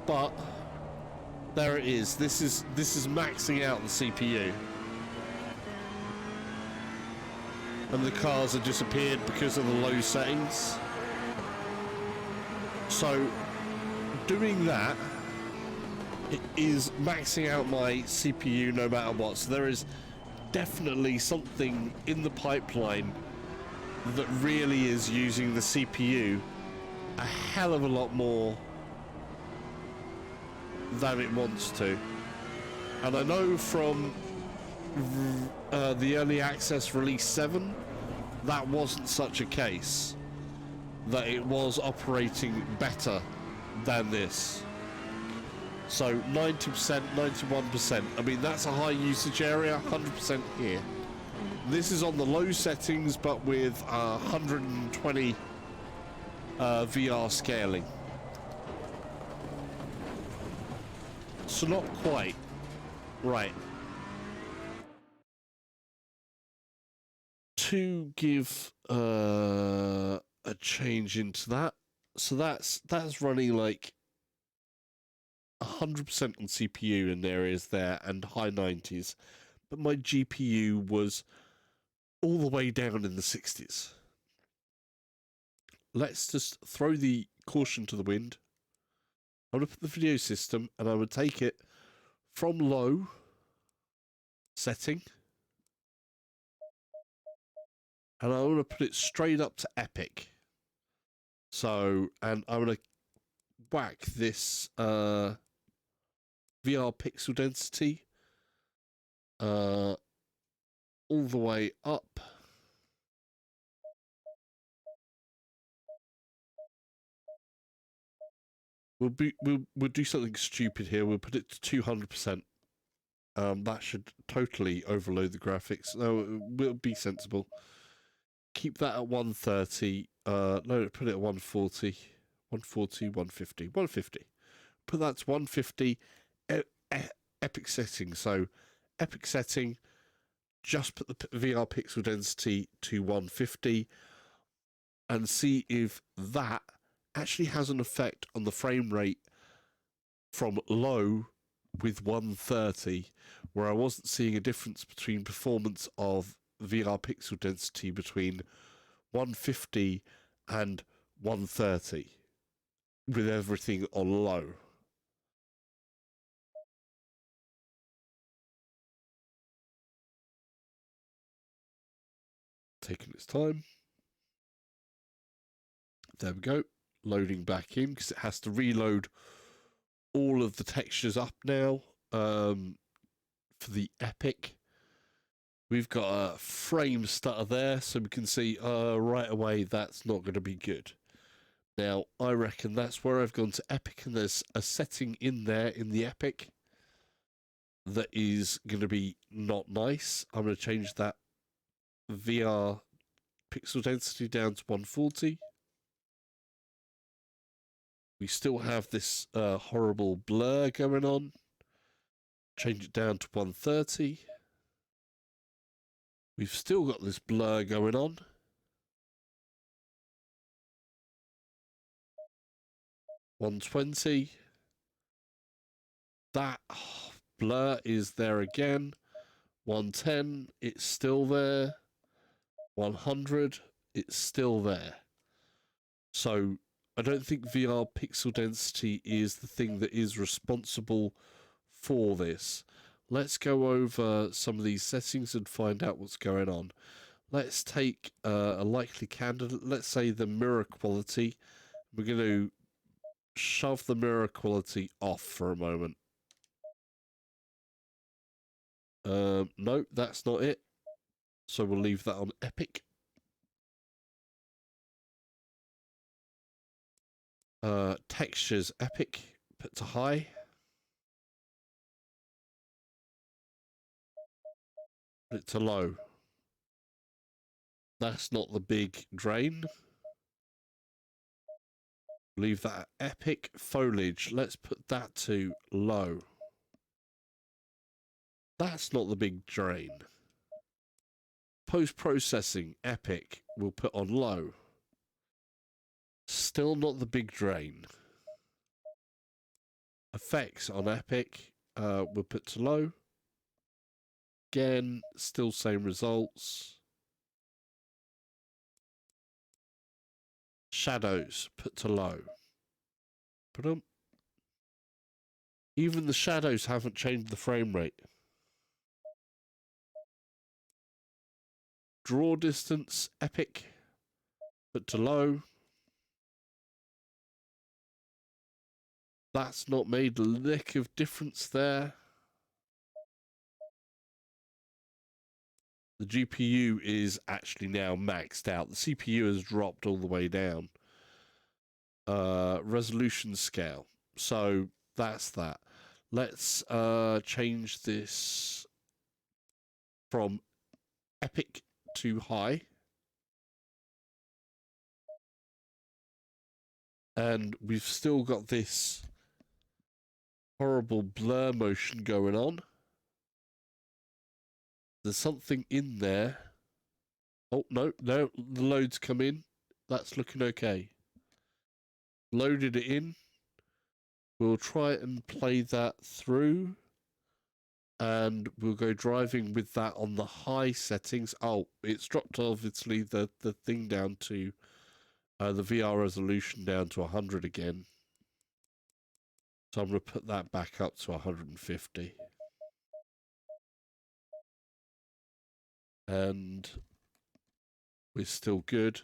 But there it is. This is maxing out the CPU. And the cars have disappeared because of the low settings. So doing that, it is maxing out my CPU no matter what. So there is definitely something in the pipeline that really is using the CPU a hell of a lot more than it wants to. And I know from the early access release 7 that wasn't such a case, that it was operating better than this. So 90%, 91%, I mean that's a high usage area, 100% here. This is on the low settings but with 120 VR scaling. So not quite. Right. To give a change into that. So that's running like 100% on CPU in areas there and high 90s. But my GPU was all the way down in the 60s. Let's just throw the caution to the wind. I'm going to put the video system and I would take it from low setting. And I'm going to put it straight up to epic. So, and I'm going to whack this VR pixel density all the way up. We'll do something stupid here. We'll put it to 200%. That should totally overload the graphics. No, we'll be sensible. Keep that at 130. No, put it at 140. 140, 150. 150. Put that to 150. Epic setting. So, epic setting. Just put the VR pixel density to 150. And see if that actually has an effect on the frame rate from low with 130, where I wasn't seeing a difference between performance of VR pixel density between 150 and 130 with everything on low. Taking its time. There we go. Loading back in because it has to reload all of the textures up now for the epic. We've got a frame stutter there, so we can see right away that's not going to be good. Now, I reckon that's where I've gone to epic, and there's a setting in there in the epic that is going to be not nice. I'm going to change that VR pixel density down to 140. We still have this horrible blur going on. Change it down to 130. We've still got this blur going on. $120. That blur is there again. 110, it's still there. 100, it's still there. So I don't think VR pixel density is the thing that is responsible for this. Let's go over some of these settings and find out what's going on. Let's take a likely candidate. Let's say the mirror quality. We're going to shove the mirror quality off for a moment. No, that's not it. So we'll leave that on epic. Textures epic, put to high. Put it to low. That's not the big drain. Leave that at epic. Foliage, let's put that to low. That's not the big drain. Post-processing epic, we'll put on low. Still not the big drain. Effects on Epic, we'll put to low. Again, still same results. Shadows, put to low. Ba-dum. Even the shadows haven't changed the frame rate. Draw distance, Epic, put to low. That's not made a lick of difference there. The GPU is actually now maxed out. The CPU has dropped all the way down. Resolution scale. So that's that. Let's change this from Epic to high. And we've still got this horrible blur motion going on. There's something in there. Oh, no, the loads come in. That's looking okay. Loaded it in. We'll try and play that through. And we'll go driving with that on the high settings. Oh, it's dropped obviously the thing down to the VR resolution down to 100 again. So I'm going to put that back up to 150. And we're still good.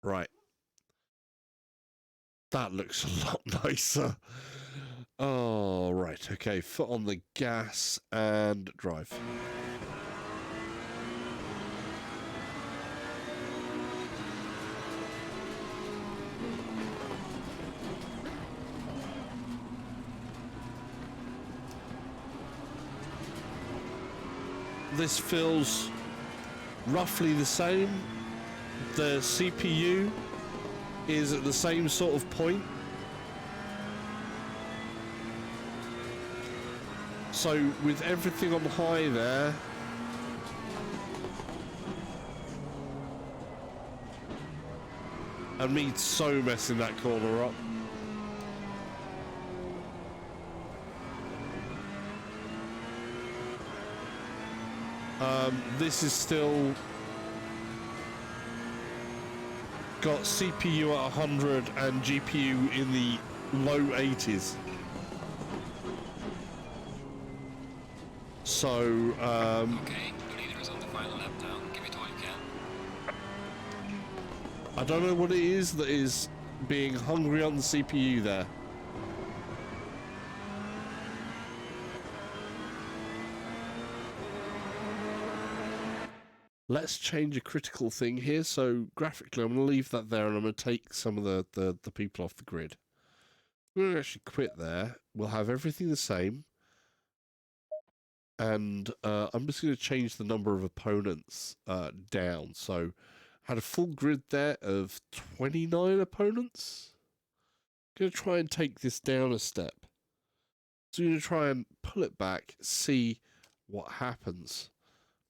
Right. That looks a lot nicer. Oh, right. Okay, foot on the gas and drive. This feels roughly the same. The CPU is at the same sort of point. So with everything on high there, and me so messing that corner up. This is still got CPU at 100 and GPU in the low 80s. So, Okay, the leader is on the final lap now. Give it all you can. I don't know what it is that is being hungry on the CPU there. Let's change a critical thing here. So graphically, I'm going to leave that there and I'm going to take some of the people off the grid. We're going to actually quit there. We'll have everything the same. And I'm just going to change the number of opponents down. So had a full grid there of 29 opponents. Going to try and take this down a step. So I'm going to try and pull it back, see what happens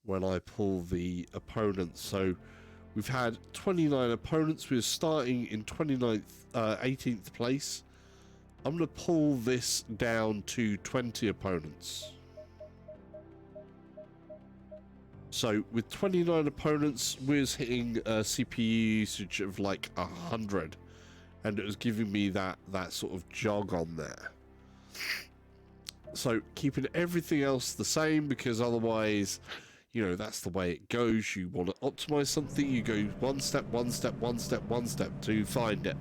when I pull the opponents. So we've had 29 opponents. We're starting in 18th place. I'm going to pull this down to 20 opponents. So with 29 opponents, we was hitting CPU usage of like 100, and it was giving me that sort of jog on there. So keeping everything else the same, because otherwise, you know, that's the way it goes. You want to optimize something, you go one step to find it.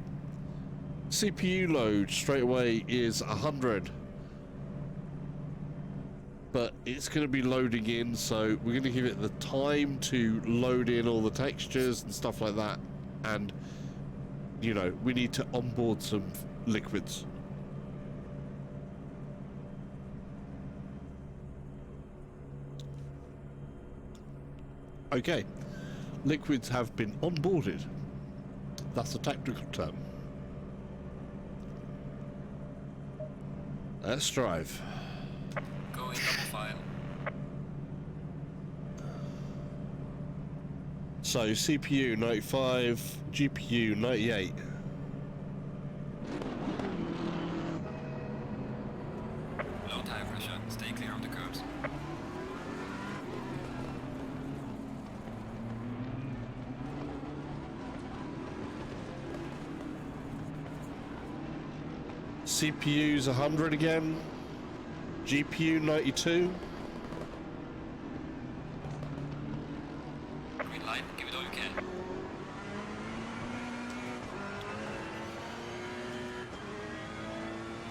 CPU load straight away is 100. But it's going to be loading in, so we're going to give it the time to load in all the textures and stuff like that. And, you know, we need to onboard some liquids. Okay, liquids have been onboarded. That's a technical term. Let's drive. Go in double file. So CPU 95, GPU 98. Low tire pressure. Stay clear of the curves. CPU's 100 again. GPU 92. Green light. Give it all you can.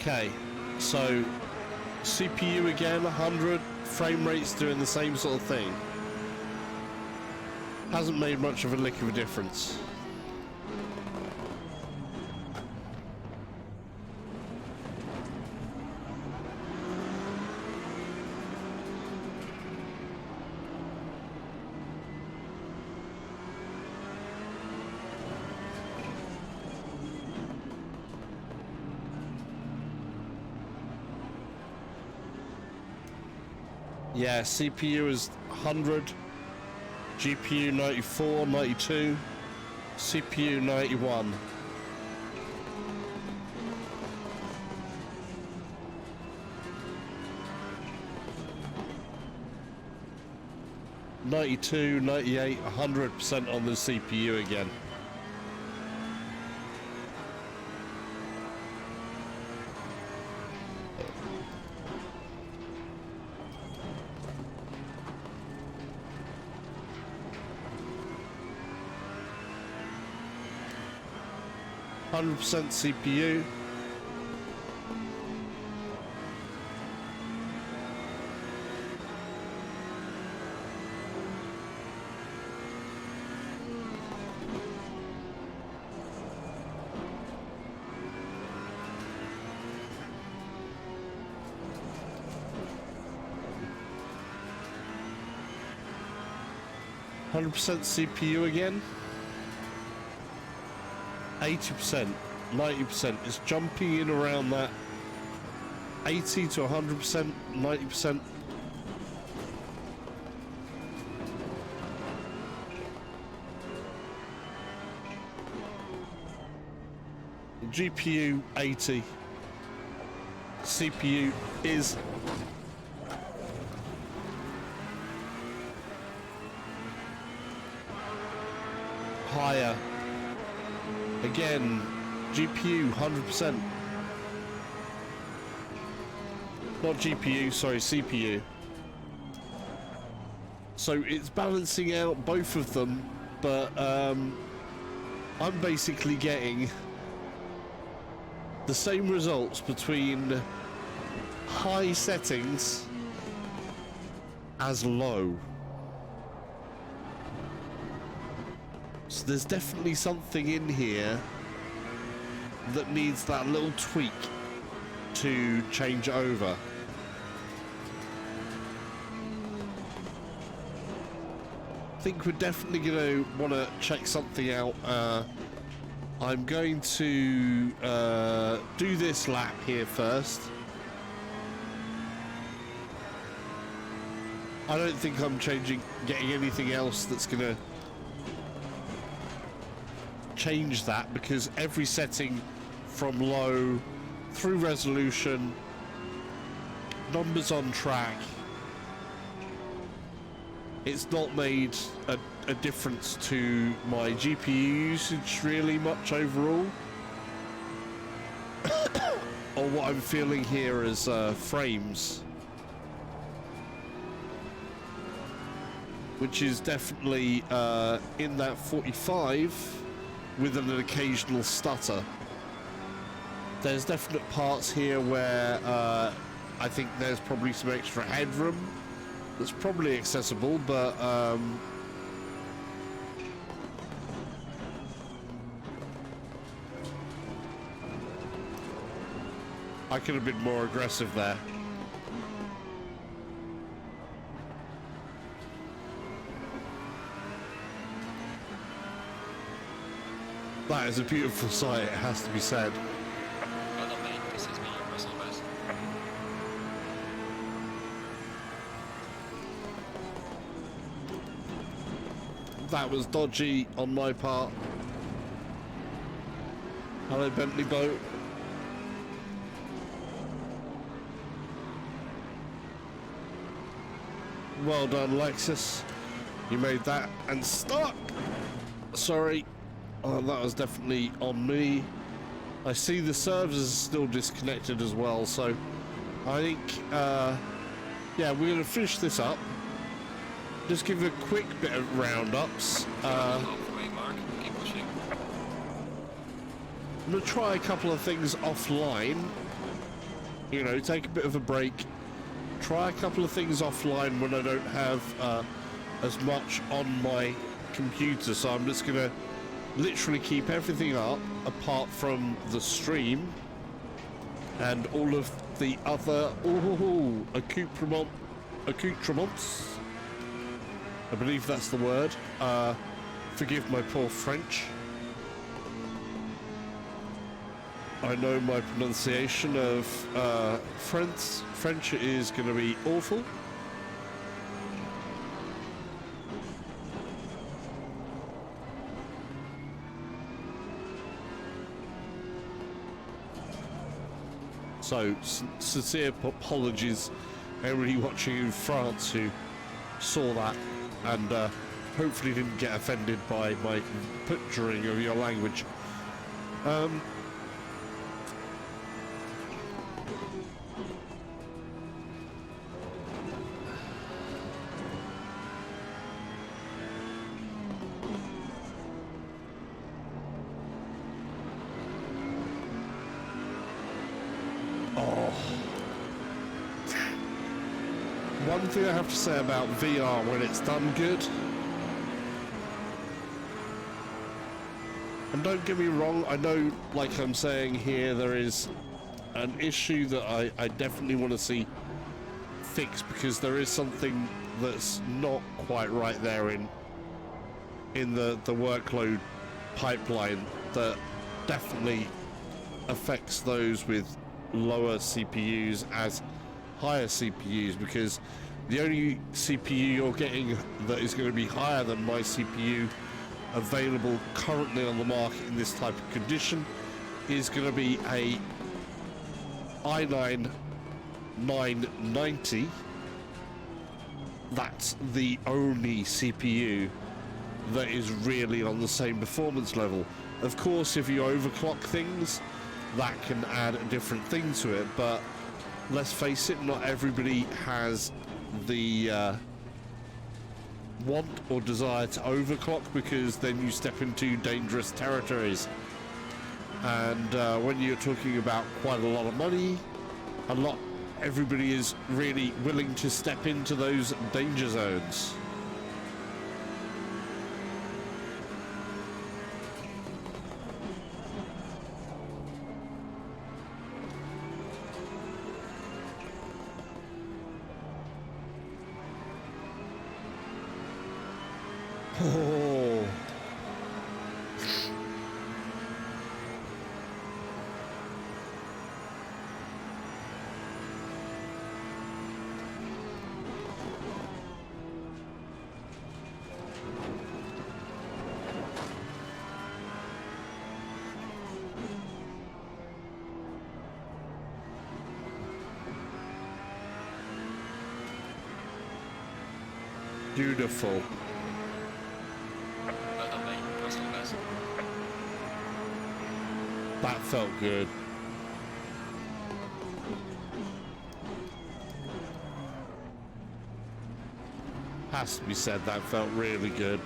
Okay, so CPU again 100. Frame rate's doing the same sort of thing. Hasn't made much of a lick of a difference. Yeah, CPU is 100, GPU 94, 92, CPU 91. $92, 98, 100% on the CPU again. %, CPU. %, CPU again. 80%, 90%. It's jumping in around that 80 to 100%, 90%. GPU 80. CPU is higher. Again, GPU 100%. Not GPU, sorry, CPU. So it's balancing out both of them, but I'm basically getting the same results between high settings as low. So there's definitely something in here that needs that little tweak to change over. I think we're definitely going to want to check something out. I'm going to do this lap here first. I don't think I'm getting anything else that's going to change that, because every setting from low through resolution, numbers on track, it's not made a difference to my GPU usage really much overall. Or what I'm feeling here as frames, which is definitely in that 45 with an occasional stutter. There's definite parts here where I think there's probably some extra headroom that's probably accessible, but I could have been more aggressive there. That is a beautiful sight, it has to be said. Well done, mate. This has been your personal best. That was dodgy on my part. Hello, Bentley boat. Well done, Lexus. You made that and stuck. Sorry. Oh, that was definitely on me. I see the servers are still disconnected as well, so I think, yeah, we're going to finish this up. Just give a quick bit of roundups. I'm going to try a couple of things offline. You know, take a bit of a break. Try a couple of things offline when I don't have as much on my computer. So I'm just going to literally keep everything up apart from the stream and all of the other accoutrements. I believe that's the word. Forgive my poor French. I know my pronunciation of French is going to be awful. So, sincere apologies everybody watching in France who saw that and hopefully didn't get offended by my butchering of your language. One thing I have to say about VR when it's done good, and don't get me wrong, I know, like I'm saying here, there is an issue that I definitely want to see fixed, because there is something that's not quite right there in the workload pipeline that definitely affects those with lower CPUs as higher CPUs, because the only CPU you're getting that is going to be higher than my CPU available currently on the market in this type of condition is going to be a i9 990. That's the only CPU that is really on the same performance level. Of course, if you overclock things, that can add a different thing to it, but let's face it, not everybody has the want or desire to overclock, because then you step into dangerous territories. And when you're talking about quite a lot of money, everybody is really willing to step into those danger zones. Oh. Beautiful. That felt good. Has to be said, that felt really good.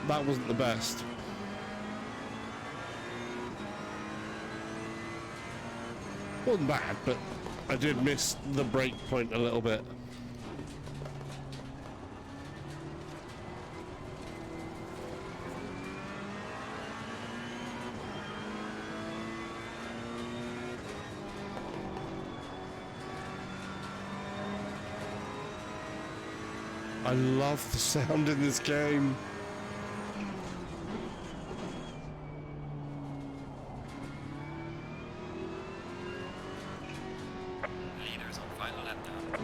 That wasn't the best. Wasn't bad, but I did miss the break point a little bit. I love the sound in this game. Leaders on final lap now.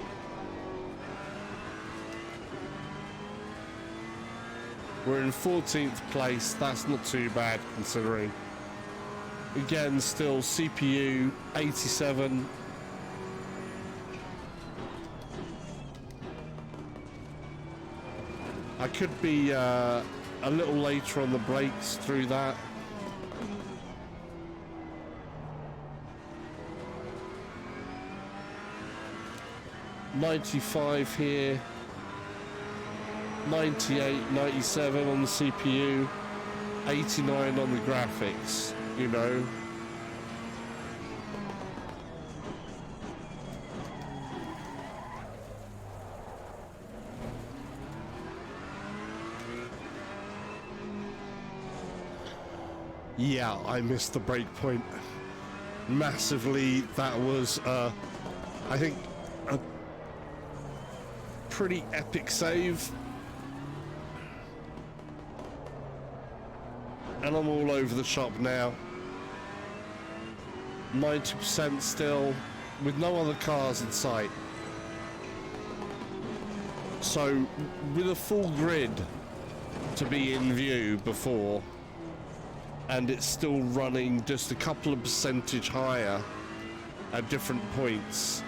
We're in 14th place. That's not too bad considering. Again, still CPU 87. I could be a little later on the brakes through that. $95 here. 98, 97 on the CPU. 89 on the graphics, you know. Yeah, I missed the break point massively. That was, I think, a pretty epic save. And I'm all over the shop now. 90% still, with no other cars in sight. So, with a full grid to be in view before, and it's still running just a couple of percentage higher at different points.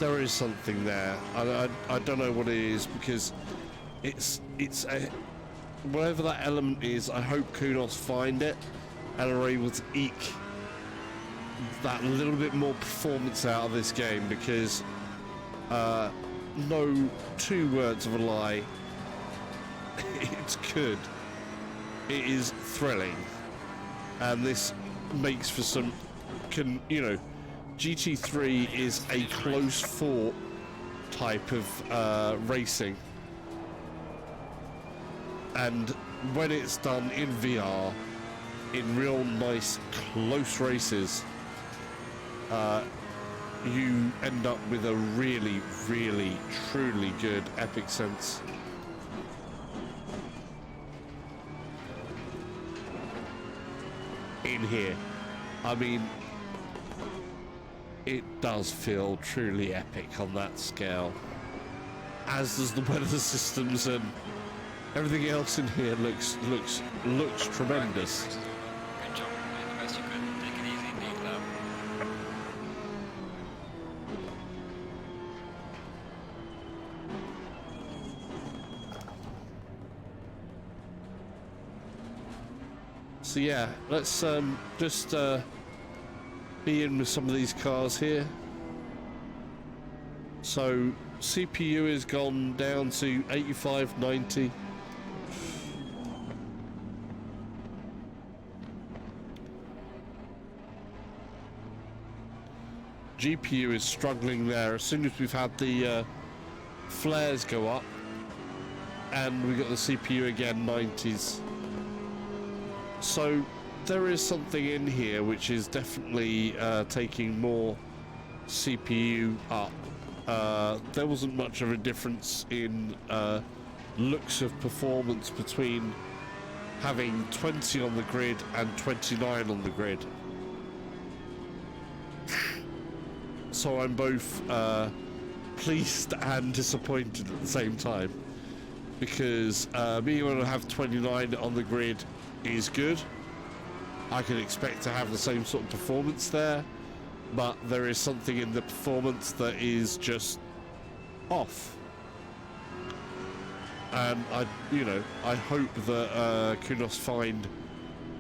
There is something there. I don't know what it is, because it's a, whatever that element is, I hope Kunos find it and are able to eke that little bit more performance out of this game, because no two words of a lie, it's good. It is thrilling, and this makes for some, you know, GT3 is a close fought type of racing, and when it's done in VR, in real nice close races, you end up with a really, really, truly good epic sense. In here, I mean, it does feel truly epic on that scale, as does the weather systems, and everything else in here looks tremendous. Good job, made the best you could. Take it easy indeed, love. So yeah, let's just be in with some of these cars here. So CPU has gone down to 8590. GPU is struggling there. As soon as we've had the flares go up, and we got the CPU again 90s. So there is something in here which is definitely taking more CPU up. There wasn't much of a difference in looks of performance between having 20 on the grid and 29 on the grid. So I'm both pleased and disappointed at the same time, because being able to have 29 on the grid is good. I can expect to have the same sort of performance there, but there is something in the performance that is just off. And I hope that Kunos find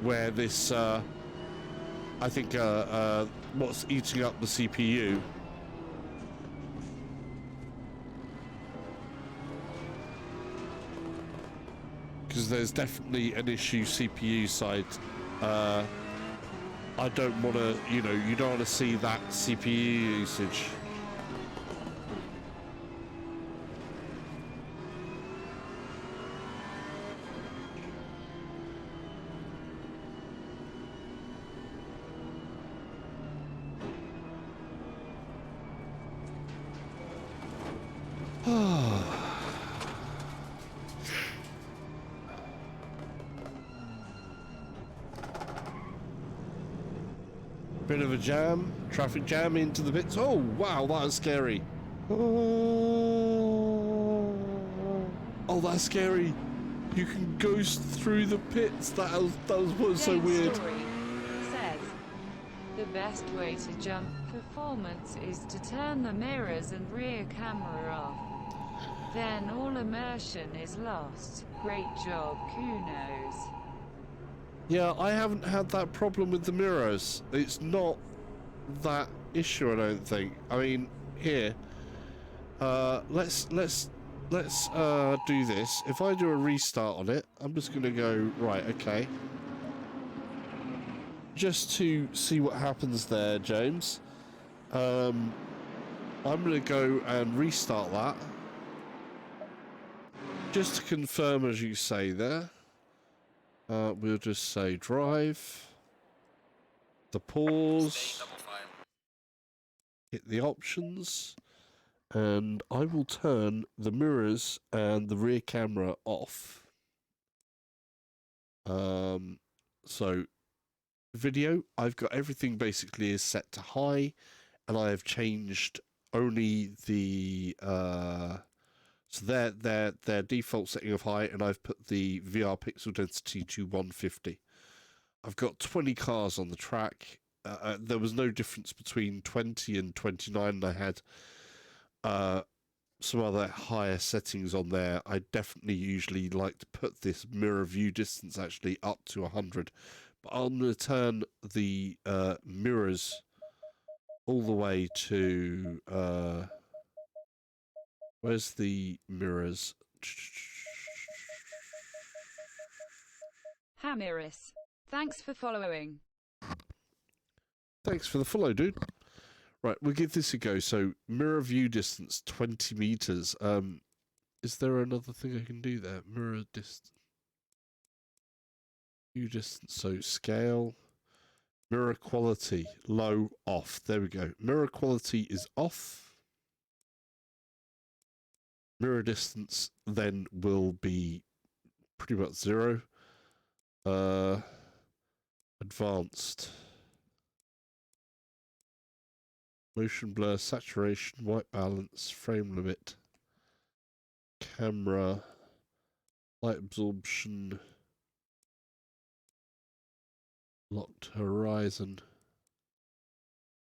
where this I think what's eating up the CPU. Because there's definitely an issue CPU side. I don't want to, you don't want to see that CPU usage. Bit of a jam, traffic jam into the pits. Oh, wow, that was scary. Oh, that's scary. You can ghost through the pits. That was so James weird. Story says, the best way to jump performance is to turn the mirrors and rear camera off. Then all immersion is lost. Great job, Kunos. Yeah, I haven't had that problem with the mirrors. It's not that issue, I don't think. I mean, here, let's do this. If I do a restart on it, I'm just going to go, right, okay. Just to see what happens there, James. I'm going to go and restart that. Just to confirm, as you say there. We'll just say drive. The pause. Hit the options. And I will turn the mirrors and the rear camera off. So video, I've got everything basically is set to high, and I have changed only the so their default setting of high, and I've put the VR pixel density to 150. I've got 20 cars on the track. There was no difference between 20 and 29, and I had some other higher settings on there. I definitely usually like to put this mirror view distance actually up to 100. But I'm going to turn the mirrors all the way to... where's the mirrors? Hamiris. Thanks for following. Thanks for the follow, dude. Right, we'll give this a go. So, mirror view distance, 20 meters. Is there another thing I can do there? Mirror distance. View distance, so scale. Mirror quality, low, off. There we go. Mirror quality is off. Mirror distance then will be pretty much 0. Advanced. Motion blur, saturation, white balance, frame limit, camera, light absorption, locked horizon,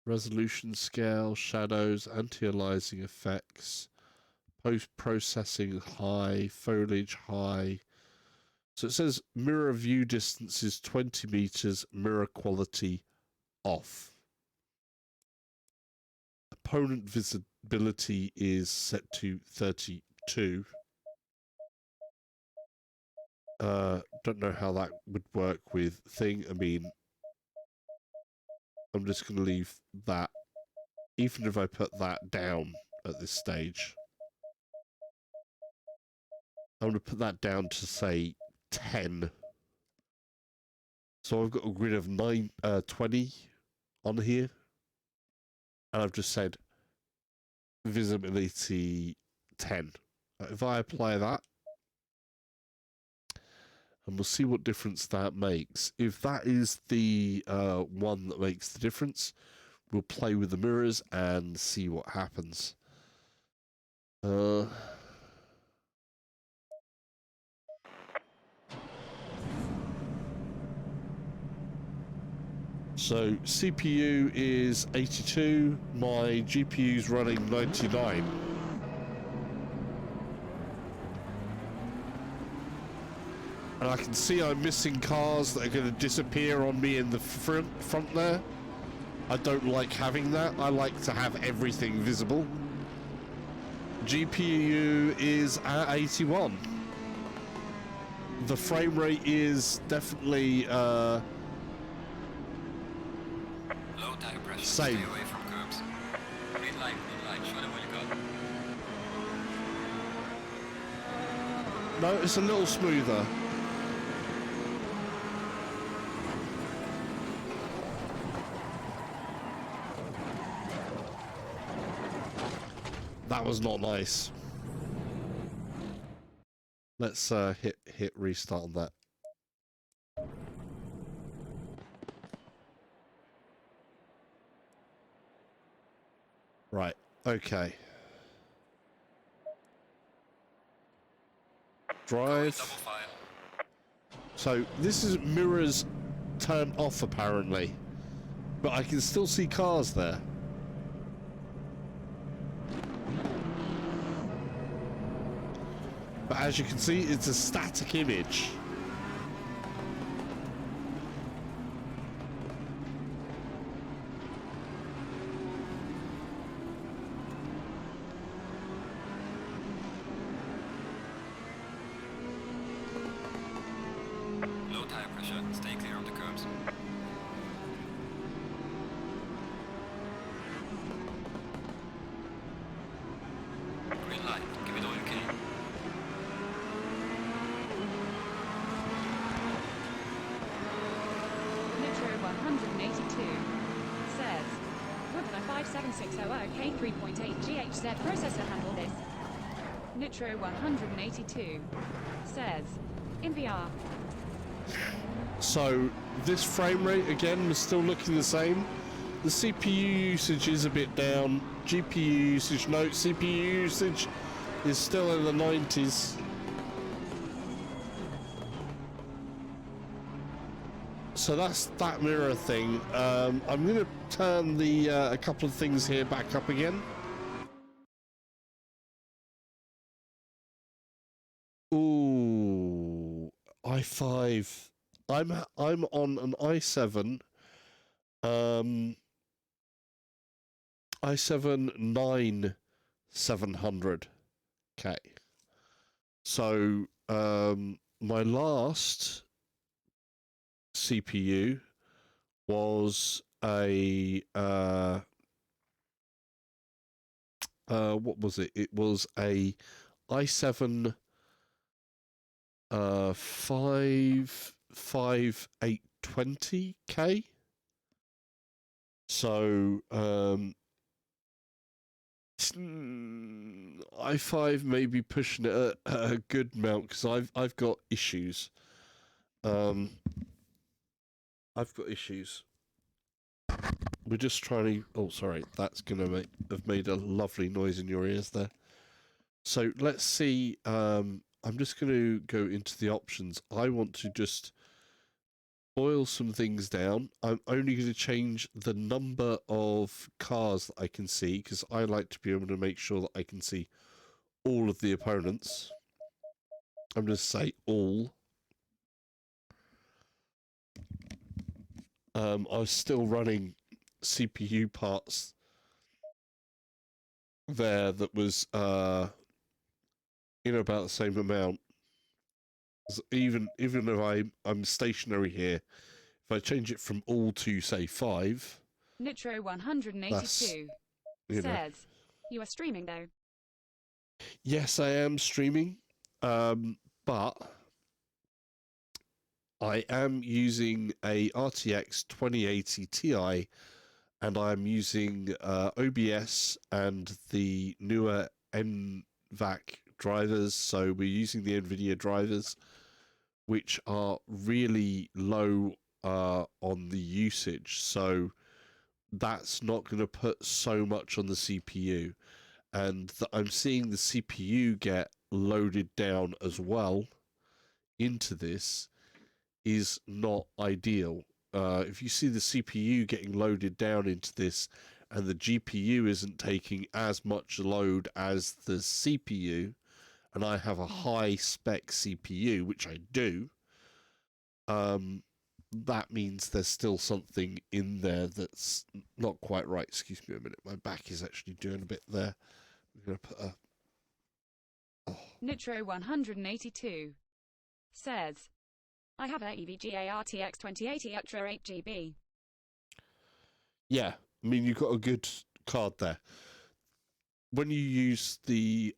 resolution scale, shadows, anti-aliasing effects, post-processing high, foliage high. So it says mirror view distance is 20 meters, mirror quality off. Opponent visibility is set to 32. Don't know how that would work with thing. I mean, I'm just going to leave that, even if I put that down at this stage. I'm going to put that down to, say, 10. So I've got a grid of 20 on here. And I've just said visibility 10. If I apply that, and we'll see what difference that makes. If that is the one that makes the difference, we'll play with the mirrors and see what happens. So CPU is 82, my GPU is running 99. And I can see I'm missing cars that are going to disappear on me in the front there. I don't like having that. I like to have everything visible. GPU is at 81. The frame rate is definitely Low tire pressure. Same. Stay away from curbs. Green light, show them what you got. no, it's a little smoother. That was not nice. Let's hit restart on that. Right. Okay. Drive. Double file. So this is mirrors turned off apparently, but I can still see cars there. But as you can see, it's a static image. Low tire pressure. Stay clear of the curbs. Green light. Give it all you can. Nitro 182 says, would the 57600K 3.8 GHz processor handle this? Nitro 182 says, in VR. So this frame rate again was still looking the same. The CPU usage is a bit down. GPU usage, no, CPU usage is still in the 90s. So that's that mirror thing. I'm going to turn the a couple of things here back up again. Ooh, i5. I'm on an i7. i7 9700K. So my last CPU was a what was it? It was a i7 5820K. So i5 may be pushing it a good amount because I've got issues. I've got issues. We're just trying to. Oh, sorry, that's gonna have made a lovely noise in your ears there. So let's see. I'm just going to go into the options. I want to just boil some things down. I'm only going to change the number of cars that I can see because I like to be able to make sure that I can see all of the opponents. I'm going to say all. I was still running CPU parts there that was in about the same amount. Even if I'm stationary here, if I change it from all to say 5, Nitro 182 says, you are streaming though. Yes, I am streaming, but I am using a RTX 2080 Ti, and I'm using OBS and the newer NVAC drivers. So we're using the NVIDIA drivers, which are really low on the usage. So that's not going to put so much on the CPU. And I'm seeing the CPU get loaded down as well into this is not ideal. If you see the CPU getting loaded down into this and the GPU isn't taking as much load as the CPU, and I have a high spec CPU, which I do, that means there's still something in there that's not quite right. Excuse me a minute. My back is actually doing a bit there. I'm going to put a... Oh. Nitro 182 says, I have a EVGA RTX2080 Ultra 8GB. Yeah, I mean, you've got a good card there. When you use the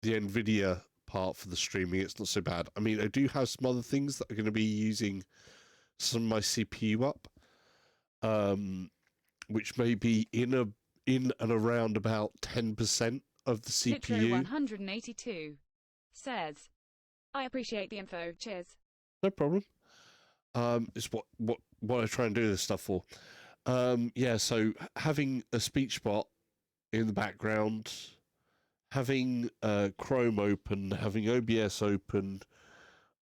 NVIDIA part for the streaming, it's not so bad. I mean, I do have some other things that are going to be using some of my CPU up, which may be in and around about 10% of the CPU. Nitro 182 says, I appreciate the info. Cheers. No problem. It's what I try and do this stuff for. Yeah, so having a speech bot in the background, having Chrome open, having OBS open.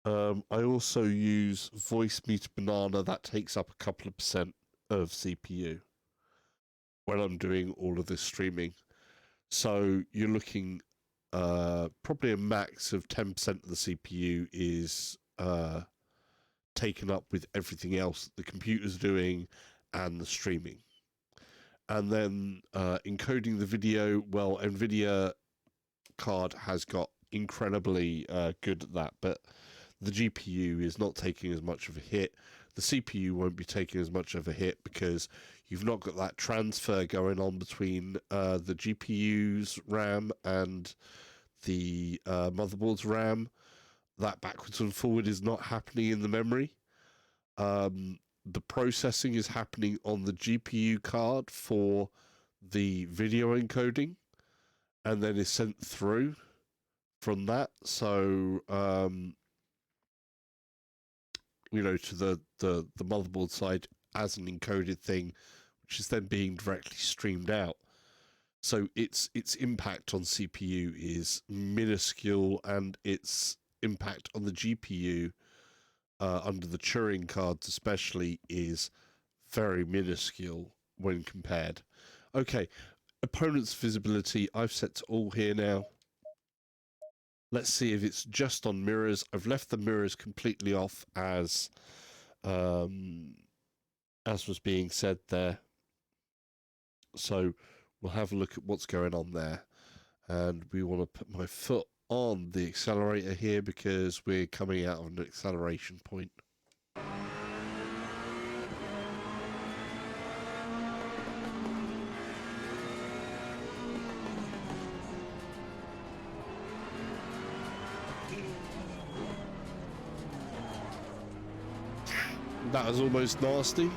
I also use Voice Meter Banana. That takes up a couple of percent of CPU when I'm doing all of this streaming. So you're looking probably a max of 10% of the CPU is taken up with everything else that the computer's doing and the streaming. And then encoding the video, well, NVIDIA card has got incredibly good at that, but the GPU is not taking as much of a hit. The CPU won't be taking as much of a hit because you've not got that transfer going on between the GPU's RAM and the motherboard's RAM. That backwards and forward is not happening in the memory. The processing is happening on the GPU card for the video encoding and then is sent through from that. So, you know, to the motherboard side as an encoded thing, which is then being directly streamed out. So its impact on CPU is minuscule, and its impact on the GPU under the Turing cards especially is very minuscule when compared. Okay, opponent's visibility I've set to all here now. Let's see if it's just on mirrors. I've left the mirrors completely off as was being said there. So we'll have a look at what's going on there. And we want to put my foot on the accelerator here because we're coming out of an acceleration point. That was almost nasty.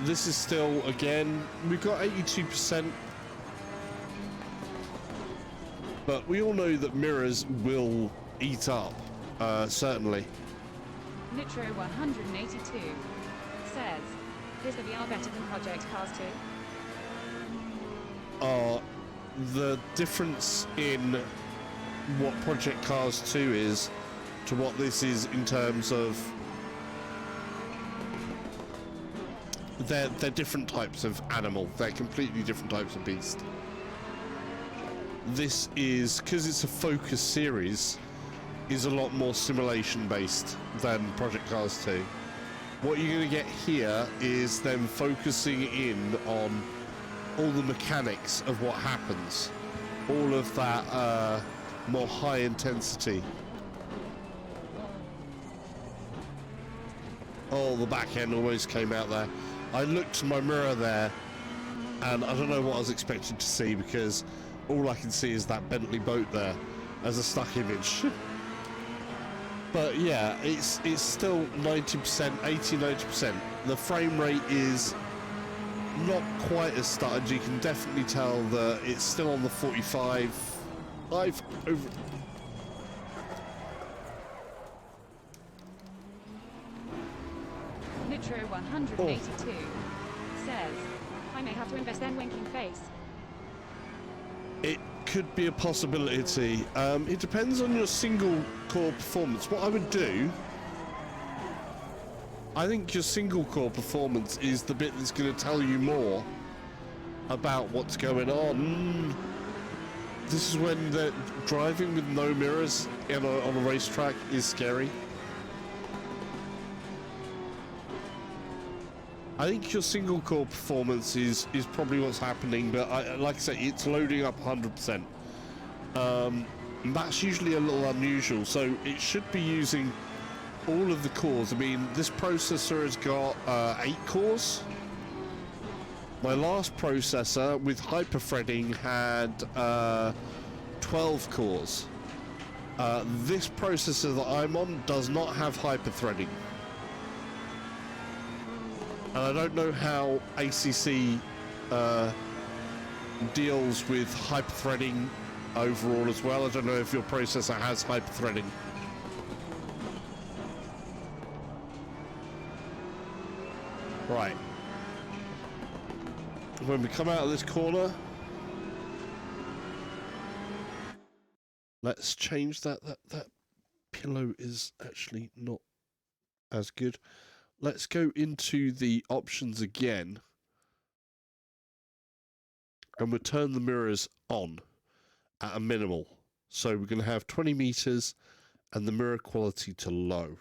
This is still, again, we've got 82%. But we all know that mirrors will eat up, certainly. Nitro 182 says, is the VR better than Project Cars 2? The difference in what Project Cars 2 is to what this is in terms of they're different types of animal. They're completely different types of beast. This is, because it's a focus series, is a lot more simulation based than Project Cars 2. What you're going to get here is them focusing in on all the mechanics of what happens, all of that more high intensity. Oh, the back end almost came out there. I looked in my mirror there, and I don't know what I was expecting to see because all I can see is that Bentley boat there as a stock image. But yeah, it's still 90%, 80-90%. The frame rate is not quite as started. You can definitely tell that it's still on the 45. Nitro 182 says, I may have to invest in winking face. It could be a possibility. It depends on your single core performance. What I would do, I think your single core performance is the bit that's going to tell you more about what's going on. This is when the driving with no mirrors on a racetrack is scary. I think your single core performance is probably what's happening, but like I say, it's loading up 100%. That's usually a little unusual, so it should be using all of the cores. I mean, this processor has got 8 cores. My last processor with hyperthreading had 12 cores. This processor that I'm on does not have hyperthreading. And I don't know how ACC deals with hyperthreading overall as well. I don't know if your processor has hyper-threading. Right. When we come out of this corner, let's change that. That pillow is actually not as good. Let's go into the options again, and we'll turn the mirrors on at a minimal. So we're going to have 20 meters and the mirror quality to low,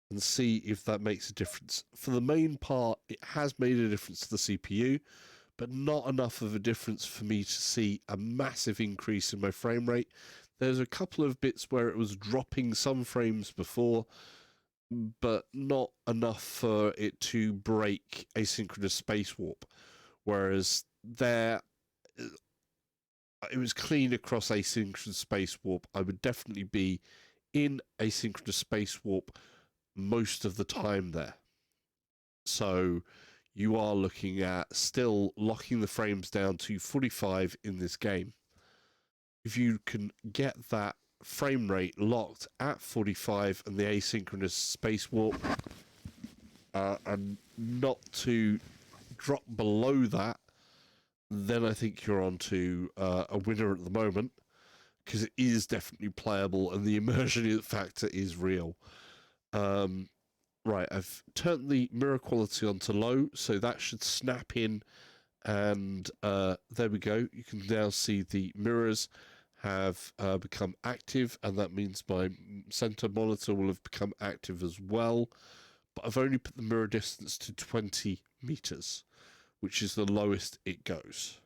and see if that makes a difference. For the main part, it has made a difference to the CPU, but not enough of a difference for me to see a massive increase in my frame rate. There's a couple of bits where it was dropping some frames before, but not enough for it to break asynchronous space warp. Whereas there, it was clean across asynchronous space warp. I would definitely be in asynchronous space warp most of the time there. So you are looking at still locking the frames down to 45 in this game. If you can get that frame rate locked at 45 and the asynchronous space warp, and not to drop below that, then I think you're on to a winner at the moment, because it is definitely playable and the immersion factor is real. Right, I've turned the mirror quality on to low, so that should snap in, and there we go. You can now see the mirrors have become active, and that means my center monitor will have become active as well. But I've only put the mirror distance to 20 meters, which is the lowest it goes.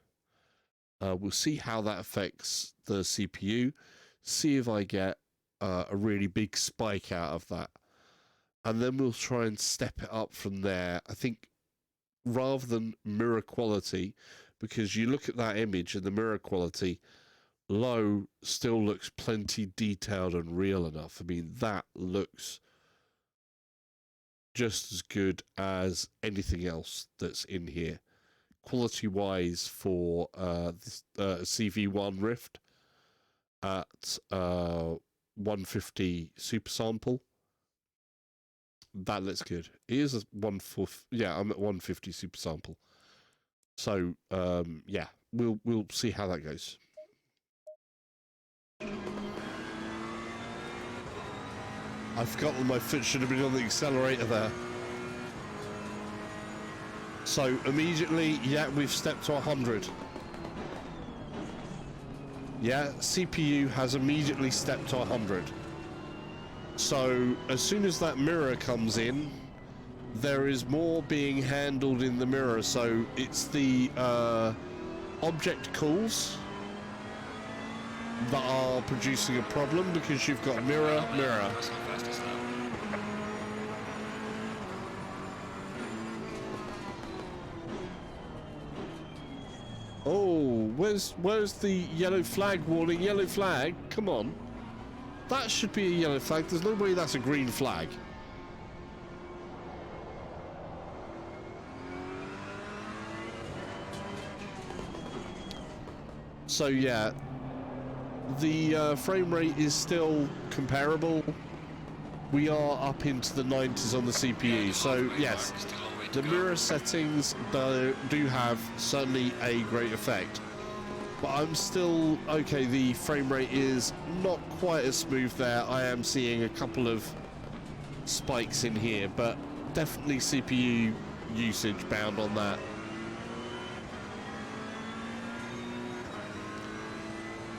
We'll see how that affects the CPU, see if I get a really big spike out of that. And then we'll try and step it up from there. I think rather than mirror quality, because you look at that image and the mirror quality, low still looks plenty detailed and real enough. I mean, that looks just as good as anything else that's in here. Quality-wise for this CV1 Rift at 150 super sample, that looks good. Here's a 1/4. Yeah, I'm at 150 super sample. So yeah, we'll see how that goes. I forgot that my foot should have been on the accelerator there. So immediately, yeah, we've stepped to 100. Yeah, CPU has immediately stepped to 100. So as soon as that mirror comes in, there is more being handled in the mirror. So it's the object calls that are producing a problem, because you've got mirror, mirror. Oh, where's the yellow flag warning? Yellow flag? Come on. That should be a yellow flag. There's no way that's a green flag. So yeah, the frame rate is still comparable. We are up into the 90s on the CPU. So yes, the mirror settings do have certainly a great effect. But I'm still, okay, the frame rate is not quite as smooth there. I am seeing a couple of spikes in here, but definitely CPU usage bound on that.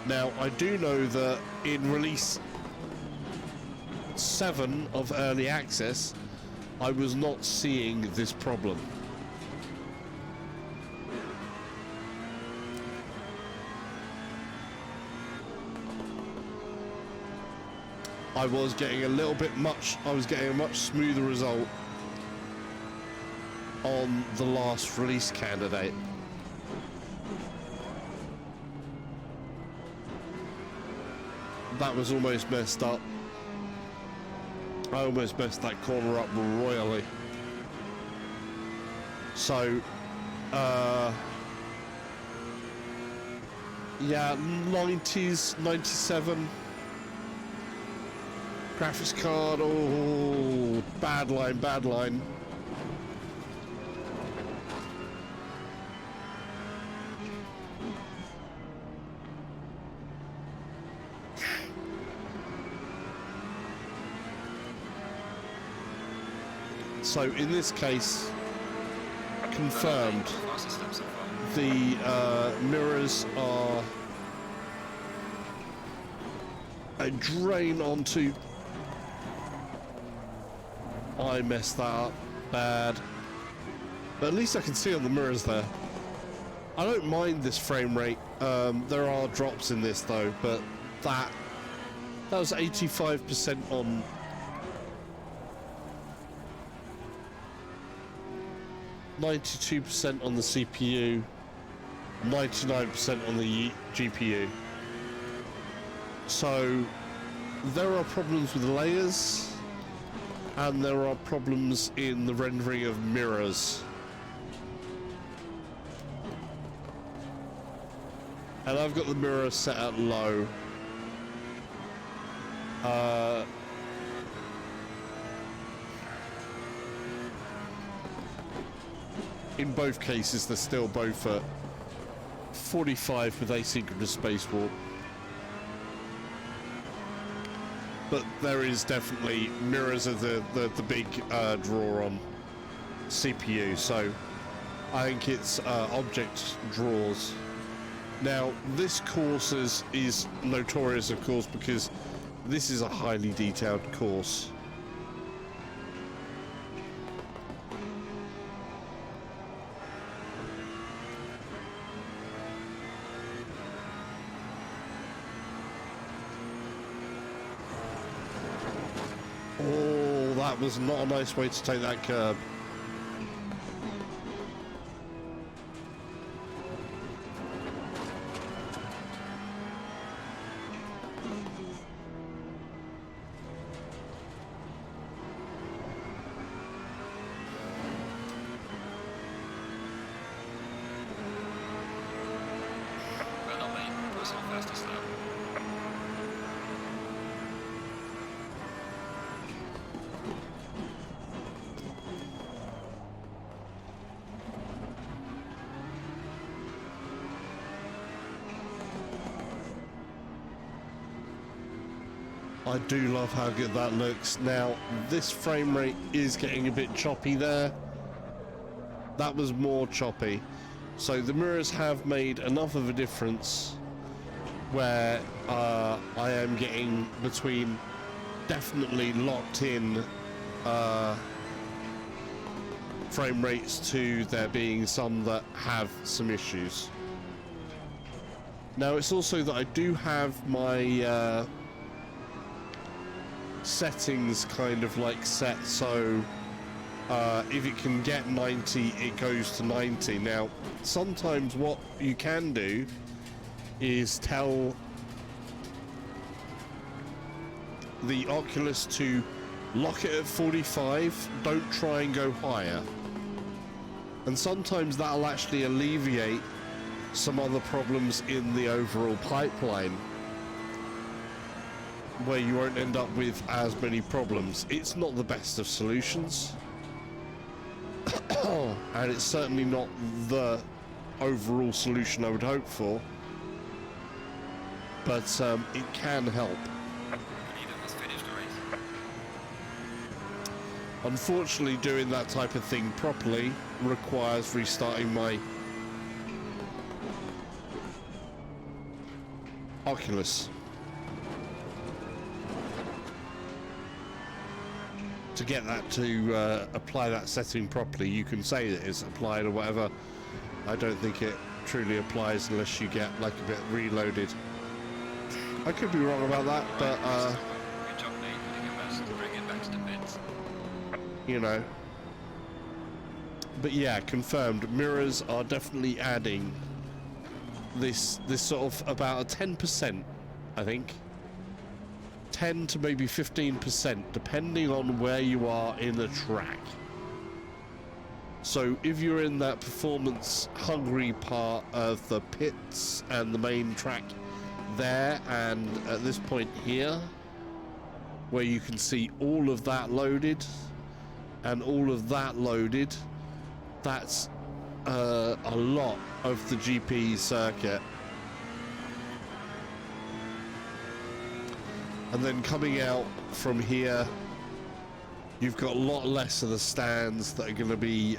Now, I do know that in release 7 of Early Access, I was not seeing this problem. I was getting a much smoother result on the last release candidate. That was almost messed up. I almost messed that corner up royally. So, Yeah, 90s, 97. Graphics card, oh, bad line, bad line. So in this case, confirmed, the mirrors are a drain onto... I messed that up bad, but at least I can see on the mirrors there. I don't mind this frame rate. There are drops in this though, but that was 85% on 92% on the CPU, 99% on the GPU. So there are problems with layers, and there are problems in the rendering of mirrors. And I've got the mirror set at low. In both cases, they're still both at 45 with asynchronous space warp. But there is definitely mirrors of the big draw on CPU, so I think it's object draws. Now, this course is notorious, of course, because this is a highly detailed course. Oh, that was not a nice way to take that curb. Well done, mate. Personal fastest lap. I do love how good that looks. Now, this frame rate is getting a bit choppy there. That was more choppy. So the mirrors have made enough of a difference where I am getting between definitely locked in frame rates to there being some that have some issues. Now, it's also that I do have my settings kind of like set, so if it can get 90, it goes to 90. Now, sometimes what you can do is tell the Oculus to lock it at 45, don't try and go higher. And sometimes that'll actually alleviate some other problems in the overall pipeline, where you won't end up with as many problems. It's not the best of solutions, and it's certainly not the overall solution I would hope for, but it can help. Neither has finished the race. Unfortunately, doing that type of thing properly requires restarting my Oculus. To get that to apply that setting properly, you can say that it's applied or whatever. I don't think it truly applies unless you get like a bit reloaded. I could be wrong about that, but Good job, mate. You did your best to bring it back to the pits. you know. But yeah, confirmed. Mirrors are definitely adding this sort of about a 10%, I think. 10 to maybe 15%, depending on where you are in the track. So if you're in that performance hungry part of the pits and the main track there, and at this point here, where you can see all of that loaded and all of that loaded, that's a lot of the GP circuit. And then coming out from here, you've got a lot less of the stands that are going to be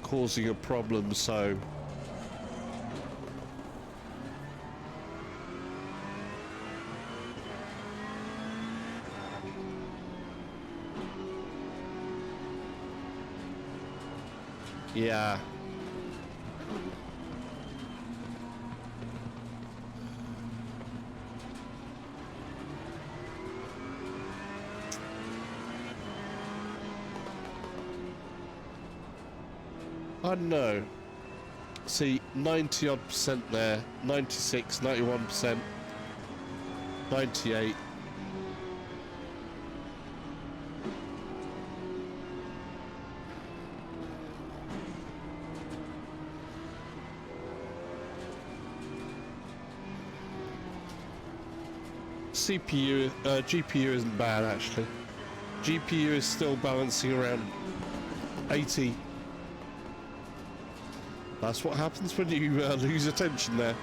causing a problem. So yeah. I don't know. See, 90 odd percent there, 96, 91%, 98. CPU, GPU isn't bad actually. GPU is still balancing around 80. That's what happens when you lose attention there.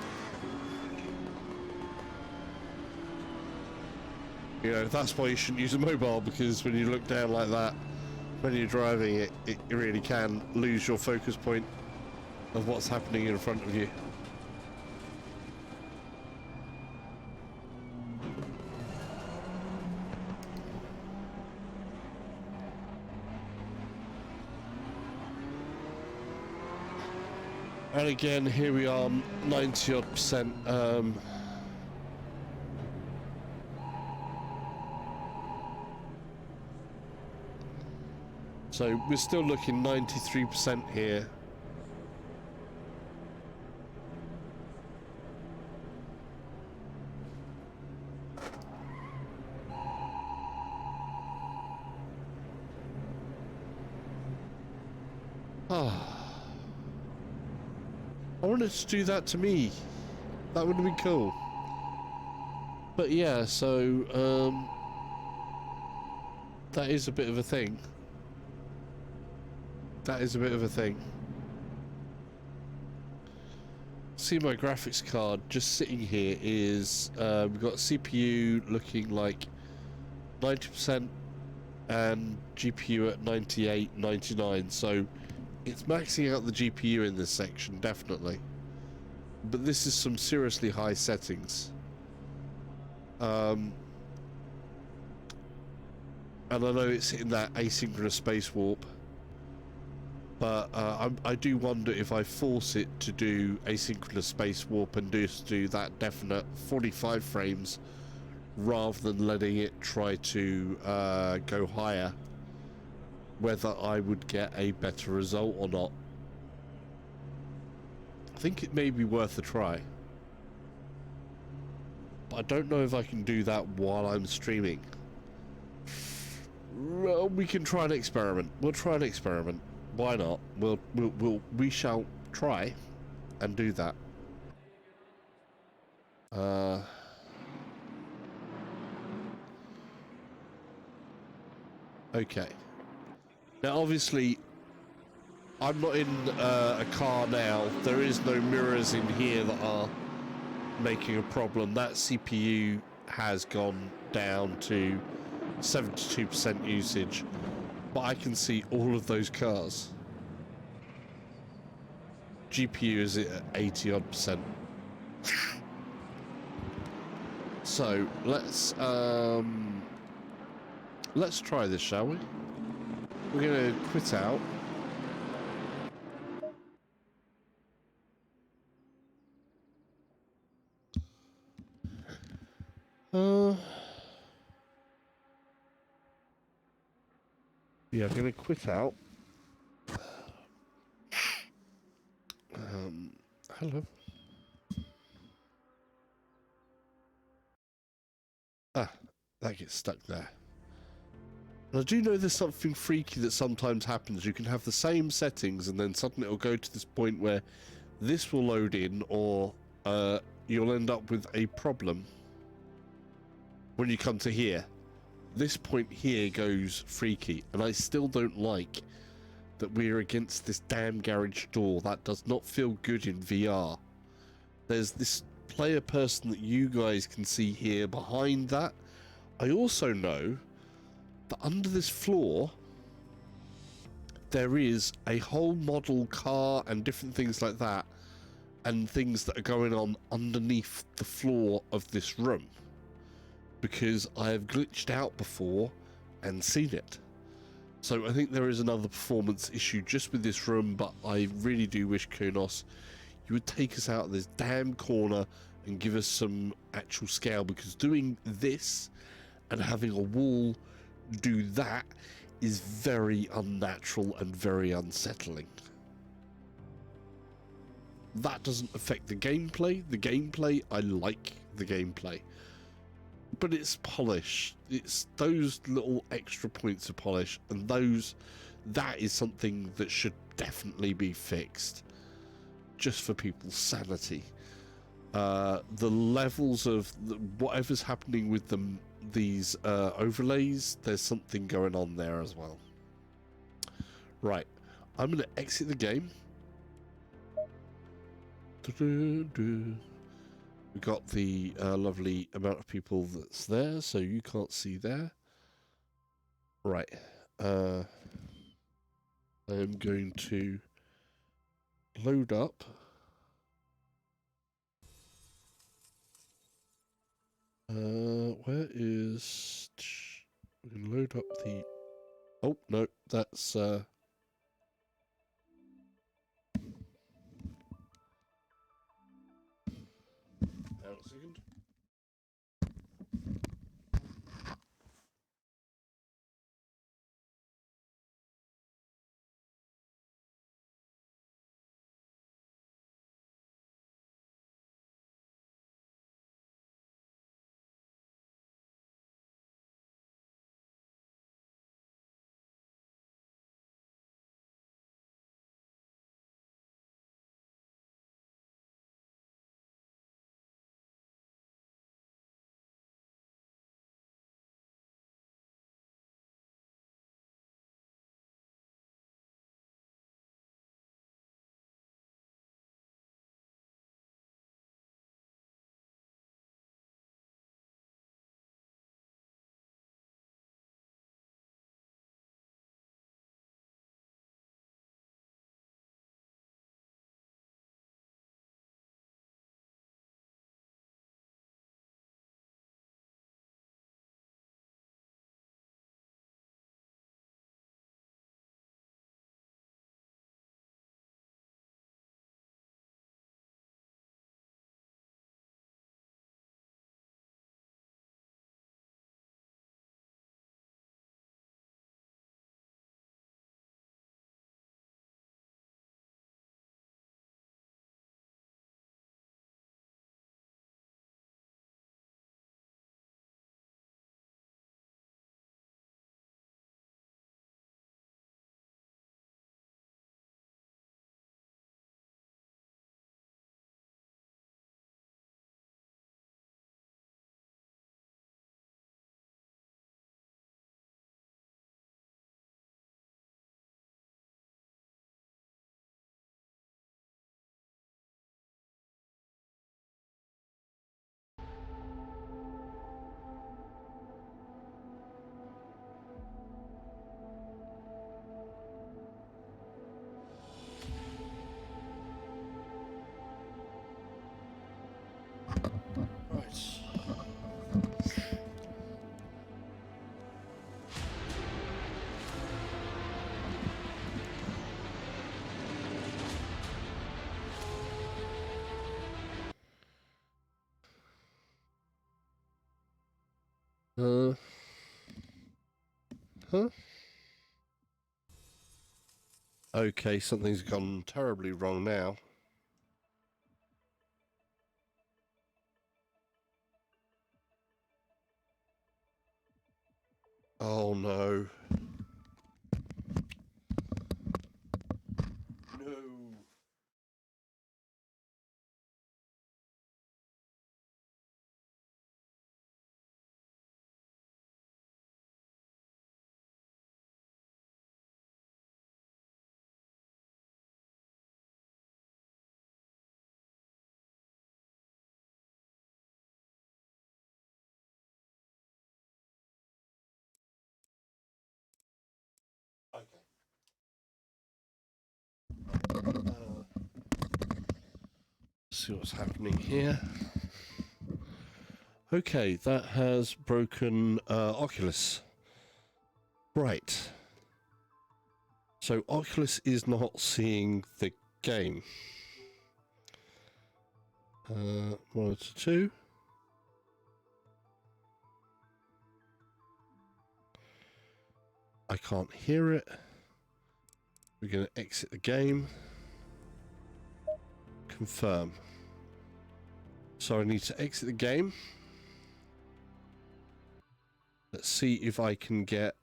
You know, that's why you shouldn't use a mobile, because when you look down like that, when you're driving it really can lose your focus point of what's happening in front of you. And again, here we are, 90 odd percent. So we're still looking 93% here. Ah. I wanted to do that to me. That would have been cool. But yeah, so that is a bit of a thing. That is a bit of a thing. See, my graphics card just sitting here is we've got CPU looking like 90% and GPU at 98, 99. So it's maxing out the GPU in this section, definitely. But this is some seriously high settings. And I know it's in that asynchronous space warp, but I do wonder if I force it to do asynchronous space warp and just do that definite 45 frames rather than letting it try to go higher, whether I would get a better result or not. I think it may be worth a try, but I don't know if I can do that while I'm streaming. Well, we can try an experiment. We'll try an experiment. Why not? We shall try and do that. Okay. Now, obviously, I'm not in a car now. There is no mirrors in here that are making a problem. That CPU has gone down to 72% usage, but I can see all of those cars. GPU is at 80 odd percent. So let's try this, shall we? We're gonna quit out. Yeah, I'm gonna quit out. Hello. Ah, that gets stuck there. And I do know there's something freaky that sometimes happens. You can have the same settings and then suddenly it'll go to this point where this will load in, or you'll end up with a problem when you come to here. This point here goes freaky, and I still don't like that we're against this damn garage door. That does not feel good in VR. There's this player person that you guys can see here behind that. I also know that under this floor there is a whole model car and different things like that, and things that are going on underneath the floor of this room, because I have glitched out before and seen it. So I think there is another performance issue just with this room, but I really do wish, Kunos, you would take us out of this damn corner and give us some actual scale, because doing this and having a wall do that is very unnatural and very unsettling. That doesn't affect the gameplay. The gameplay, I like the gameplay, but it's polish. It's those little extra points of polish, and that is something that should definitely be fixed, just for people's sanity. The levels of whatever's happening with these overlays, there's something going on there as well. Right, I'm going to exit the game. We got the lovely amount of people that's there, so you can't see there. Right, I am going to load up where is, we can load up the, oh no, that's hang on a second. Right. Huh? Okay, something's gone terribly wrong now. Oh no. No. Okay. See what's happening here. Okay, that has broken Oculus. Right. So Oculus is not seeing the game. Monitor 2. I can't hear it. We're going to exit the game. Confirm. So I need to exit the game. Let's see if I can get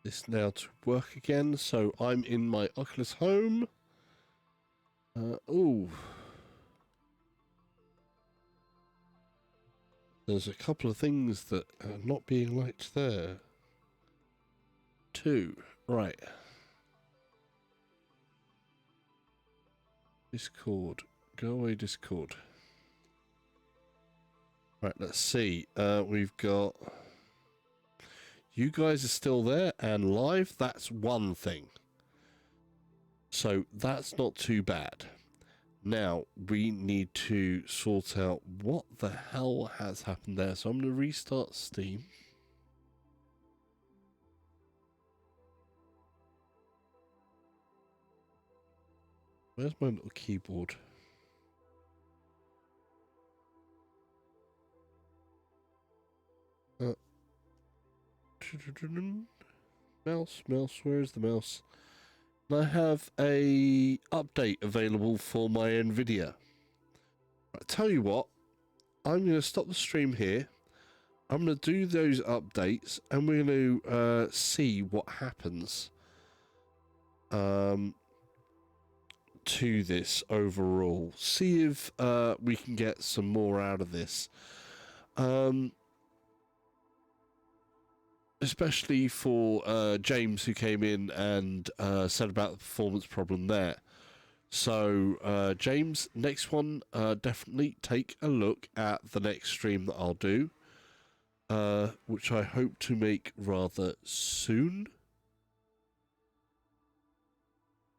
this now to work again. So I'm in my Oculus Home. Ooh. There's a couple of things that are not being liked there. 2. Right. Discord. Go away, Discord. Right, let's see. We've got... You guys are still there and live. That's one thing. So that's not too bad. Now, we need to sort out what the hell has happened there. So I'm going to restart Steam. Where's my little keyboard? Mouse, where's the mouse? And I have a update available for my NVIDIA. I tell you what, I'm going to stop the stream here. I'm going to do those updates and we're going to see what happens to this overall. See if we can get some more out of this. Especially for James, who came in and said about the performance problem there. So, James, next one, definitely take a look at the next stream that I'll do, which I hope to make rather soon.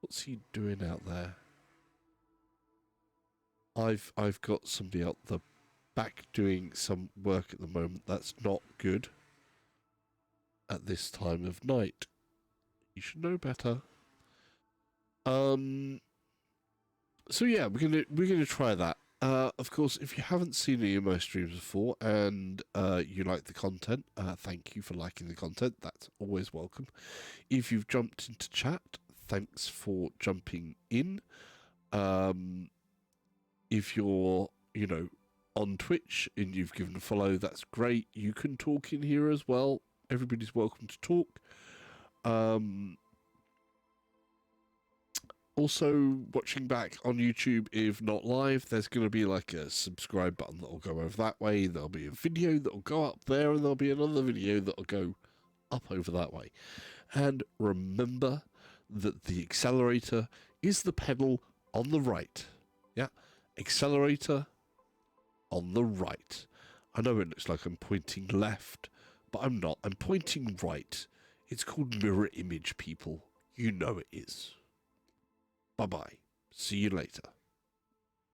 What's he doing out there? I've got somebody out the back doing some work at the moment. That's not good at this time of night. You should know better. So yeah, we're gonna try that. Of course, if you haven't seen any of my streams before and you like the content, thank you for liking the content. That's always welcome. If you've jumped into chat, thanks for jumping in. If you're, on Twitch and you've given a follow, that's great. You can talk in here as well. Everybody's welcome to talk. Also, watching back on YouTube, if not live, there's going to be like a subscribe button that will go over that way. There'll be a video that will go up there, and there'll be another video that will go up over that way. And remember that the accelerator is the pedal on the right. Yeah, accelerator on the right. I know it looks like I'm pointing left, but I'm not. I'm pointing right. It's called mirror image, people. You know it is. Bye-bye. See you later.